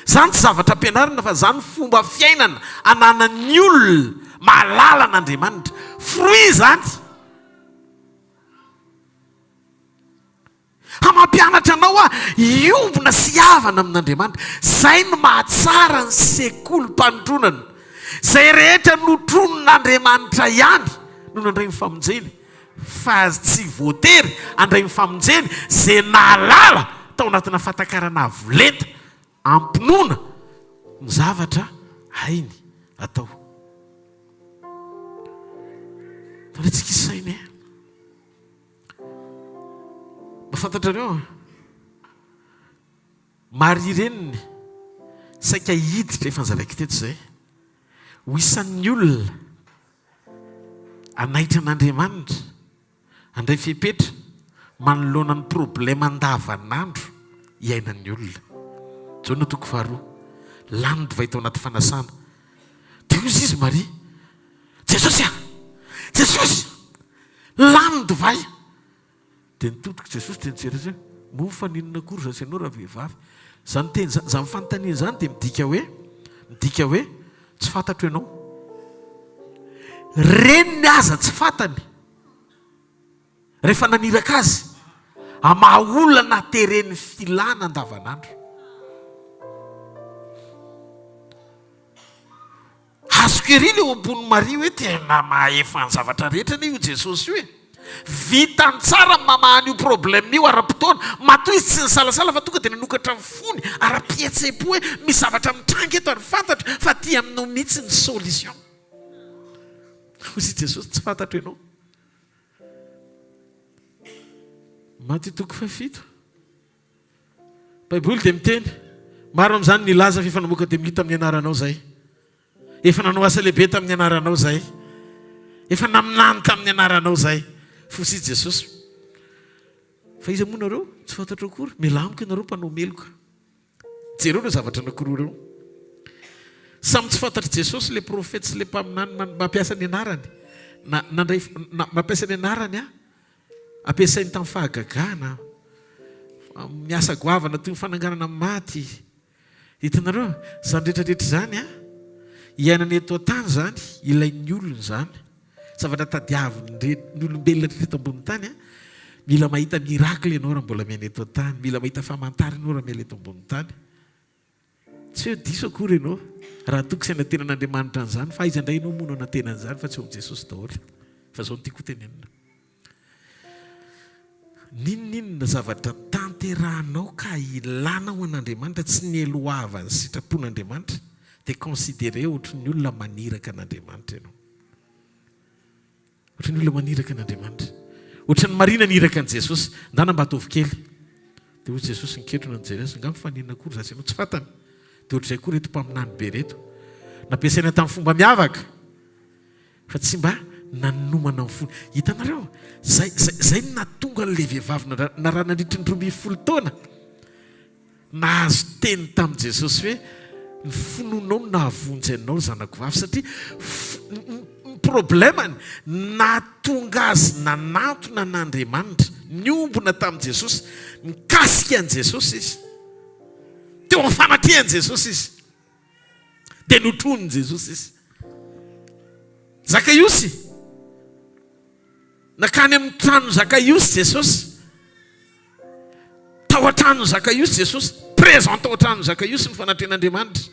S9: Zany tsy zavatra ampianarina fa zany fomba fiainana ananan'ny olona mahalala an'Andriamanitra. Fruit zany. Hamampianatra anao iombona sy havana amin'Andriamanitra. Zay no mahatsara ny sekolim-panotronana. Zay rehetra notronon'Andriamanitra ihany no nandray ny famonjeny. Fa tsy voatery andray ny famonjeny zay nahalala tao anatina fatakarana avolenta ampinoana ny zavatra hainy atao. Tanetsika isainy mafantatrareo mari reniny saika hiditra efa nzaraky teto zay ho isan'ny olona anaitra an'Andriamanitra andray fepetra manoloana ny problema andavanandro iainan'ny olona. Jona 2:2 lany divay tao anaty fanasana dia ozy izy Maria Jesosy Jesosy lany divay dia nitotoka Jesosy dia nijery azy hoe mofa ninona kory zasy ianao raha vehivavy. Zany teny zany fanontaniana zany dia midika hoe tsy fantatro ianao. Reniny aza tsy fantany rehefa naniraka azy amaolona natereny filana andavanandro. Azokery eo ambony Maria hoe tena mahefa ny zavatra rehetra ne io Jesosy io e. Vitany tsara mamahany io problème io ara-potoana matoa izy tsy nisalasala fa tonga dia nanokatra ny fony ara-pihetsepo hoe misy zavatra mitrangy eto ary fantatra fa ty aminao mihitsy ny solution. Hozy Jesosy tsy fantatro ianao. Maty 5:7 Baiboly dia miteny maro amin'izany nilaza fa efa namoaka dia mihita amin'ny anaranao zay, efa nanao asa lehibe tamin'ny anaranao zay, efa naminany tamin'ny anaranao zay. Fosy Jesosy fa izy moa nareo tsy fantatro akory milamiko ianareo mpanao meloka. Jereo reo zavatra anakoroa reo samy tsy fantatry Jesosy le profety sy le mpaminany mampiasa ny anarany nandray mampiasa ny anarany ampiasainy tamin'ny fahagagana miasa goavana toy ny fananganana maty. Hitanareo zany rehetrarehetra zany iainany eto an-tany zany ilain'ny olona zany zavatra tadiavin'ny olombelona rehetra ambony tany mila mahita miracle ianao raha mbola miaina eto an-tany, mila mahita famantara ianao raha miaina eto ambony tany. Tsy hoe diso akory ianao raha toko sy anatenan'Andriamanitra an'izany fa izy indray ianao mono anatenan'izany fa tsy ao Jesosy daholo. Fa zao no tiako tenenina. Ninonina zavatra tanterahanao ka ilanao an'Andriamanitra tsy ny eloavany sitrapon'Andriamanitra dia considéré ohatry ny olona maniraka an'Andriamanitra ianao. Ohatry ny olona maniraka an'Andriamanitra. Ohatry ny Maria naniraka an'i Jesosy ndana mba ataovy kely. Dia hoy Jesosy niketrona an'i Jerasy nga mifaninana kory zasy ianao tsy fantany. Dia ohatr'izay koa reto mpaminany be reto nampiasaina tamin'ny fomba miavaka fa tsy mba nanomana amin'ny fony. Hitanareo zay natonga n'ilay vehivavy na raha nandritry ny 20 taona nahazo teny tamin'i Jesosy hoe ny finoanao no nahavonjy anao zanako vavy satria ny problemany natonga azy nanatona an'Andriamanitra niombona tamin'i Jesosy nikasika an'i Jesosy izy teo amin'ny fanatrehan'i Jesosy izy dia notronon'i Jesosy izy. Zakaiosy nakany amin'ny trano Zakaiosy Jesosy, tao an-trano Zakaiosy Jesosy, présent tao an-trano Zakaiosy ny fanatrehan'Andriamanitra.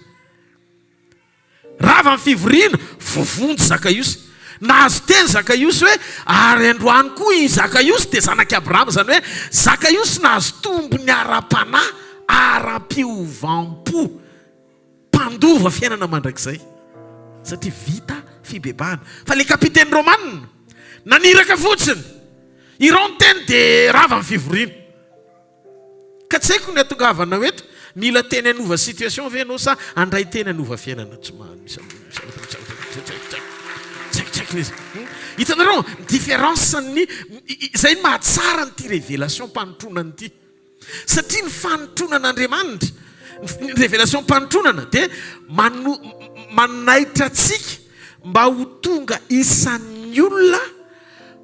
S9: Rava amin'ny fivoriana vovonjy Zakaiosy nahazo teny Zakaiosy hoe ary androany koa i Zakaiosy dia zanaky Abrahama, zany hoe Zakaiosy nahazo tombony ara-panahy ara-piovampo mpandova fiainana mandrakizay satria vita fibebahana. Fa le kapiteny Romanina naniraka fotsiny irao ny teny dia rava amin'ny fivoriana. Ka tsy haiko ny atongavana eto mila teny anova situation ve anao sa andray teny anova fiainana tsy hitanareo différence ny zay ny mahatsara nyty révélation mpanotonana ity satria ny fanotonan'Andriamanitra ny révélation mpanotonana dia manaitra atsika mba ho tonga isan'ny olona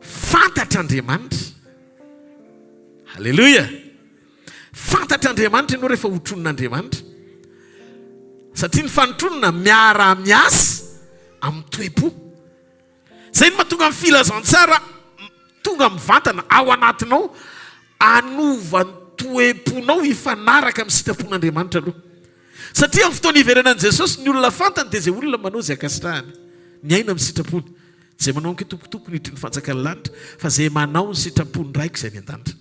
S9: fantatr'Andriamanitra. Halleluja. Fantatr'Andriamanitra ianao rehefa hotronon'Andriamanitra satria ny fanotonana miara-miasa amin'ny toe-po. Zay ny mahatonga amin'ny filazantsara tonga mivantana ao anatinao anova ny toe-ponao hifanaraka amin'ny sitrapon'Andriamanitra aloha. Satria amin'ny fotoana iverenan'i Jesosy ny olona fantany dia izay olona manao izay akasitrahany ny aina amin'ny sitrapony, izay manao anke tompotopony hitry ny fanjakany lanitra fa izay manao ny sitrapony raiko izay ny an-danitra.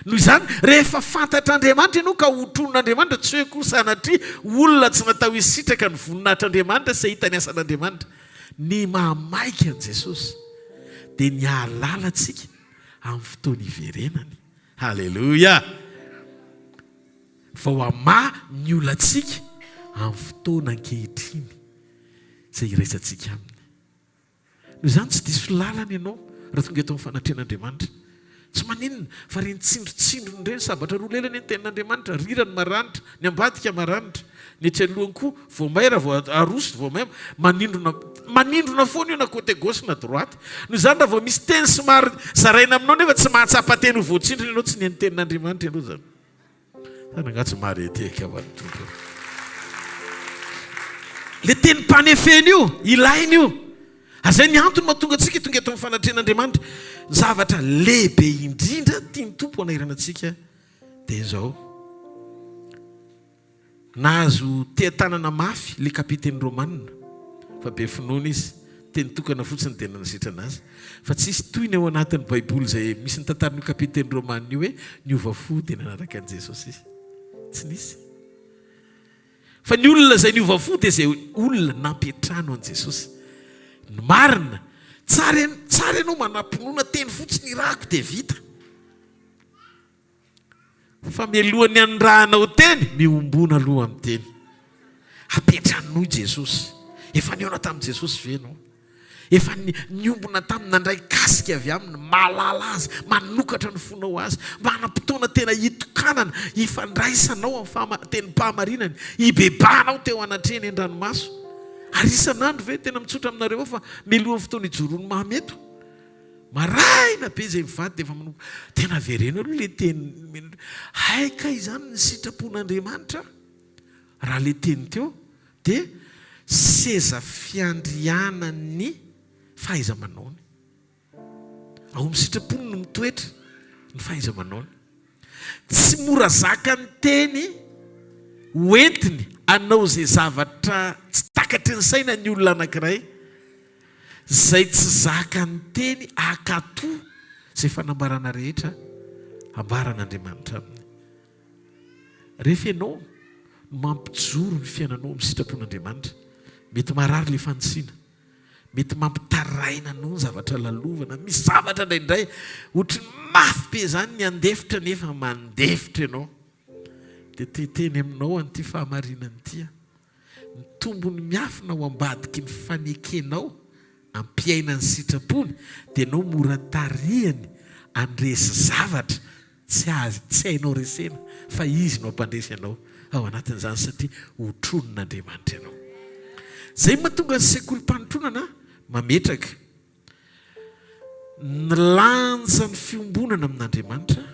S9: Noho izany rehefa fantatr'Andriamanitra ianao ka hotronon'Andriamanitra tsy hoe koa sanatria olona tsy natao hisitraka ny voninahitr'Andriamanitra sy hita ny asan'Andriamanitra. Ny mamaika an' Jesosy dia ny ahalala antsika amin'ny fotoana iverenany. Halleluja. Vao ama ny olantsika amin'ny fotoana ankehitriny izay iraisantsika aminy. Noho izany tsy diso lalana ianao raha tonga eto amin'ny fanatrehan'Andriamanitra. Tsy maninona fa reny tsindrotsindrony ireny sabatra roa lelany ny tenin'Andriamanitra, rirany maranitra, ny ambadika maranitra, ny etsy alohany koa vao maira vao aroso vao maima manindrona foana io na côté gauche na droite. Noho izany raha vao misy teny somary zaraina aminao nefa tsy mahatsapa-teny ho voatsindrona ianao tsy ny tenin'Andriamanitra ianao zany. Anangatsy mahareteka amin'ny tompo. Le teny mpanefeny io ilainy io. Azay ny antony mahatonga antsika tonga eto amin'ny fanatrehan'Andriamanitra. Ny zavatra lehibe indrindra tiany tompo anahirana antsika dia izao. Nahazo tea-tanana mafy le kapiteny Romanina fa be finoana izy teny tokana fotsiny tena nasitrana azy fa tsisy toy ny ao anatin'ny baiboly izay misy ny tantaran'io kapiteny Romanina io hoe niova fo tena nanaraka an'i Jesosy izy. Tsy nisy. Fa ny olona izay niova fo dia izay olona nampetrano an'i Jesosy. Ny marina tsara ianao manam-pinoana teny fotsiny irako dia vita. Fa mialohan'ny andrahanao teny miombona aloha amin'ny teny. Apetranao Jesosy. Efa niona tamin'i Jesosy venao. Efa niombona tamin'ny nandray kasika avy aminy malala azy, manokatra ny fonao azy, manam-potoana tena hitokanana, hifandraisanao amin'ny tenim-pahamarinany, hibebanao teo anatreny an-dranomaso. Ary isan'andro ve tena mitsotra aminareo fa mialohan'ny fotoana hijoroany mahameto. Maraina be izay mivady dia efa manao tena verena aloha le teny. Haika izany ny sitrapon'Andriamanitra. Raha le teny teo dia seza fiandrianany fahaiza-manaony. Ao amin'ny sitrapony no mitoetra ny fahaiza-manaony. Tsy mora zaka ny teny hoentiny anao izay zavatra tsy takatry ny saina ny olona anankiray izay tsy zaka ny teny akato izay fanambarana rehetra ambaran'Andriamanitra aminy. Rehefa ianao no mampijoro ny fiainanao amin'ny sitrapon'Andriamanitra, mety marary le fanisiana, mety mampitaraina anao ny zavatra lalovana, misy zavatra indraindray ohatry mafy be izany ny andefitra nefa mandefitra ianao. Dia teteny aminao an'ity fahamarinany ity. Ny tombony miafina ho ambadiky ny fanekenao ampiainany sitrapony dia ianao mora tarihany andresy zavatra tsy hainao resena fa izy no ampandresy ianao ao anatin'izany satria hotronon'Andriamanitra ianao. Zay mahatonga ny sekolim-panotronana mametraka ny lanjan'ny fiombonana amin'Andriamanitra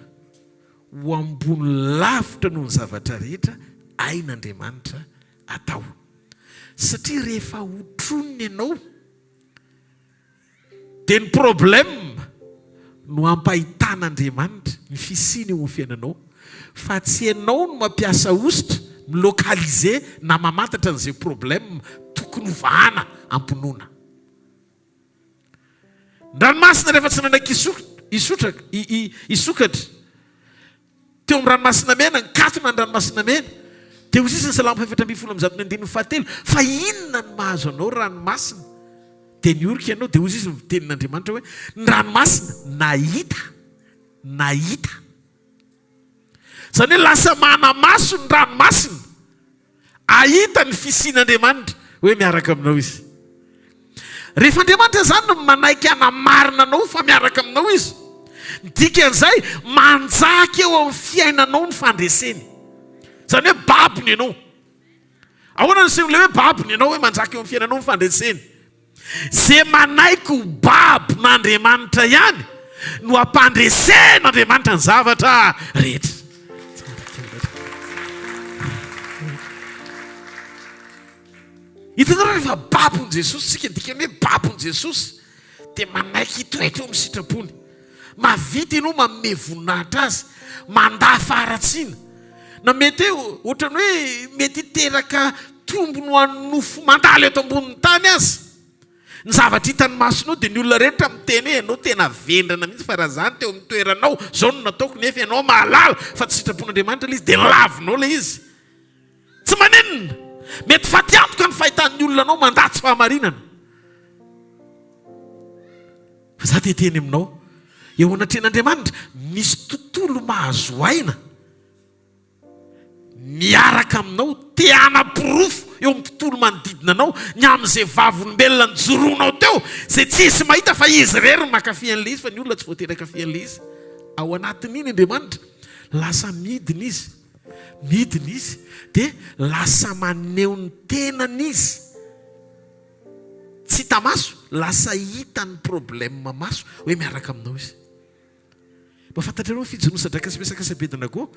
S9: ho ambony lavitra noho ny zavatra rehetra ain'Andriamanitra atao. Satria rehefa hotronony ianao dia ny problème no ampahitan'Andriamanitra ny fisiny eo amin'ny fiainanao fa tsy ianao no mampiasa ositra milokalize na mamantatra an'izay problème tokony hovahana ampinoana. Ranomasina rehefa tsy nanaiky isokatra teo amin'ny ranomasina mena nikatona ny ranomasina mena dia ho sisy ny salamo faefatra ambin'ny folo amin'ny zato ny andininy fahatelo fa inona ny mahazo anao ranomasina dia niorika ianao dia ho sisy ny tenin'Andriamanitra hoe ny ranomasina nahita zany hoe lasa manamaso ny ranomasina ahita ny fisian'Andriamanitra hoe miaraka aminao izy. Rehefa Andriamanitra zany no manaiky anamarina anao fa miaraka aminao izy, dikan'izay manjaka eo amin'ny fiainanao ny fandreseny. Zany hoe babony ianao. Ahoana ny seho le hoe babony ianao hoe manjaka eo amin'ny fiainanao ny fandreseny? Zay manaiky ho babon'Andriamanitra ihany no ampandresen'Andriamanitra ny zavatra rehetra. Hitanao rehefa babon' Jesosy sika dikany hoe babon' Jesosy dia manaiky hitoetra eo amin'ny sitrapony. Mavita ianao manome voninahitra azy, mandafaratsiana. Na mety ohatrany hoe mety hiteraka tombony ho an'ny nofo mandalo eto ambonin'ny tany azy. Ny zavatra hitany masonao dia ny olona rehetra miteny hoe ianao tena vendrana mihitsy fa raha zany teo amin'ny toeranao zao no nataoko nefa ianao mahalala fa tsy sitrapon'Andriamanitra ilay izy dia lavinao ilay izy. Tsy maninona. Mety fatiantoka ny fahitan'ny olona anao mandatsy fahamarinana. Fa za dia teny aminao eo anatrehan'Andriamanitra misy tontolo mahazo aina miaraka aminao te hanapirofo eo amin'ny tontolo manodidina anao ny amin'izay vavolombelona nijoroanao teo zay tsisy mahita fa izy rery ny mankafy an'ilay izy fa ny olona tsy voatery akafy an'ilay izy. Ao anatin'iny Andriamanitra lasa midina izy dia lasa maneho ny tenany izy. Tsy hita maso, lasa hita ny problème maso hoe miaraka aminao izy. Mahafantatrareo fijonosan-draka sy miasakasabedina koa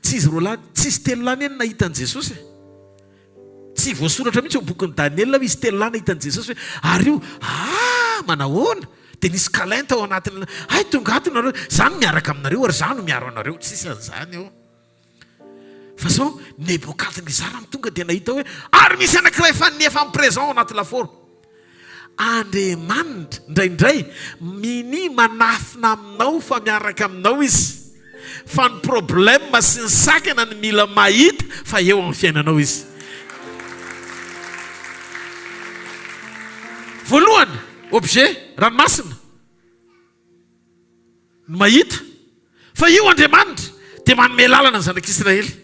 S9: tsy izy roa lahy, tsy izy telo lahy eny nahitan'i Jesosy. Tsy voasoratra mihitsy eo bokin'ny Daniel hoe izy telo lahy nahitan'i Jesosy hoe ary io manahoana dia nisy kalainta ao anatiny tonga ato nareo zany miaraka aminareo ary zany no miaro anareo, tsisy an'izany eo. Fa zao Nebokadnezara tonga dia nahita hoe ary misy anankiray efa nefa amin'ny présent ao anaty laforo. Andriamanitra indraindray mini manafina aminao fa miaraka aminao izy, fa ny problème sy ny sakana ny mila mahita fa eo amin'ny fiainanao izy. Voalohany objet ranomasina ny mahita fa io Andriamanitra dia manome lalana ny zanak'Israely.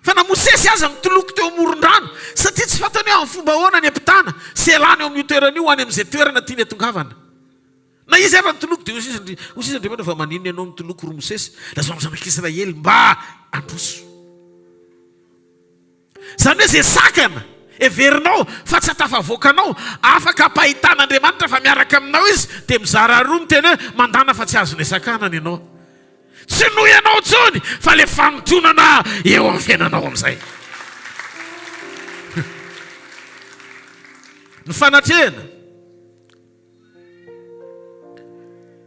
S9: Fa na Mosesy aza nitoloko teo amoron-drano satria tsy fantany hoe amin'ny fomba ahoana ny ampitana sy elany eo amin'ny toerana io any amin'izay toerana tiany atongavana. Na izy ary nitoloko dia hoy izy Andriamanitra fa maninona ianao nitoloko ro Mosesy lazao amin'ny zanak'Israely mba androso. Zany hoe zay sakana everinao fa tsy hatafavoakanao afaka ampahitan'Andriamanitra fa miaraka aminao izy dia mizara roa ny teny hoe mandana fa tsy azony sakanana ianao. Tsy noho ianao tsony fa le fanotonana eo amin'ny fiainanao amin'izay. Ny fanatrehana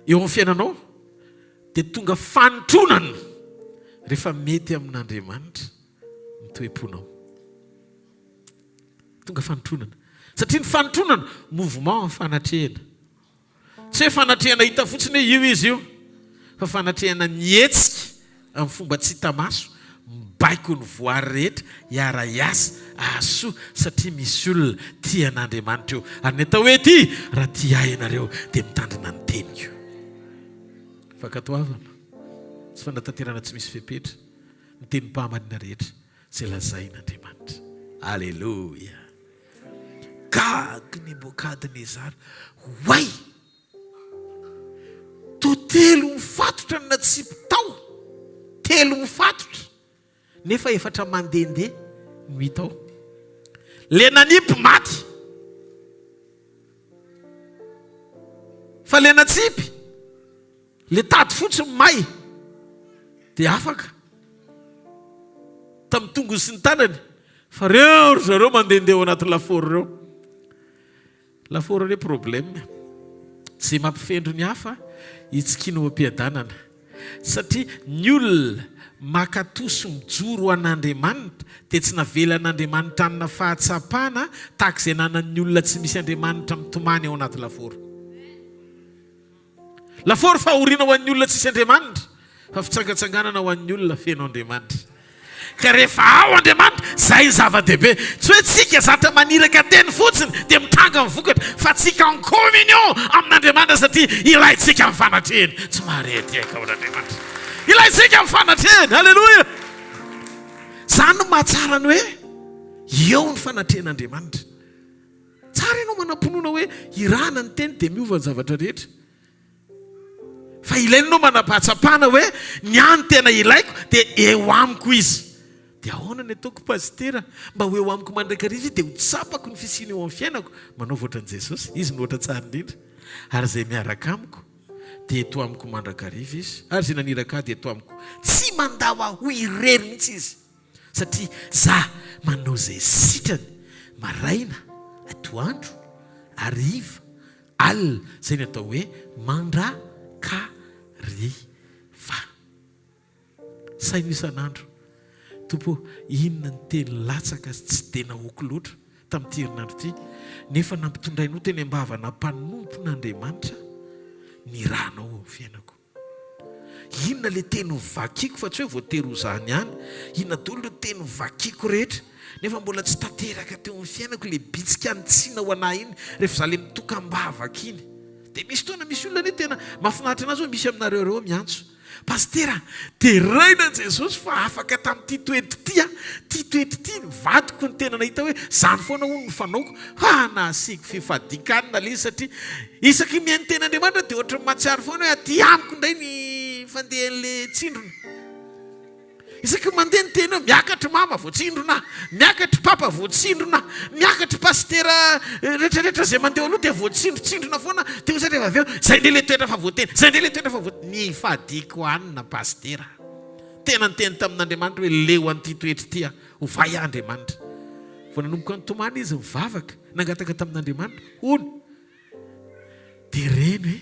S9: eo amin'ny fiainanao dia tonga fanotronana rehefa mety amin'Andriamanitra ny toe-ponao. Tonga fanotronana satria ny fanotronana mouvement amin'ny fanatrehana. Tsy hoe fanatrehana hita fotsiny hoe io izy io, fa fanatrehana mihetsika amin'ny fomba tsy hita maso, mibaiko ny voary rehetra hiara-iasa ahasoa satria misy olona tian'Andriamanitra eo. Ary ny atao hoe ty raha tia ianareo dia mitandrina ny teniko. Fankatoavana sy fanatanterana tsy misy fepetra ny tenim-pahamarina rehetra izay lazain'Andriamanitra. Alleluia. Gaga Nebokadnezara hoay telo mifatotra na tsy tao, telo mifatotra nefa efatra mandehandeha no hita ao. Le nanipy maty fa le natsipy le tady fotsiny may dia afaka tamin'ny tongony sy ny tanany. Fa reo ry zareo mandehandeha ao anaty laforo reo. Laforo reo problème zay mampifendro ny hafa hitsikina ho ampiadanana satria ny olona makatoso mijoro ho an'Andriamanitra dia tsy navelan'Andriamanitra anina fahatsapana tahaka izay nanan'ny olona tsy misy Andriamanitra mitomany ao anaty laforo. lafory fahoriana ho an'ny olona tsisy Andriamanitra fa fitsangatsanganana ho an'ny olona feno Andriamanitra. Ka rehefa ao Andriamanitra zay ny zava-dehibe, tsy hoe tsika zatra maniraka teny fotsiny dia mitanga mivokatra fa tsika en communion amin'Andriamanitra satria ilayntsika amin'ny fanatrehany. Tsy marety aika amin'Andriamanitra, ilayntsika amin'ny fanatrehany. Halleloja. Zany no mahatsara ny hoe eo ny fanatrehan'Andriamanitra. Tsara ianao manam-ponoana hoe irana ny teny dia miova ny zavatra rehetra. Fa ilainao manam-pahatsapana hoe ny any tena ilaiko dia eo amiko izy. Dia ahoana ny ataoko pastera mba ho eo amiko mandrakariva dia ho tsapako ny fisiana eo amin'ny fiainako. Manao voatra an'i Jesosy, izy no ohatra tsara indrindra. Ary izay miaraka amiko dia eto amiko mandrakariva izy. Ary izay naniraka dia eto amiko. Tsy mandawa ho irery mihitsy izy. Satria za manao izay sitrany maraina, atoandro, hariva, alina, izay ny atao hoe mandrakariva. Saina isan'andro, Tompo, inona ny teny latsaka tsy tena hoko loatra tamin'ity herinandro ity, nefa nampitondrainao teny ambavana mpanompon'Andriamanitra ny ranao amin'ny fiainako. Inona le teny vakiko fa tsy hoe voatery ho zany ihany, inona daholo le teny vakiko rehetra nefa mbola tsy tanteraka teo amin'ny fiainako le bitsika antsiana ho anahy iny rehefa za le mitokam-bavaka iny. Dia misy toana misy olona tena mahafinaritra anazy hoe misy aminareo reo miantso, pastera teraina Jesosy fa afaka tamin'ity toetra ty toetra ty vadiko ny tena nahita hoe zany foana ho ny fanaoko. Nasiko fifadikanina le izy satria isaky mihainy tena Andriamanitra dia ohatra mahatsiaro foana hoe aty amiko indray ny fandehan'le tsindrona. Isaky mandeha ny tena miakatra mama voatsindrona, miakatra papa voatsindrona, miakatra pastera rehetrarehetra zay mandeha aloha dia voatsindrotsindrona foana. Dia ho satria avy eo zay ndray le toetra fa voateny, zay ndray le toetra fa voateny. Ny fadiko anina pastera tena nyteny tamin'Andriamanitra hoe leo an'ity toetra ity ho vai Andriamanitra. Vao nanomboka nitomany izy mivavaka nangataka tamin'Andriamanitra ono dia reny hoe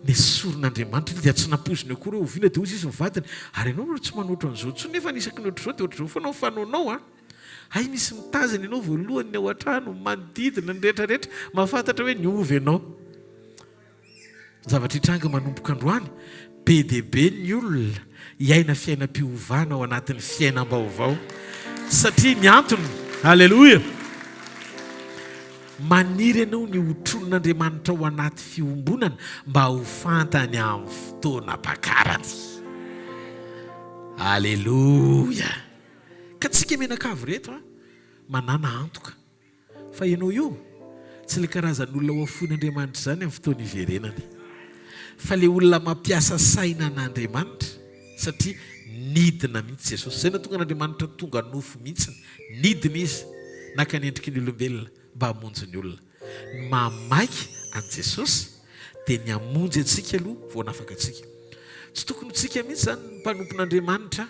S9: nesoron'Andriamanitra dia tsy nampoziny akory hoe oviana dia ozy izy mivadiny. Ary ianao no tsy manoatra an'izao tsony nefa nisaky ny ohatr'izao dia ohatr'izao foana fanaonao hay misy mitazana ianao voalohany ny ao an-trano manodidina ny rehetrarehetra mahafantatra hoe niovy ianao. Zavatra hitranga manomboka androany be dia be ny olona hiaina fiainam-piovana ao anatin'ny fiainam-baovao satria ny antony, halleloja, maniry ianao ny hotron'Andriamanitra ao anaty fiombonana mba ho fantany amin'ny fotoana pakarany. Halleloja. Ka tsika menakavy reto manana antoka fa ianao io tsy le karazan'olona ho afoin'Andriamanitra zany amin'ny fotoana iverenany, fa le olona mampiasa saina an'Andriamanitra satria nidina mihitsy Jesosy. Zay natonga n'Andriamanitra tonga nofo mihitsy, nidina izy naka ny endriky ny olombelona mba hamonjy ny olona. Ny mamaiky an' Jesosy dia ny hamonjy antsika aloha vao nafaka antsika. Tsy tokony tsika mihitsy zany ny mpanompon'Andriamanitra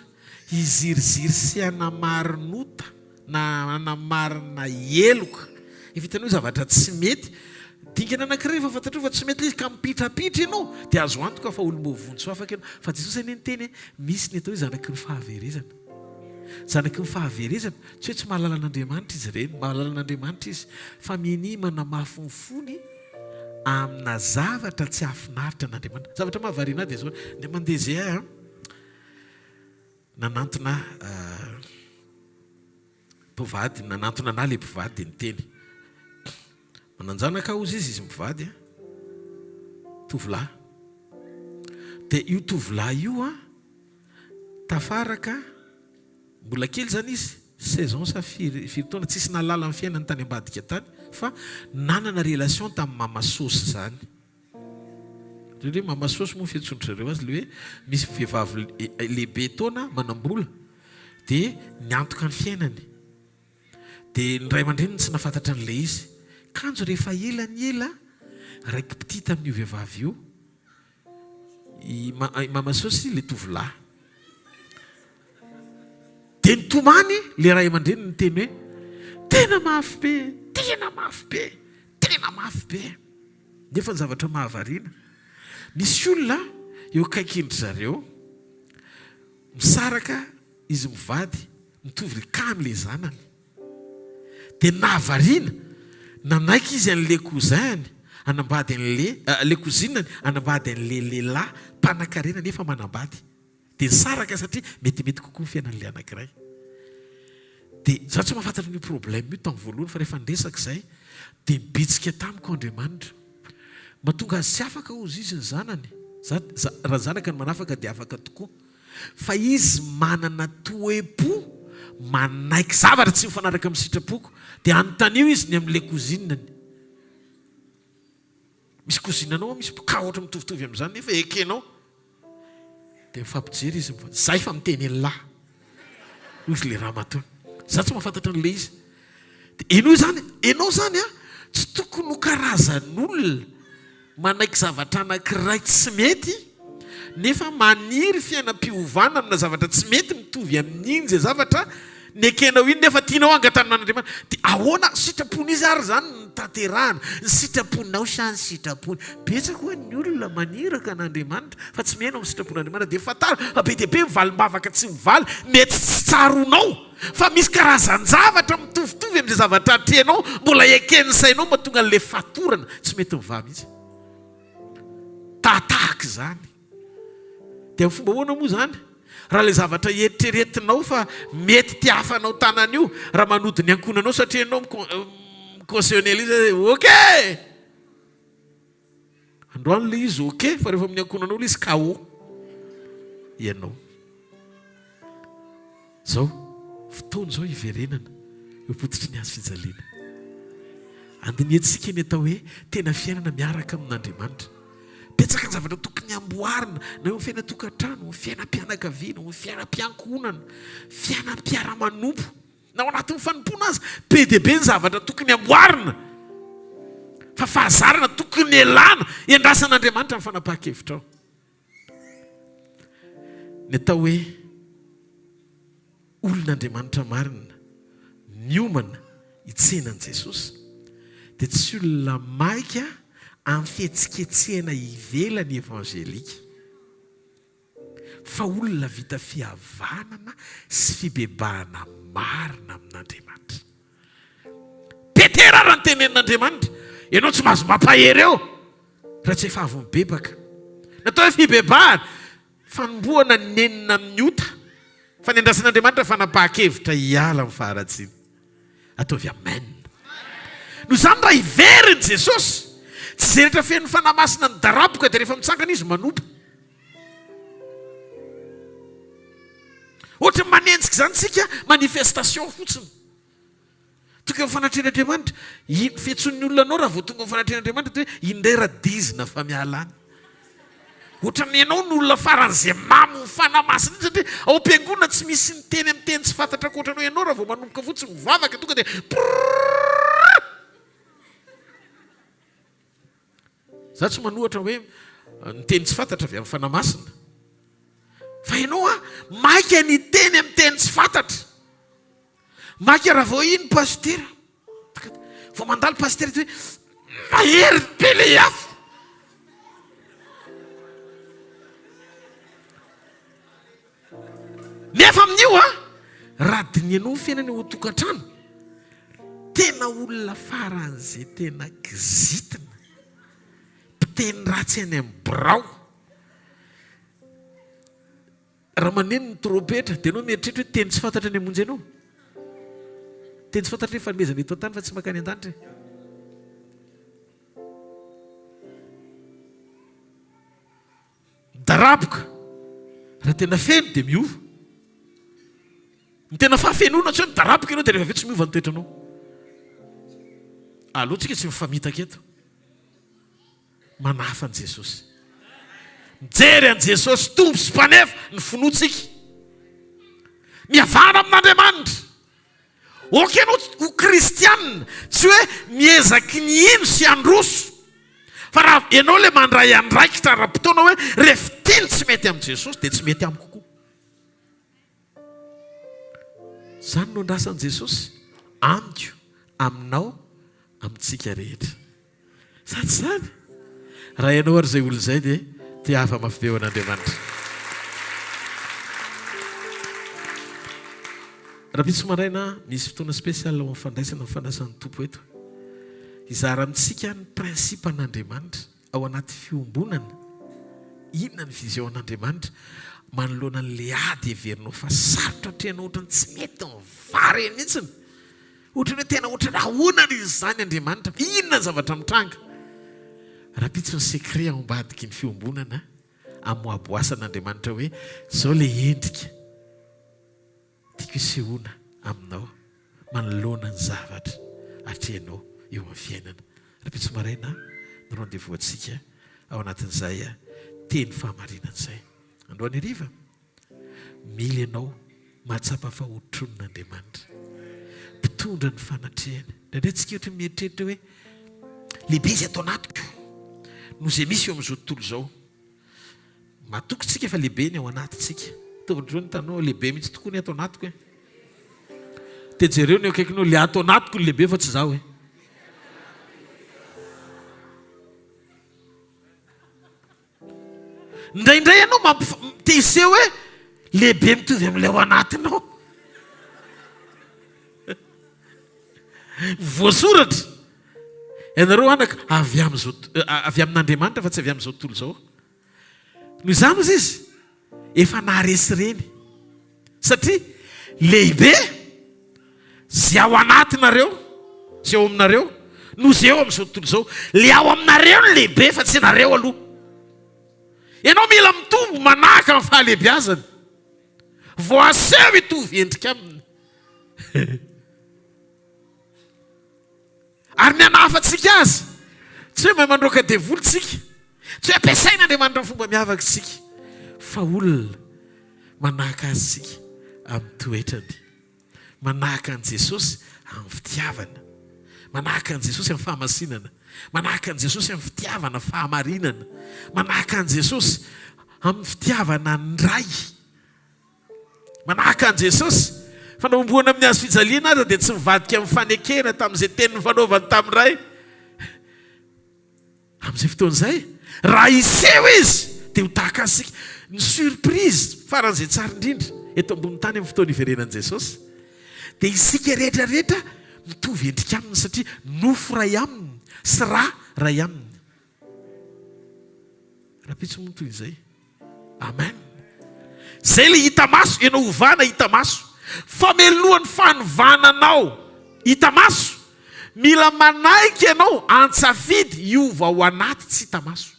S9: iziriziry sy anamarinota na anamarina eloka hivitanao zavatra tsy mety. Dingana anankiray fa fantatrao fa tsy mety izy ka mipitrapitra ianao dia azo antoka fa olom-bovonso afaka ianao. Fa Jesosy any teny misy ny atao hoe zanaky ny fahaverezana. Zanaky ny fahaverezana tsy hoe tsy mahalala an'Andriamanitra izy ireny, mahalala an'Andriamanitra izy fa miny manamafy ny fony amina zavatra tsy hafinaritra an'Andriamanitra. Zavatra mahavariana dia zao ny mandeha zay nanantona mpivady, nanantona ana le mpivady dia niteny mananjanaka ozy izy mivady tovolahy. Dia io tovolahy io tafaraka mbola kely zany izy 16 ans sa 4 taona tsisy nalala amin'ny fiainany tany ambadika tany fa nanana relation tamin'ny mamasosy zany. Hoe mamasosy moa fiantsondrareo azy le hoe misy vehivavy lehibe taona manam-bola dia niantoka ny fiainany. Dia ny ray aman-dreniny tsy nafantatra an'ilay izy. Kanjo rehefa ela ny ela raiky petita amin'io vehivavy io mamasosy le tovolahy. Dia nitomany le ray aman-dreniny ny teny hoe tena mafy be, tena mafy be, tena mafy be. Nefa ny zavatra mahavariana misy olona eo akaikindry zareo misaraka izy mivady mitovy kamy le zanany. Dia nahavariana nanaiky izy an'le kouzany anambady le kozinany anambady an'le lehilahy mpanan-karena nefa manambady dia saraka satria metimety kokoa ny fiainan'le anankiray. Dia za tsy mahafantatra ny problème io tamin'ny voalohany fa rehefa ndresaka izay dia mibitsika tamiko Andriamanitra. Mahatonga azy tsy afaka ozy izy ny zanany. Raha zanaka ny manafaka dia afaka tokoa. Fa izy manana toe-po manaiky zavatra tsy mifanaraka amin'ny sitrapoko. Dia anontanio izy ny amin'ilay kozinany. Misy kozinanao misy ka ohatra mitovitovy amin'izany nefa ekenao. Dia mifampijery izy zay fa miteny lahy. Izy le raha matony. Za tsy mahafantatra an'ilay izy. Dia enao zany tsy tokony ho karazan'olona manaiky zavatra anankiray tsy mety nefa maniry fiainam-piovana amina zavatra tsy mety mitovy amin'iny zay zavatra nekenao iny nefa tianao angatanan'Andriamanitra. Dia ahoana sitrapony izy ary zany ny tanterahana. Ny sitraponao sa ny sitrapony. Betsaka hoe ny olona maniraka an'Andriamanitra fa tsy miheno amin'ny sitrapon'Andriamanitra dia fatara be dia be mivalim-bavaka tsy mivaly mety tsy tsaronao fa misy karazan-javatra mitovitovy amin'izay zavatra atreanao mbola eken'ny sainao mahatonga an'ilay fatorana tsy mety mivaha mihitsy. Tahaka izany. Dia fomba hoana moa zany raha ilay zavatra eritreretinao fa mety tiafanao tanan'io raha manody ny ankonanao satria ianao micautionner izy ok androany le izy ok fa rehefa amin'ny ankonanao le izy KO ianao. Zao fotoana zao iverenana epotitry ny azo fijaliana andiniantsika ny atao hoe tena fiainana miaraka amin'Andriamanitra. Betsaka ny zavatra tokony amboarina na eo fiaina tokantrano, fiainam-pianakaviana, fiainam-piankonana, fiainam-piara-manompo na ao anatin'ny fanompoana azy be dia be ny zavatra tokony amboarina fa fahazarana tokony elana iandrasan'Andriamanitra amin'ny fanapahan-kevitra ao. Ny atao hoe olon'Andriamanitra marina miomana hitsenan'i Jesosy dia tsy olona maika amin'ny fihetsiketsehana ivelany evangelika fa olona vita fihavanana sy fibebahana marina amin'Andriamanitra. Petera raha ny tenenin'Andriamanitra ianao tsy mahazo mampahery eo raha tsy efa avy mibebaka. Natao hoe fibebahana fanomboana nenina amin'ny ota fa ny andrasan'Andriamanitra fanapahan-kevitra hiala amin'ny faharatsiana. Ataovy amen. Noho izany raha iveriny Jesosy tsy izay rehetra feno fanamasina ny daraboka dia rehefa mitsangana izy manompo. Ohatra manenjika izany tsika manifestation fotsiny. Tonga amin'ny fanatrehan'Andriamanitra fiantson'ny olona anao raha vao tonga amin'ny fanatrehan'Andriamanitra dia hoe indray radizina fa mialany. Ohatra ny ianao ny olona faran'izay mamo ny fanamasina satria ao am-piangonana tsy misy ny teny amin'ny teny tsy fantatra ankoatranao ianao raha vao manomboka fotsiny mivavaka tonga dia za tsy manohatra hoe ny teny tsy fantatra avy amin'ny fanamasina fa ianao maika ny teny amin'ny teny tsy fantatra. Maika raha vao iny pastera vao mandalo pastera dia hoe mahery be le afo. Nefa amin'io raha dinianao fiainana eo an-tokantrano tena olona faran'izay tena kizitina teny ratsy any amin'ny birao. Raha maneno ny trompetra dia anao mieritreritra hoe teny tsy fantatra ny hamonjy anao. Teny tsy fantatra hoe fanomezana eto an-tany fa tsy makany an-danitra. Daraboka raha tena feno dia miova. Ny tena fahafenoana tsy hoe ny daraboka ianao dia rehefa avy tsy miova ny toetranao. Aloha tsika tsy mifamitaka eto. Manafa an' Jesosy. Mijery an' Jesosy tompo sy mpanefa ny finoantsika. Mihavana amin'Andriamanitra. Ok ianao ho kristianina tsy hoe miezaky ny ino sy androso fa raha ianao le mandray andraikitra ara-potoana hoe rehefa tiany tsy mety amin'i Jesosy dia tsy mety amiko koa. Zany no andrasan'i Jesosy amiko, aminao, amintsika rehetra. Sady zany raha ianao ary izay olo izay dia tia hafa mafy be ho an'Andriamanitra. Raha bitso maraina misy fotoana spesialy ao amin'ny fandraisana ny fanasan'ny tompo eto. izara mitsika ny prinsipa an'Andriamanitra ao anaty fiombonana. Inona ny vision an'Andriamanitra manoloana n'le ady heverinao fa sarotra hatrehanao ohatrany tsy mety mivary eny mihitsiny. Ohatrany hoe tena ohatra rahoana izy zany Andriamanitra. Inona ny zavatra mitranga? Raha pitsy ny secret ao ambadiky ny fiombonana amoaboasan'Andriamanitra hoe zao le endrika tiako hisehoana aminao manoloana ny zavatra hatrehanao eo amin'ny fiainana. Raha pitsy maraina ny rendez-vous antsika ao anatin'izay teny fahamarinan'izay. Androany hariva mila ianao mahatsapa fahotron'Andriamanitra, mpitondra ny fanatrehana. Ndraindray tsika ohatra mieritreritra hoe lehibe izy atao anatiko no izay misy eo amin'izao tontolo izao. Matoky tsika fa lehibe ny ao anatintsika. Taovadro ny tanao lehibe mihitsy tokoa ny atao anatiko e. Tejereo ny akaikinao le atao anatiko ny lehibe fa tsy zaho e. Indraindray ianao teseho hoe lehibe mitovy amin'ilay ao anatinao. Voasoratra. Ianareo anaka avy amin'Andriamanitra fa tsy avy amin'izao tontolo izao. Noho izany ozy izy efa naharesy reny. Satria lehibe zay ao anatinareo, zay ao aminareo, no zay ao amin'izao tontolo izao. Le ao aminareo ny lehibe fa tsy nareo aloha. Ianao mila mitombo manahaka amin'ny fahalehibiazany. Voaseho mitovy endrika aminy. Ary ny anahafatsika azy tsy hoe mandroaka devolontsika, tsy hoe ampiasain'Andriamanitra ny fomba miavaka tsika, fa olona manahaka azy tsika amin'ny toetrany, manahaka an' Jesosy amin'ny fitiavana, manahaka an' Jesosy amin'ny fahamasinana, manahaka an' Jesosy amin'ny fitiavana fahamarinana, manahaka an' Jesosy amin'ny fitiavana ndray, manahaka an' Jesosy fanaomboana amin'ny azo fijaliana aza dia tsy mivadika amin'ny fanekena tamin'izay teniny fanaovany tamin'iray. Amin'izay fotoan'izay raha iseho izy dia ho tahaka asika ny surprise faran'izay tsara indrindra eto ambony tany amin'ny fotoana iverenan'i Jesosy dia isika rehetrarehetra mitovy endrika aminy satria nofo ray aminy sy ra ray aminy. Raha pitsy moa toy izay. Amen. Zay le hita maso, ianao ovana hita maso. Famelohan'ny fanovananao hita maso. Mila manaiky ianao antsafidy hiova ao anaty tsy hita maso.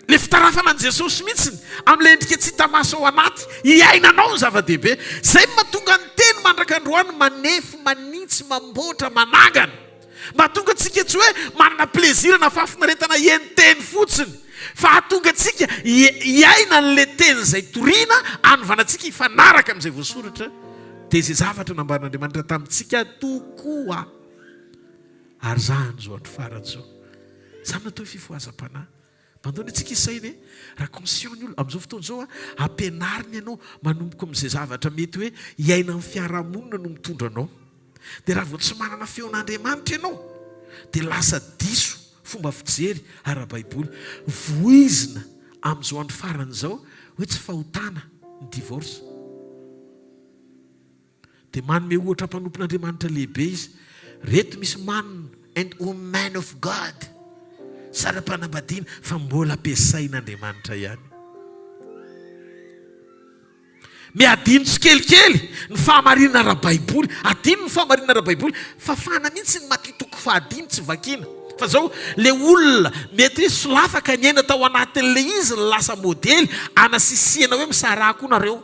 S9: Le fitarafana an' Jesosy mihitsiny amin'ilay endrika tsy hita maso ao anaty hiainanao ny zava-dehibe. Zay mahatonga ny teny mandrak'androany manefy, manitsy, mamboatra, manangana. Mahatonga antsika tsy hoe manana plezira na fahafinaretana ienteny fotsiny, fa hahatonga antsika hiaina n'le teny izay toriana anovanantsika hifanaraka amin'izay voasoratra dia izay zavatra nambaran'Andriamanitra tamintsika tokoa. Ary zany zao andro farany zao. Zany natao fifohazam-panahy. Mandony antsika isainy raha conscient ny olo amin'izao fotoana izao ampianariny ianao manomboka amin'izay zavatra mety hoe hiaina amin'ny fiarahamonina no mitondra anao. Dia raha vao tsy manana feon'Andriamanitra ianao dia lasa diso fomba fijery ara-baiboly. Voizina amin'izao andro farany izao hoe tsy fahotana ny divorce. Dia manome ohatra mpanompon'Andriamanitra lehibe izy. Reto misy man and woman of God, sara-panambadiana fa mbola ampiasain'Andriamanitra ihany. Miadino tsikelikely ny fahamarinana ara-baiboly, adino ny fahamarinana ara-baiboly, fa fana mihitsy ny makitoko fahadimy tsy vakiana. Fa zao le olona mety solafaka ny aina tao anatin'le izy ny lasa modely anasisiana hoe misara koa nareo.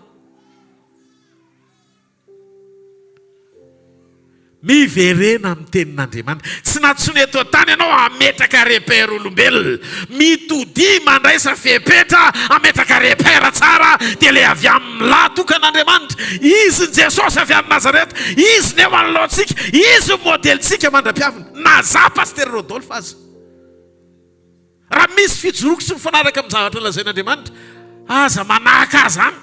S9: Miverena amin'ny tenin'Andriamanitra. Tsy natsony eto an-tany ianao ametraka repère olombelona, mitody mandraisa fepetra ametraka repère tsara dia le avy amin'ny latokan'Andriamanitra. Izy Jesosy avy amin'ny Nazareta, izy ny eo anoloantsika, izy modelitsika mandra-piavina. Naza paster Rodolphe aza. Raha misy fijoroky sy mifanaraka amin'ny zavatra lazain'Andriamanitra, aza manahaka azy any.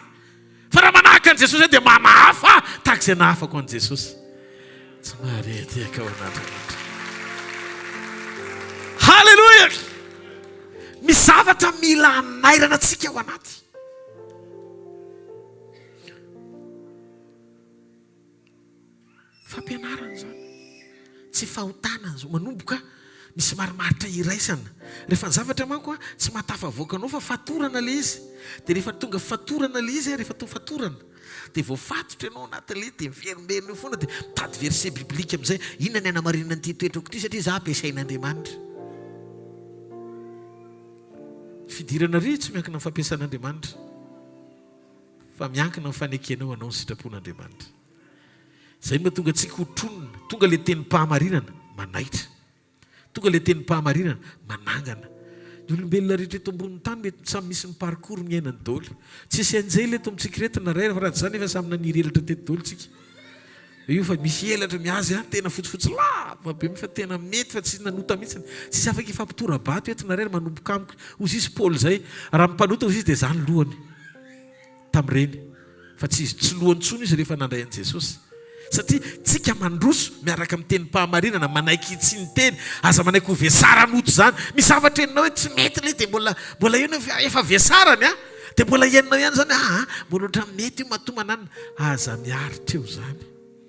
S9: Fa raha manahaka an' Jesosy dia manahafa tahaka izay nahafako an' Jesosy. Halleluja. Misy zavatra mila anairana antsika ao anaty. Fampianarana zany. tsy fahotana zao manomboka misy marimaritra iraisana rehefa ny zavatra manko a tsy mahatafavoakanao fa fatorana le izy dia rehefa tonga fatorana le izy rehefa tonga fatorana dia voafatotra ianao anatin'le dia miverimberina io foana dia mitady verset biblika amin'izay inona ny anamarinana n'ity toetrako ity satria za ampiasain'Andriamanitra fidirana ry tsy miankina amin'ny fampiasan'Andriamanitra fa miankina amin'ny fanekenao anao ny sitrapon'Andriamanitra zay mahatonga antsika hotronona tonga le teny mpahamarinana manaitra tonga le teny mpahamarinana manangana ny olombelona rehetra eto ambonin'ny tany mety samy misy ny parcours ny ainany daholo tsisy anjay le eto amintsika retina ray fa raha tsy zany efa samy naniry elatra teto daholo tsika io fa misy elatra miazy a tena fotsifotsy lava be fa tena mety fa tsy nanota mihitsy tsisy afaka ifampitora bato eto naray manomboka amiko ozy izy Paoly zay raha mpanota ozy izy dia zany lohany tamin'ireny fa tsy lohany tsony izy rehefa nandray an' Jesosy satria tsika mandroso miaraka amin'ny teny mpahamarinana manaiky tsy ny teny aza manaiky ho vesara noto zany misy zavatra enao hoe tsy mety le dia mbola io efa vesarany a dia mbola iainao ihany zany mbola oatra mety io matomanana aza miaritra eo zany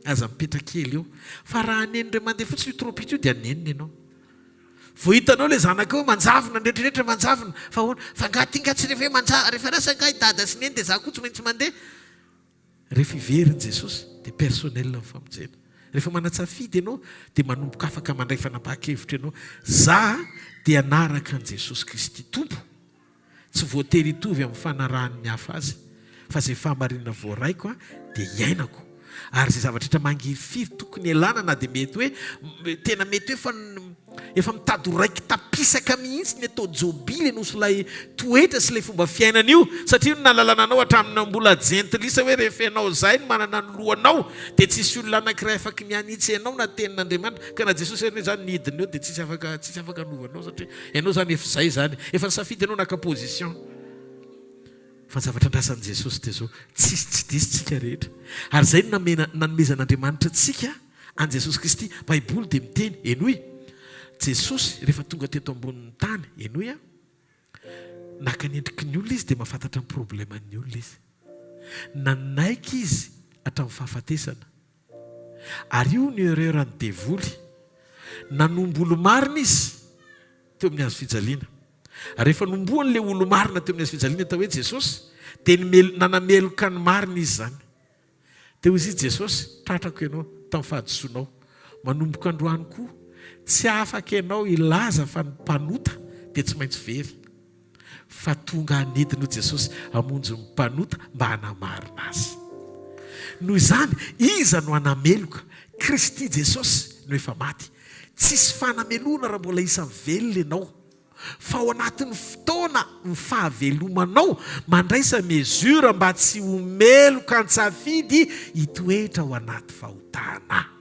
S9: aza mipetra kely eo fa raha anenindray mandeha fotsiny io tropita io dia anenina ianao vo hitanao le zanakao manjavona ndrehetrarehetra manjavona fa hoana fa ngatinga tsy rehefa hoe rehefa rasa nga dada sy neny dia za koa tsy maintsy mandeha rehefa iveriny Jesosy dia personnel ny famonjena rehefa manatsafidy ianao dia manomboka afaka mandray fanapahakevitra ianao za dia anaraka an' Jesosy Kristy tompo tsy voatery hitovy amin'ny fanarahan'ny hafa azy fa zay fahamarinana voaraiko dia iainako ary zay zavatra rehetra mangifiry tokony elana na dia mety hoe tena mety hoe fa efa mitady raiky tapisaka mihitsy ny atao jobily nosolay toetra sy lay fomba fiainana io satria io nalalana anao hatramin'ny mbola jentilisa hoe rehefa ianao zay no manana ny lohanao dia tsisy olona anankiray afaka mianitsy ianao na tenin'Andriamanitra ka na Jesosy eny zany nidiny eo dia tsisy afaka anovanao satria ianao zany efa zay zany efa nisafidy ianao naka position fa ny zavatra andrasan'i Jesosy dia zao tsisy tsy disitsika rehetra ary zay no nanomezan'Andriamanitra tsika an' Jesosy Kristy baiboly dia miteny enoy Jesosy rehefa tonga teto ambonin'ny tany enoy naka nendriky ny olona izy dia mahafantatra ny probleman'ny olona izy nanaiky izy hatramin'ny fahafatesana ary io ny ereuran'ny devoly nanombo olo marina izy teo amin'ny hazo fijaliana rehefa nomboan'le olo marina teo amin'ny hazo fijaliana atao hoe Jesosy dia nanameloka ny marina izy zany teo izy Jesosy tratrako ianao tamin'ny fahadisoanao manomboka androany koa tsy afaka ianao ilaza fa ny mpanota dia tsy maintsy very fa tonga hanidina Jesosy hamonjy ny mpanota mba hanamarina azy noho izany iza no hanameloka Kristy Jesosy no efa maty tsisy fanamelona raha mbola isa velona ianao fa ao anatin'ny fotoana ny fahavelomanao mandraisa mesura mba tsy homeloka an-tsafidy hitoetra ao anaty fahotana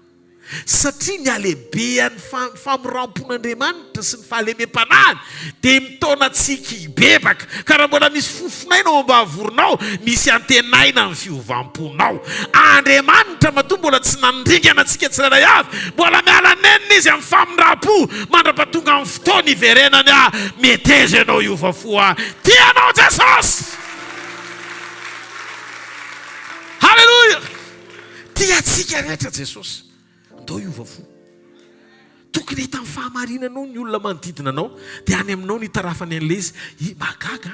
S9: satria ny alehibean'ny famorampon'Andriamanitra sy ny fahalemem-panahiny dia mitaona tsika hibebaka ka raha mbola misy fofonaina ao ambavoronao misy antenaina ny fiovamponao Andriamanitra matoa mbola tsy nandringana antsika tsirairay avy mbola miala nenina izy amin'ny famonram-po mandra-pahatonga amin'ny fotoana iverenany meteza ianao iovafo tianao Jesosy halleloja tiatsika rehetra Jesosy andao iovafo tokony hita amin'ny fahamarinanao ny olona manodidina anao dia any aminao ny tarafany an'ilay izy magaga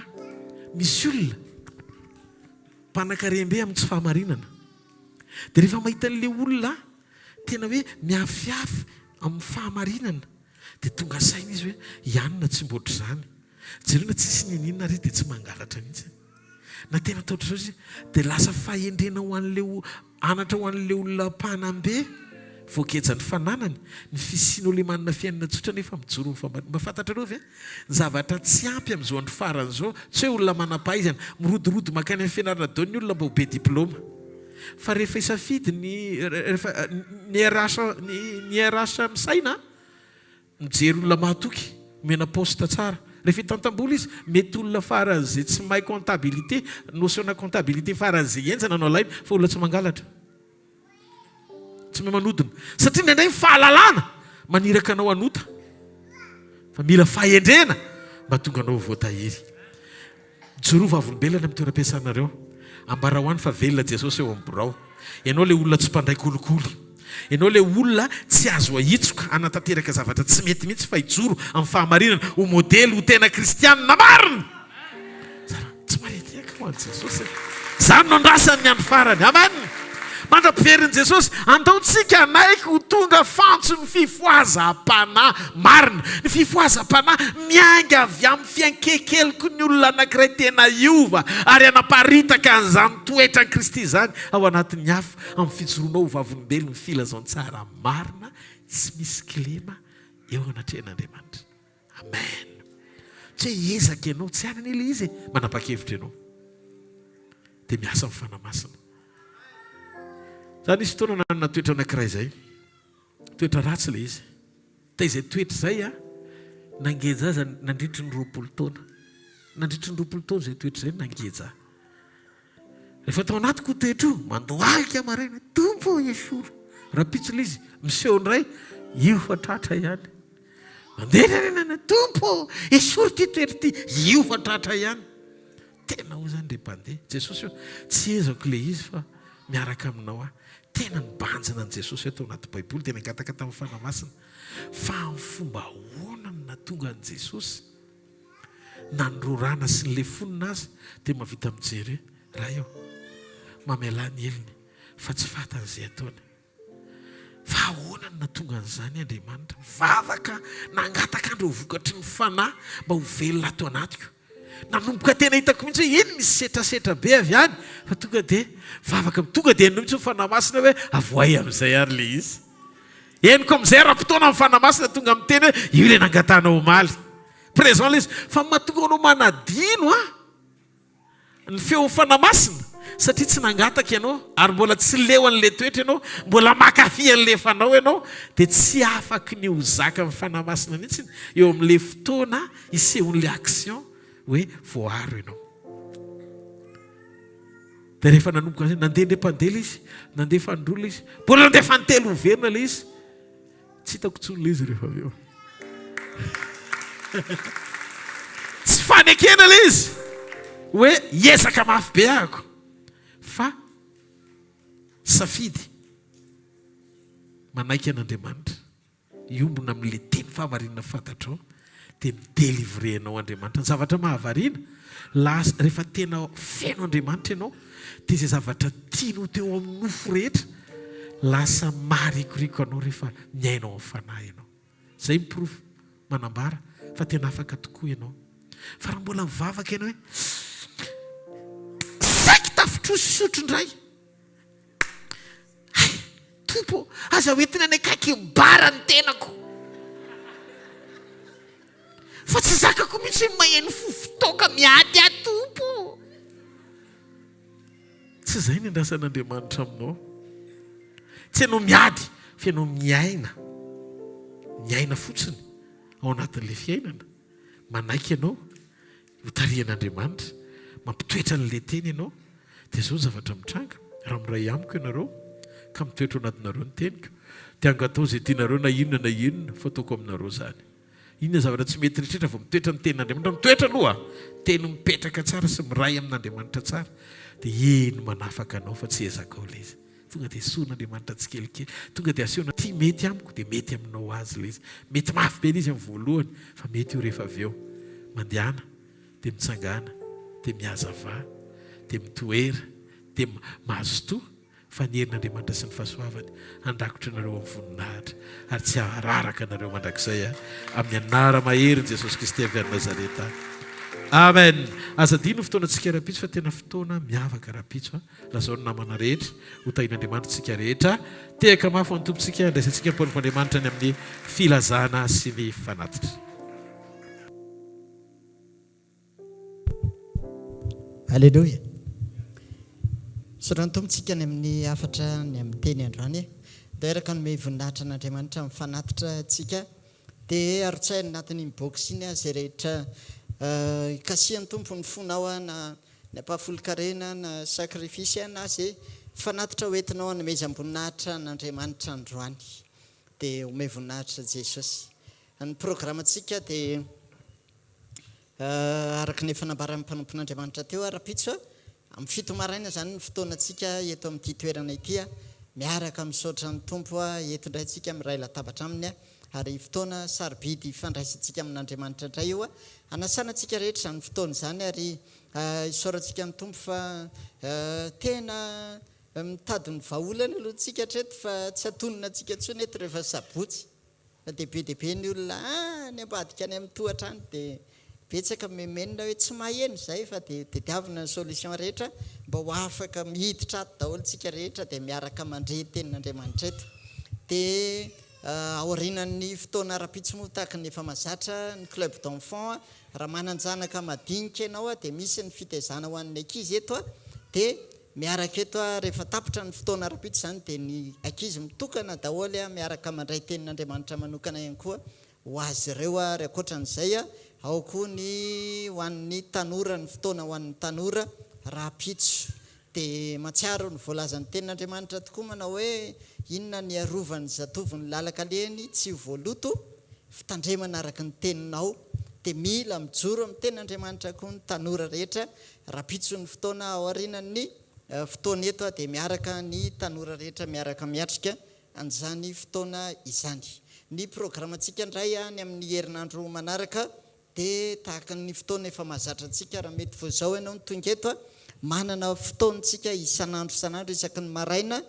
S9: misy olona mpanan-karembe amin'ny tsy fahamarinana dia rehefa mahita an'ilay olona tena hoe miafiafy amin'ny fahamarinana dia tonga saina izy hoe ianona tsy mboatra zany jerena tsisy nininona re dia tsy mangalatra mihitsy na tena ataotra zao izy dia lasa fahendrena ho an'le anatra ho an'le olona mpanambe voakejany fananany ny fisianao le manana fiainana tsotra nefa mijoro mba fantatrareo ve ny zavatra tsy ampy amin'izao andro farany zao tsy hoe olona manam-pahaizana mirodorody makany amin'ny fianarana dao ny olona mba ho be diplôma fa rehefa isafidy ny RH misaina mijery olona mahatoky mena poste tsara rehefa hitantam-bola izy mety olona faran'izay tsy mahay comptabilité notionna comptabilité faran'izay enjana anao lainy fa olona tsy mangalatra tsy mahay manodina satria nendray fahalalana maniraka anao anota fa mila fahendrena mba tonga anao voatahiry jorova avolombelona amin'ny toeram-piasanareo ambara ho any fa velona Jesosy eo amin'ny birao ianao le olona tsy mpandray kolikoly ianao le olona tsy azo ahitsoka anatanteraka zavatra tsy mety mihitsy fa hijoro amin'ny fahamarinana ho modely ho tena kristianina marina tsy mareteka ho an' jesosy zany no andrasany ny andro farany amen mandra-piveriny jesosy andaontsika anaiky ho tonga fantso ny fifoazam-panahy marina ny fifoazam-panahy mianga avy amin'ny fiankekeliko ny olona anankiray tena iova ary anaparitaka an'izany toetra ny Kristy zany ao anatin'ny hafa amin'ny fijoroanao ho vavolombelona ny filazantsara marina tsy misy kilema eo anatrehan'Andriamanitra amen tsy hoe ezaka ianao tsy anana ile izy manapa-kevitra ianao dia miasa amin'ny fanamasina zany izy fotoana nanana toetra anankiray zay toetra ratsy le izy ta izay toetra zay nangeja aza nandritry ny 20 taona nandritry ny 20 taona zay toetra zay nangeja rehefa tao anatiko toetra io mandohalika maraina tompo Jesosy raha pitsy le izy miseho ndray io fa tratra ihany mandeha renana tompo Jesosy ty toetra ty io fa tratra ihany tena ho zany repandeha Jesosy tsy ezako le izy fa miaraka aminao tena ny banjina an' Jesosy atao anaty baiboly tena angataka tamin'ny fanamasina fa amin'ny fomba ahoana no natonga an' Jesosy nandrorana sy nle fonina azy dia mavita mijery raha eo mamela ny elony fa tsy fatan'izay ataony fa ahoana no natonga an'izany Andriamanitra mivavaka nangataka andro ho vokatry ny fanahy mba ho velona ato anatiko nanomboka tena hitako mihitsy hoe eny misy setrasetra be avy any fa tonga dia vavaka tonga dia mihitsy fanamasina hoe avoay amin'izay ary le izy eniko amin'izay ra-potoana amin'ny fanamasina tonga amin'ny teny hoe io le nangatana omaly présent le izy fa mahatonga anao manadino ny feo fanamasina satria tsy nangataka ianao ary mbola tsy leo an'le toetra ianao mbola makafy an'le fanao ianao dia tsy afaky ny ho zaka amin'ny fanamasina mihitsy eo amin'le fotoana isehon'le action hoe voaro ianao dia rehefa nanomboka an'izay nandeha ndre-pandela izy nandeha fandrola izy mbola nandeha fantelo overina le izy tsy hitako tsony le izy rehefa avy eo tsy fanekena le izy hoe hiezaka mafy be ahako fa safidy manaiky an'Andriamanitra iombona amin'le teny fahamarinana fantatrao dia midelivrenao Andriamanitra ny zavatra mahavarina lasa rehefa tena feno Andriamanitra ianao dia izay zavatra tianao teo amin'ny nofo rehetra lasa maharikoriko anao rehefa miainao amin'ny fanahy ianao zay miprofo manambara fa tena afaka tokoa ianao fa raha mbola mivavaka ianao hoe saky tafitrosy sotrondray tompo aza hoentina ny akaiky bara ny tenako fa tsy zakako mihitsy maheno fofotoka miady tompo tsy zay ny andrasan'Andriamanitra aminao tsy ianao miady fa ianao miaina fotsiny ao anatin'le fiainana manaiky ianao hotarian'Andriamanitra mampitoetra n'le teny ianao dia zao ny zavatra mitranga raha miray amiko ianareo ka mitoetra ao anatinareo ny teniko dia angatao zay tianareo na inona fa ataoko aminareo zany inona zavatra tsy mety rehetrrehetra vao mitoetra ny tenin'Andriamanitra mitoetra aloha teny mipetraka tsara sy miray amin'Andriamanitra tsara dia eno manafaka anao fa tsy ezakao le izy tonga dia soan'Andriamanitra tsy kelikely tonga dia asehoana ty mety amiko dia mety aminao azy le izy mety mafy be le izy amin'ny voalohany fa mety io rehefa avy eo mandehana dia mitsangana dia miazava dia mitoera dia mahazo fa ny herin'Andriamanitra sy ny fahasoavany andrakotra anareo amin'ny voninahitra ary tsy hararaka anareo mandrakizay amin'ny anara mahery Jesosy Kristy avy any Nazareta amen azadino fotoanantsika rapitso fa tena fotoana miavaka rapitso lazao ny namana rehetra ho tahin'Andriamanitra tsika rehetra tehaka mafy ny tompontsika andraisantsika mpolimpoandriamanitra ny amin'ny filazana sy ny fanatitra
S7: Alleluia. Sorany tompontsika ny amin'ny afatra ny amin'ny teny androany dia eraka ny voninahitra n'Andriamanitra amin'ny fanatitra tsika dia arotsaina anatin'ny box iny zay rehetra ikasian'ny tompo ny fonao na ny ampahafolo-karena na sakrifisy na zay fanatitra hoentinao hanomezam-boninahitra n'Andriamanitra androany dia omey voninahitra Jesosy ny programantsika dia araka ny fanambaran'ny mpanompon'Andriamanitra teo rapitso amin'ny fito maraina zany ny fotoanantsika eto amin'ity toerana ity miaraka misaotra ny tompo eto indray tsika miray latabatra aminy ary fotoana sarobidy fandraisantsika amin'Andriamanitra indray io anasana tsika rehetra ny fotoana zany ary isaorantsika ny tompo fa tena mitady ny vahaolana aloha tsika hatreto fa tsy atonona tsika tsony eto rehefa sabotsy fa dehibe ny olona ny ambadika any amin'ny tohatra any dia betsaka memenina hoe tsy maheno zay fa dia diavina ny solution rehetra mba ho afaka mihiditra ato daholo tsika rehetra dia miaraka mandre tenin'Andriamanitra eto dia aorinan'ny fotoana ara-pitsy moa tahaka ny efa mazatra ny club d'enfant raha manan-janaka madinika ianao dia misy ny fitaizana ho an'ny ankizy eto dia miaraka eto rehefa tapitra ny fotoana ara-pitsy zany dia ny ankizy mitokana daholo miaraka mandray tenin'Andriamanitra manokana ihany koa ho azy ireo ary akoatran'izay ao koa ny ho an'ny tanora ny fotoana ho an'ny tanora ra-pitso dia matsiaro ny voalazan'ny tenin'Andriamanitra tokoa manao hoe inona ny arovan'ny zatovo ny lalaka leny tsy voaloto fitandremana araka ny teninao dia mila mijoro amin'ny tenin'Andriamanitra koa ny tanora rehetra ra-pitso ny fotoana ao arinan'ny fotoana eto dia miaraka ny tanora rehetra miaraka miatrika an'izany fotoana izany ny programantsika indray ny amin'ny herinandro manaraka dia tahaka ny fotoana efa mahazatra antsika raha mety voazao ianao ny tonga eto manana fotoantsika isanandro isaky ny maraina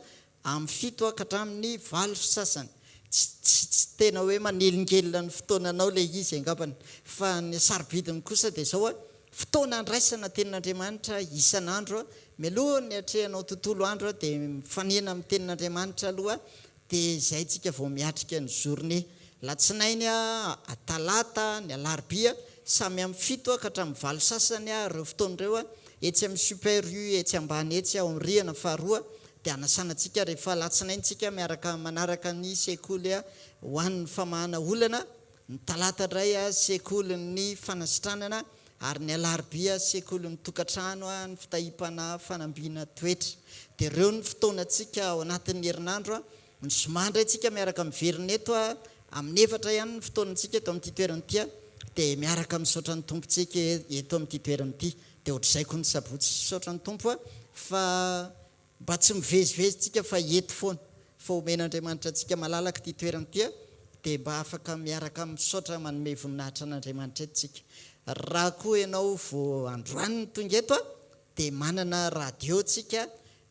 S7: amin'ny 7 ka hatramin'ny 8 sasany tsy tena hoe manelingelina ny fotoananao le izy angambany fa ny sarobidiny kosa dia zao fotoana andraisana tenin'Andriamanitra isanandro mialoha ny atrehanao tontolo andro dia mifanena amin'ny tenin'Andriamanitra aloha dia zay tsika vao miatrika ny journée latsinainy talata ny alarobia samy amin'ny 7 ka hatramin'ny 8 sasany ireo fotoanareo etsy amin'ny super u etsy ambany etsy ao amin'ny rihana faharoa dia anasanantsika rehefa latsinaintsika miaraka manaraka ny sekoly ho an'ny famahana olana ny talata indray sekoly ny fanasitranana ary ny alarobia sekoly ny tokantrano ny fitahipana fanambiana toetra dia ireo ny fotoanantsika ao anatin'ny herinandro ny zomandra itsika miaraka miverina eto amin'ny 4 ihany ny fotoanantsika eto amin'ity toeran'ity dia miaraka misaotra ny tompontsika eto amin'ity toeran'ity dia ohatr'izay koa ny sabotsy saotra ny tompo fa mba tsy mivezivezy tsika fa eto foana fa omen'Andriamanitra antsika malalaka ity toeran'ity dia mba afaka miaraka misaotra manome voninahitra an'Andriamanitra eto tsika raha koa ianao vao androany ny tonga eto dia manana radio tsika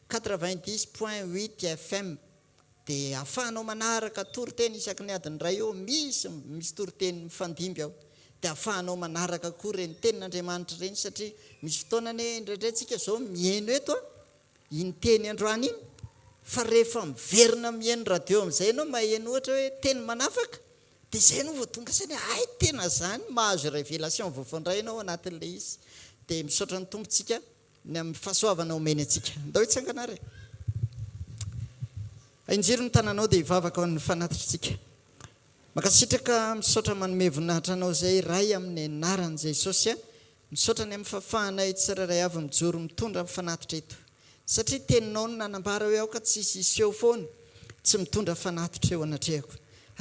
S7: 90.8 FM dia ahafahanao manaraka toriteny isaky ny adiny ray eo misy toriteny mifandimby ao dia ahafahanao manaraka koa reny tenin'Andriamanitra reny satria misy fotoanany indraindray tsika zao mihaino eto iny teny androany iny fa rehefa miverina mihaino radio amin'izay ianao maheno ohatra hoe teny manafaka dia zay no vao tonga sany tena zany mahazo révélation voafoandray ianao anatin'ilay izy dia misaotra ny tompontsika ny amin'ny fahasoavana omeny antsika ndao hitsanganare injiro ny tananao dia hivavaka ao ny fanatitsika makasitraka misaotra manome voninahitra anao zay ray amin'ny anaran'i Jesosy misaotra ny amin'ny fahafahanay tsirairay avy mijoro mitondra fanatitra eto satria teninao no nanambara hoe aoka tsisy iseho foana tsy mitondra fanatitra eo anatrehako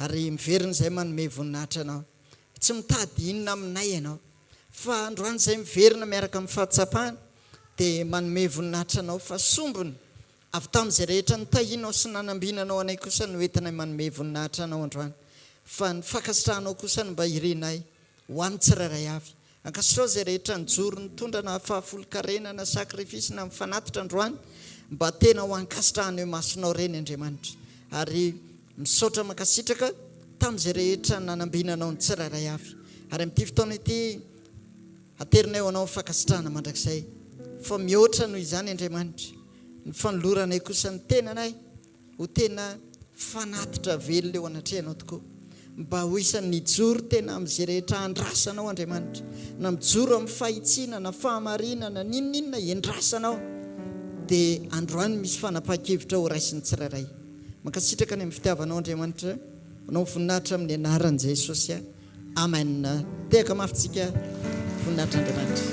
S7: ary miverina izay manome voninahitra anao tsy mitady inona aminay ianao fa androany izay miverina miaraka amin'ny fahatsapahana dia manome voninahitra anao fa sombony avy tamin'izay rehetra ny tahinao sy nanambinanao anay kosa no entina manome voninahitra anao androany fa ny fakasitrahanao kosa no mba irenay ho an'ny tsirairay avy ankasitrao izay rehetra nijoro nitondrana fahafolo-karena na sakrifisy na mifanatitra androany mba tena ho ankasitrahana eo masonao reny Andriamanitra ary misaotra makasitraka tamin'izay rehetra nanambinanao ny tsirairay avy ary amin'ity fotoana ity aterinay ho anao ny fakasitrahana mandrakizay fa mihoatra noho izany Andriamanitra ny fanoloranay kosa ny tenanay ho tena fanatitra velona eo anatrehanao tokoa mba ho isan'ny nijoro tena amin'izay rehetra andrasanao Andriamanitra na mijoro amin'ny fahitsiana na fahamarina na ninninona endrasanao dia androany misy fanapahan-kevitra ho raisiny tsirairay mankasitraka ny amin'ny fitiavanao Andriamanitra anao voninahitra amin'ny anaran'i Jesosy amen tehaka mafitsika voninahitra Andriamanitra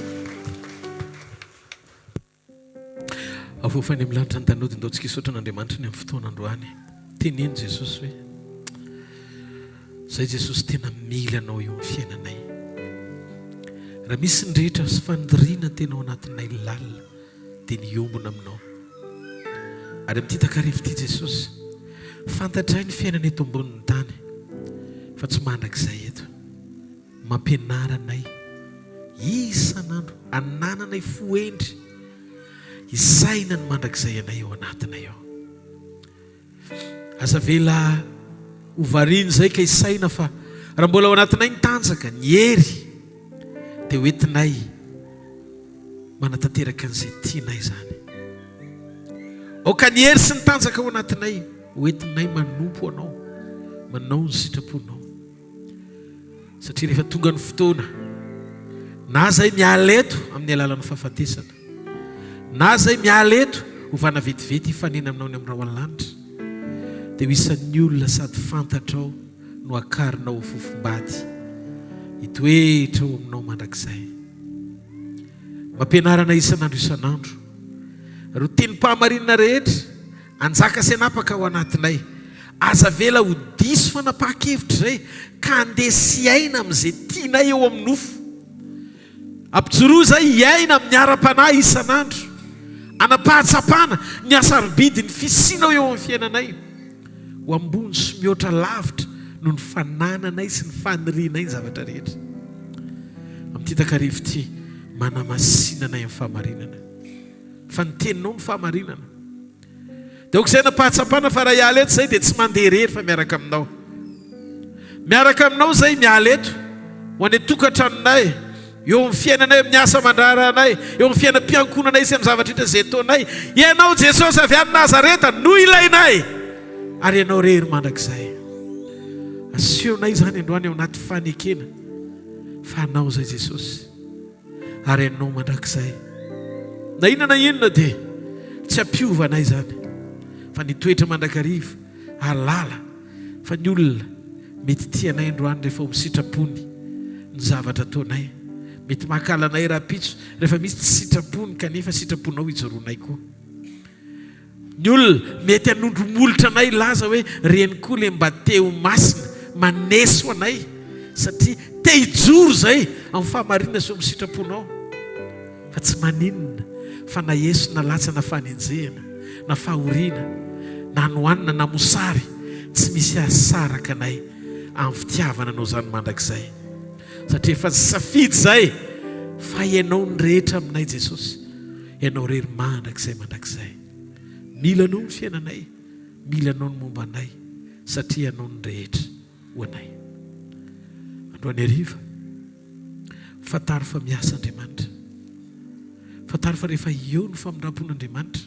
S9: afofany amin'ny lanitra ny tanody ndao tsika isotra n'Andriamanitra ny amin'ny fotoana androany teneny Jesosy hoe zay Jesosy tena mila anao eo amin'ny fiainanay raha misy ny rehetra sy fanidiriana tena ao anatinay lalina dia niombona aminao Ary amin'ity takarivo ity Jesosy, fantatray ny fiainana eto ambonin'ny tany fa tsy mandrakizay eto. Mampianaranay isan'andro anananay foendry isaina ny mandrakizay anay ao anatinay ao. Asa vela hovariany zay ka isaina fa raha mbola ao anatinay ny tanjaka ny hery dia hoentinay manatanteraka an'izay tianay zany. Oka ny hery sy ny tanjaka ao anatinay hoentinay manompo anao, manao ny sitraponao. Satria rehefa tonga ny fotoana, na zay miala eto amin'ny alalan'ny fahafatesana, na zay miala eto hovana vetivety hifanena aminao ny amin'ny raha lanitra, dia ho isan'ny olona sady fantatrao no akarinao ho fofombady hitoetra ao aminao mandrakizay. Mampianarana isan'andro isan'andro ro tenim-pahamarinana rehetra anjaka sy anapaka ao anatinay. Aza vela ho diso fanapahakevitra zay ka andeha sy aina amin'izay tianay eo amin'ny nofo. Ampijoroa zay hiaina amin'ny ara-panahy isan'andro, anapahatsapana ny asarobidi ny fisinao eo amin'ny fiainanay, ho ambony sy mihoatra lavitra no ny fanananay sy ny fanirianay ny zavatra rehetra. Amin'ity takarivo ity manamasinanay amin'ny fahamarinana, fa ny teninao ny fahamarinana. Dia okizay napahatsapana fa raha hiala eto zay dia tsy mandeha rery fa miaraka aminao. Miaraka aminao zay miala eto ho any tokantranonay, eo amin'ny fiainanay amin'ny asa aman-draranay, eo amin'ny fiainam-piankonanay sy amin'ny zavatra hitra izay ataonay. Ianao Jesosy avy any Nazareta no ilainay, ary ianao rery mandrakizay. Asehonay zany androany ao anaty fanekena fa anao zay Jesosy, ary ianao mandrakizay. Na inona dia tsy ampiovanay zany, fa ny toetra mandrakarivo halala fa ny olona mety tianay androany rehefa ho sitrapony ny zavatra ataonay, mety mahakalanay raha-pitso rehefa misy tsy sitrapony kanefa sitraponao hijoronay koa. Ny olona mety hanondromolotra anay laza hoe reny koa le mba teo masina maneso anay satria te hijoro zay amin'ny fahamarinana sy amin'ny sitraponao. Fa tsy maninona fa na Yesu na latsa na fanenjehana na fahoriana na nohanina na mosary tsy misy asaraka anay amin'ny fitiavana anao zany mandrakizay. Satria efa safidy zay fa ianao ny rehetra aminay Jesosy, ianao rery mandrakizay. Mila anao ny fiainanay, mila anao ny momba anay satria ianao ny rehetra ho anay. Androany hariva fantaro fa miasa Andriamanitra, fantaro fa rehefa eo ny famindrampon'Andriamanitra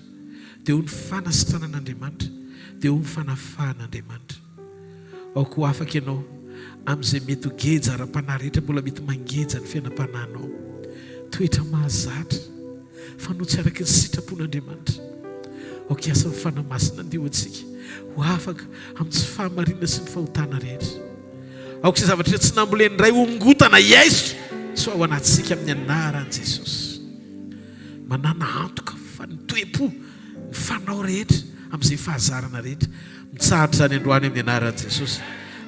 S9: dia eo ny fanasitranan'Andriamanitra, dia eo ny fanafahan'Andriamanitra. Ao koa afaka ianao amin'izay mety ho geja ara-panahy rehetra mbola mety mangeja ny fiainam-panahinao. Toetra mahazatra fa no tsy araky ny sitrapon'Andriamanitra. Ao kiasa ny fanamasina andio antsika ho afaka amin'ny tsy fahamarinana sy ny fahotana rehetra. Ao k'izay zavatra tsy namboleny ray ongotana iaisitra tsy ao anatsika amin'ny anaran'i Jesosy. Manana antoka fa ny toe-po ny fanao rehetra amin'izay fahazarana rehetra. Mitsahatra zany androany amin'ny anaran'i Jesosy.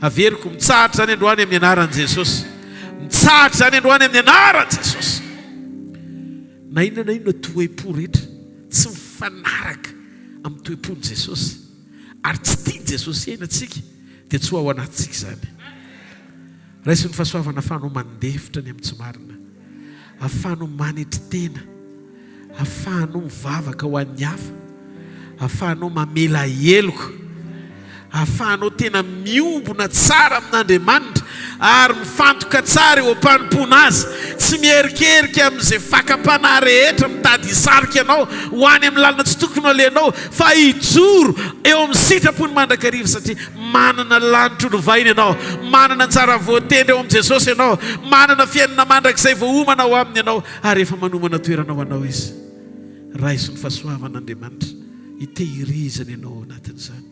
S9: Averiko mitsahatra zany androany amin'ny anaran'i Jesosy. Mitsahatra zany androany amin'ny anaran'i Jesosy. Na inona toe-po rehetra tsy mifanaraka amin'ny toe-pon'i Jesosy ary tsy tiany Jesosy iainantsika dia tsy ho ao anatintsika zany. Raisy ny fahasoavana ahafahanao mandefitra ny amin'ny tsy marina, ahafahanao manetry tena, ahafahanao mivavaka ho an'ny hafa, ahafahanao mamela heloka, ahafahanao tena miombona tsara amin'Andriamanitra ary mifantoka tsara eo am-panompona azy, tsy mierikerika amin'izay fakam-panahy rehetra mitady hisarika anao ho any amin'ny lalina tsy tokony alenao, fa hijoro eo amin'ny sitrapony mandrakariva satria manana lanitra olovaina ianao, manana anjara voatendry eo amin'ny Jesosy ianao, manana fiainana mandrakizay voahomana ao aminy ianao, ary rehefa manomana toeranao anao izy, raiso ny fahasoavan'Andriamanitra hitehirizana ianao anatin'izany.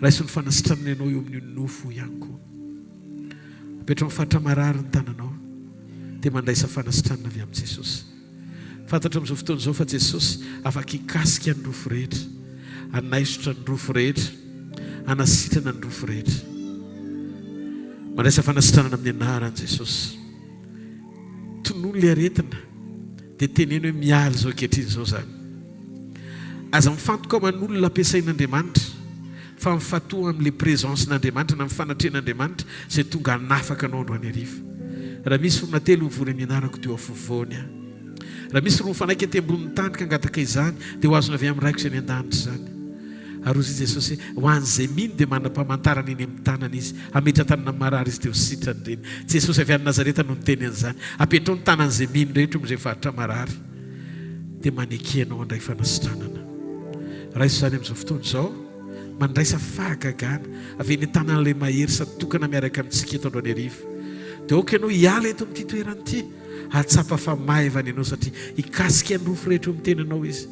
S9: Raiso ny fanasitranana ianao eo amin'ny nofo ihany koa. Petra amin'ny faritra marary ny tananao dia mandraisa fanasitranana avy amin'i Jesosy. Fantatra amin'izao fotoana izao fa Jesosy afaka hikasika ny rofo rehetra, anaisotra ny rofo rehetra, anasitrana ny rofo rehetra. Mandraisa fanasitranana amin'ny anaran'i Jesosy. Tonono ilay aretina dia teneno hoe miala izao ankehitriny izao zany. aza mifantoka aman'olona ampiasain'Andriamanitra fa mifatoa amin'le présencen'Andriamanitra na mifanatren'Andriamanitra zay tonga hanafaka anao androany hariva. Raha misy olona telo mivory ny anarako teo afovoany a. Raha misy roa mifanaiky aty ambonin'ny tany ka angataka izany dia ho azona avy amin'ny raiko izay ny an-danitra izany. Ary izy Jesosy ho an'izay mino dia manam-pamantarana eny amin'ny tanana izy hametra tanana marary izy teo sitrany ireny. Jesosy avy any Nazareta no niteny an'izany. Apetrao ny tanan'izay mino rehetra amin'izay faritra marary dia manekenao andray fanasitranana. Raha izy izany amin'izao fotoana izao mandraisa fahagagana avy ny tanan'ilay mahery sady tokana miaraka amintsika eto androany hariva. Dia oka ianao hiala eto amin'ity toerana ity atsapa fa maivana ianao satria hikasika ny rofo rehetra eo mitenanao izy.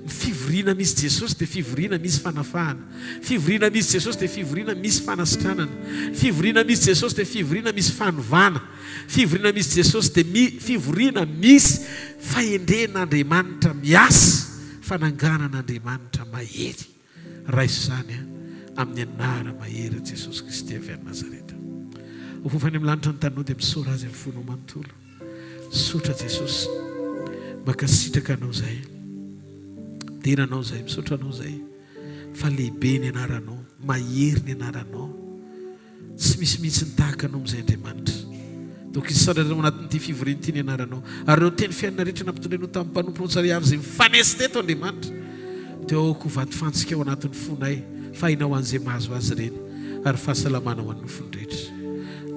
S9: Ny fivoriana misy Jesosy dia fivoriana misy fanafahana. Fivoriana misy Jesosy dia fivoriana misy fanasitranana. Fivoriana misy Jesosy dia fivoriana misy fanovana. Fivoriana misy Jesosy dia fivoriana misy fahendren'Andriamanitra miasa, fananganan'Andriamanitra mahery. Raha izany amin'ny anara mahery Jesosy Kristy avy any Nazareta. Ho fofany amin'ny lanitra ny tanao dia misaora azy amin'ny fonao manontolo. Misaotra Jesosy, makasitraka anao zay, denanao zay, misaotra anao zay fa lehibe ny anaranao, mahery ny anaranao, tsy misy mihitsy ny tahaka anao amin'izay Andriamanitra. Donc izy sadrarao anatin'ity fivoriana ity ny anaranao ary nao teny fiainana rehetra nampitondrainao tamin'ny mpanompo tsariary izay mifanesy teto Andriamanitra teo ko vato fantsika ao anatin'ny fonay fa hainao an'izay mahazo azy ireny ary fahasalamana ho an'ny nofony rehetra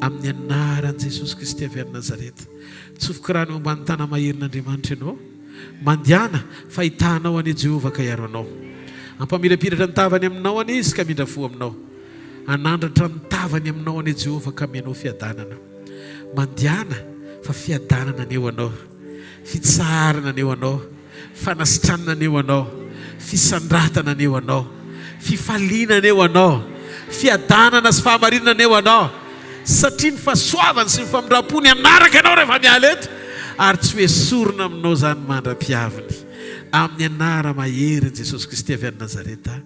S9: amin'ny anaran'i Jesosy Kristy avy any Nazareta. Tsofoka rano ambany tana maherin'Andriamanitra ianao, mandihana fahitanao any Jehovah ka hiaro anao, ampamirapiratra ny tavany aminao any izy ka mindrafo aminao, anandratra ny tavany aminao any Jehovah ka mianao fiadanana. Mandihana fa fiadanana aneo anao, fitsarana aneo anao, fanasitranana aneo anao, fisandratana aneo anao, fifaliana aneo anao, fiadanana sy fahamarinana aneo anao, satria ny fahasoavany sy ny famindram-pony anaraka ianao rehefa miala eto ary tsy hoe sorona aminao zany mandram-piaviny amin'ny anara mahery ny Jesosy Kristy avy any Nazareta.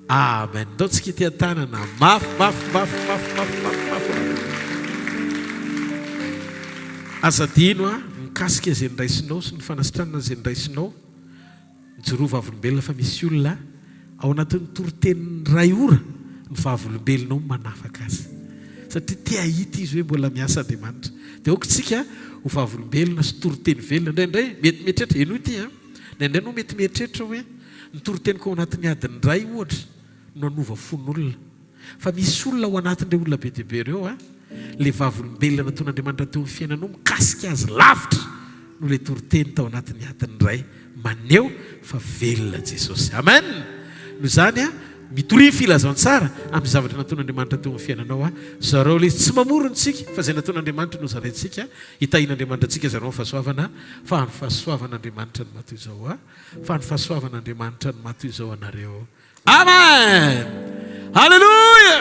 S9: Amen. Ndao tsika ity an-tanana mafy. Azadino mikasika izay niraisinao sy ny fanasitranana izay niraisinao, mijoroa vavolombelona fa misy olona ao anatin'ny toritenin'ny ray ora ny vavolombelonao manafaka azy satria te ahita izy hoe mbola miasa Andriamanitra. Dia okontsika ho vavolombelona sy toriteny velona indraindray mety mieritreritra eno ity indraindray no mety mieritreritra hoe ny toriteniko ao anatin'ny adiny ray ohatra no anova fon'olona, fa misy olona ao anatin'ireo olona be dia be ireo le vavolombelona nataon'Andriamanitra teo amin'ny fiainanao mikasika azy lavitra no le toriteny tao anatin'ny adiny ray maneo fa velona Jesosy. Amen. Noho izany mitoriny filazao tsara amin'ny zavatra nataon'Andriamanitra teo amin'ny fiainanao zareo le tsy mamorontsika fa zay nataon'Andriamanitra no zaraintsika hitahin'Andriamanitra antsika zareo fahasoavana fa ny fahasoavan'Andriamanitra no matoy izao fa ny fahasoavan'Andriamanitra no matoy izao anareo. Amen. Haleluya.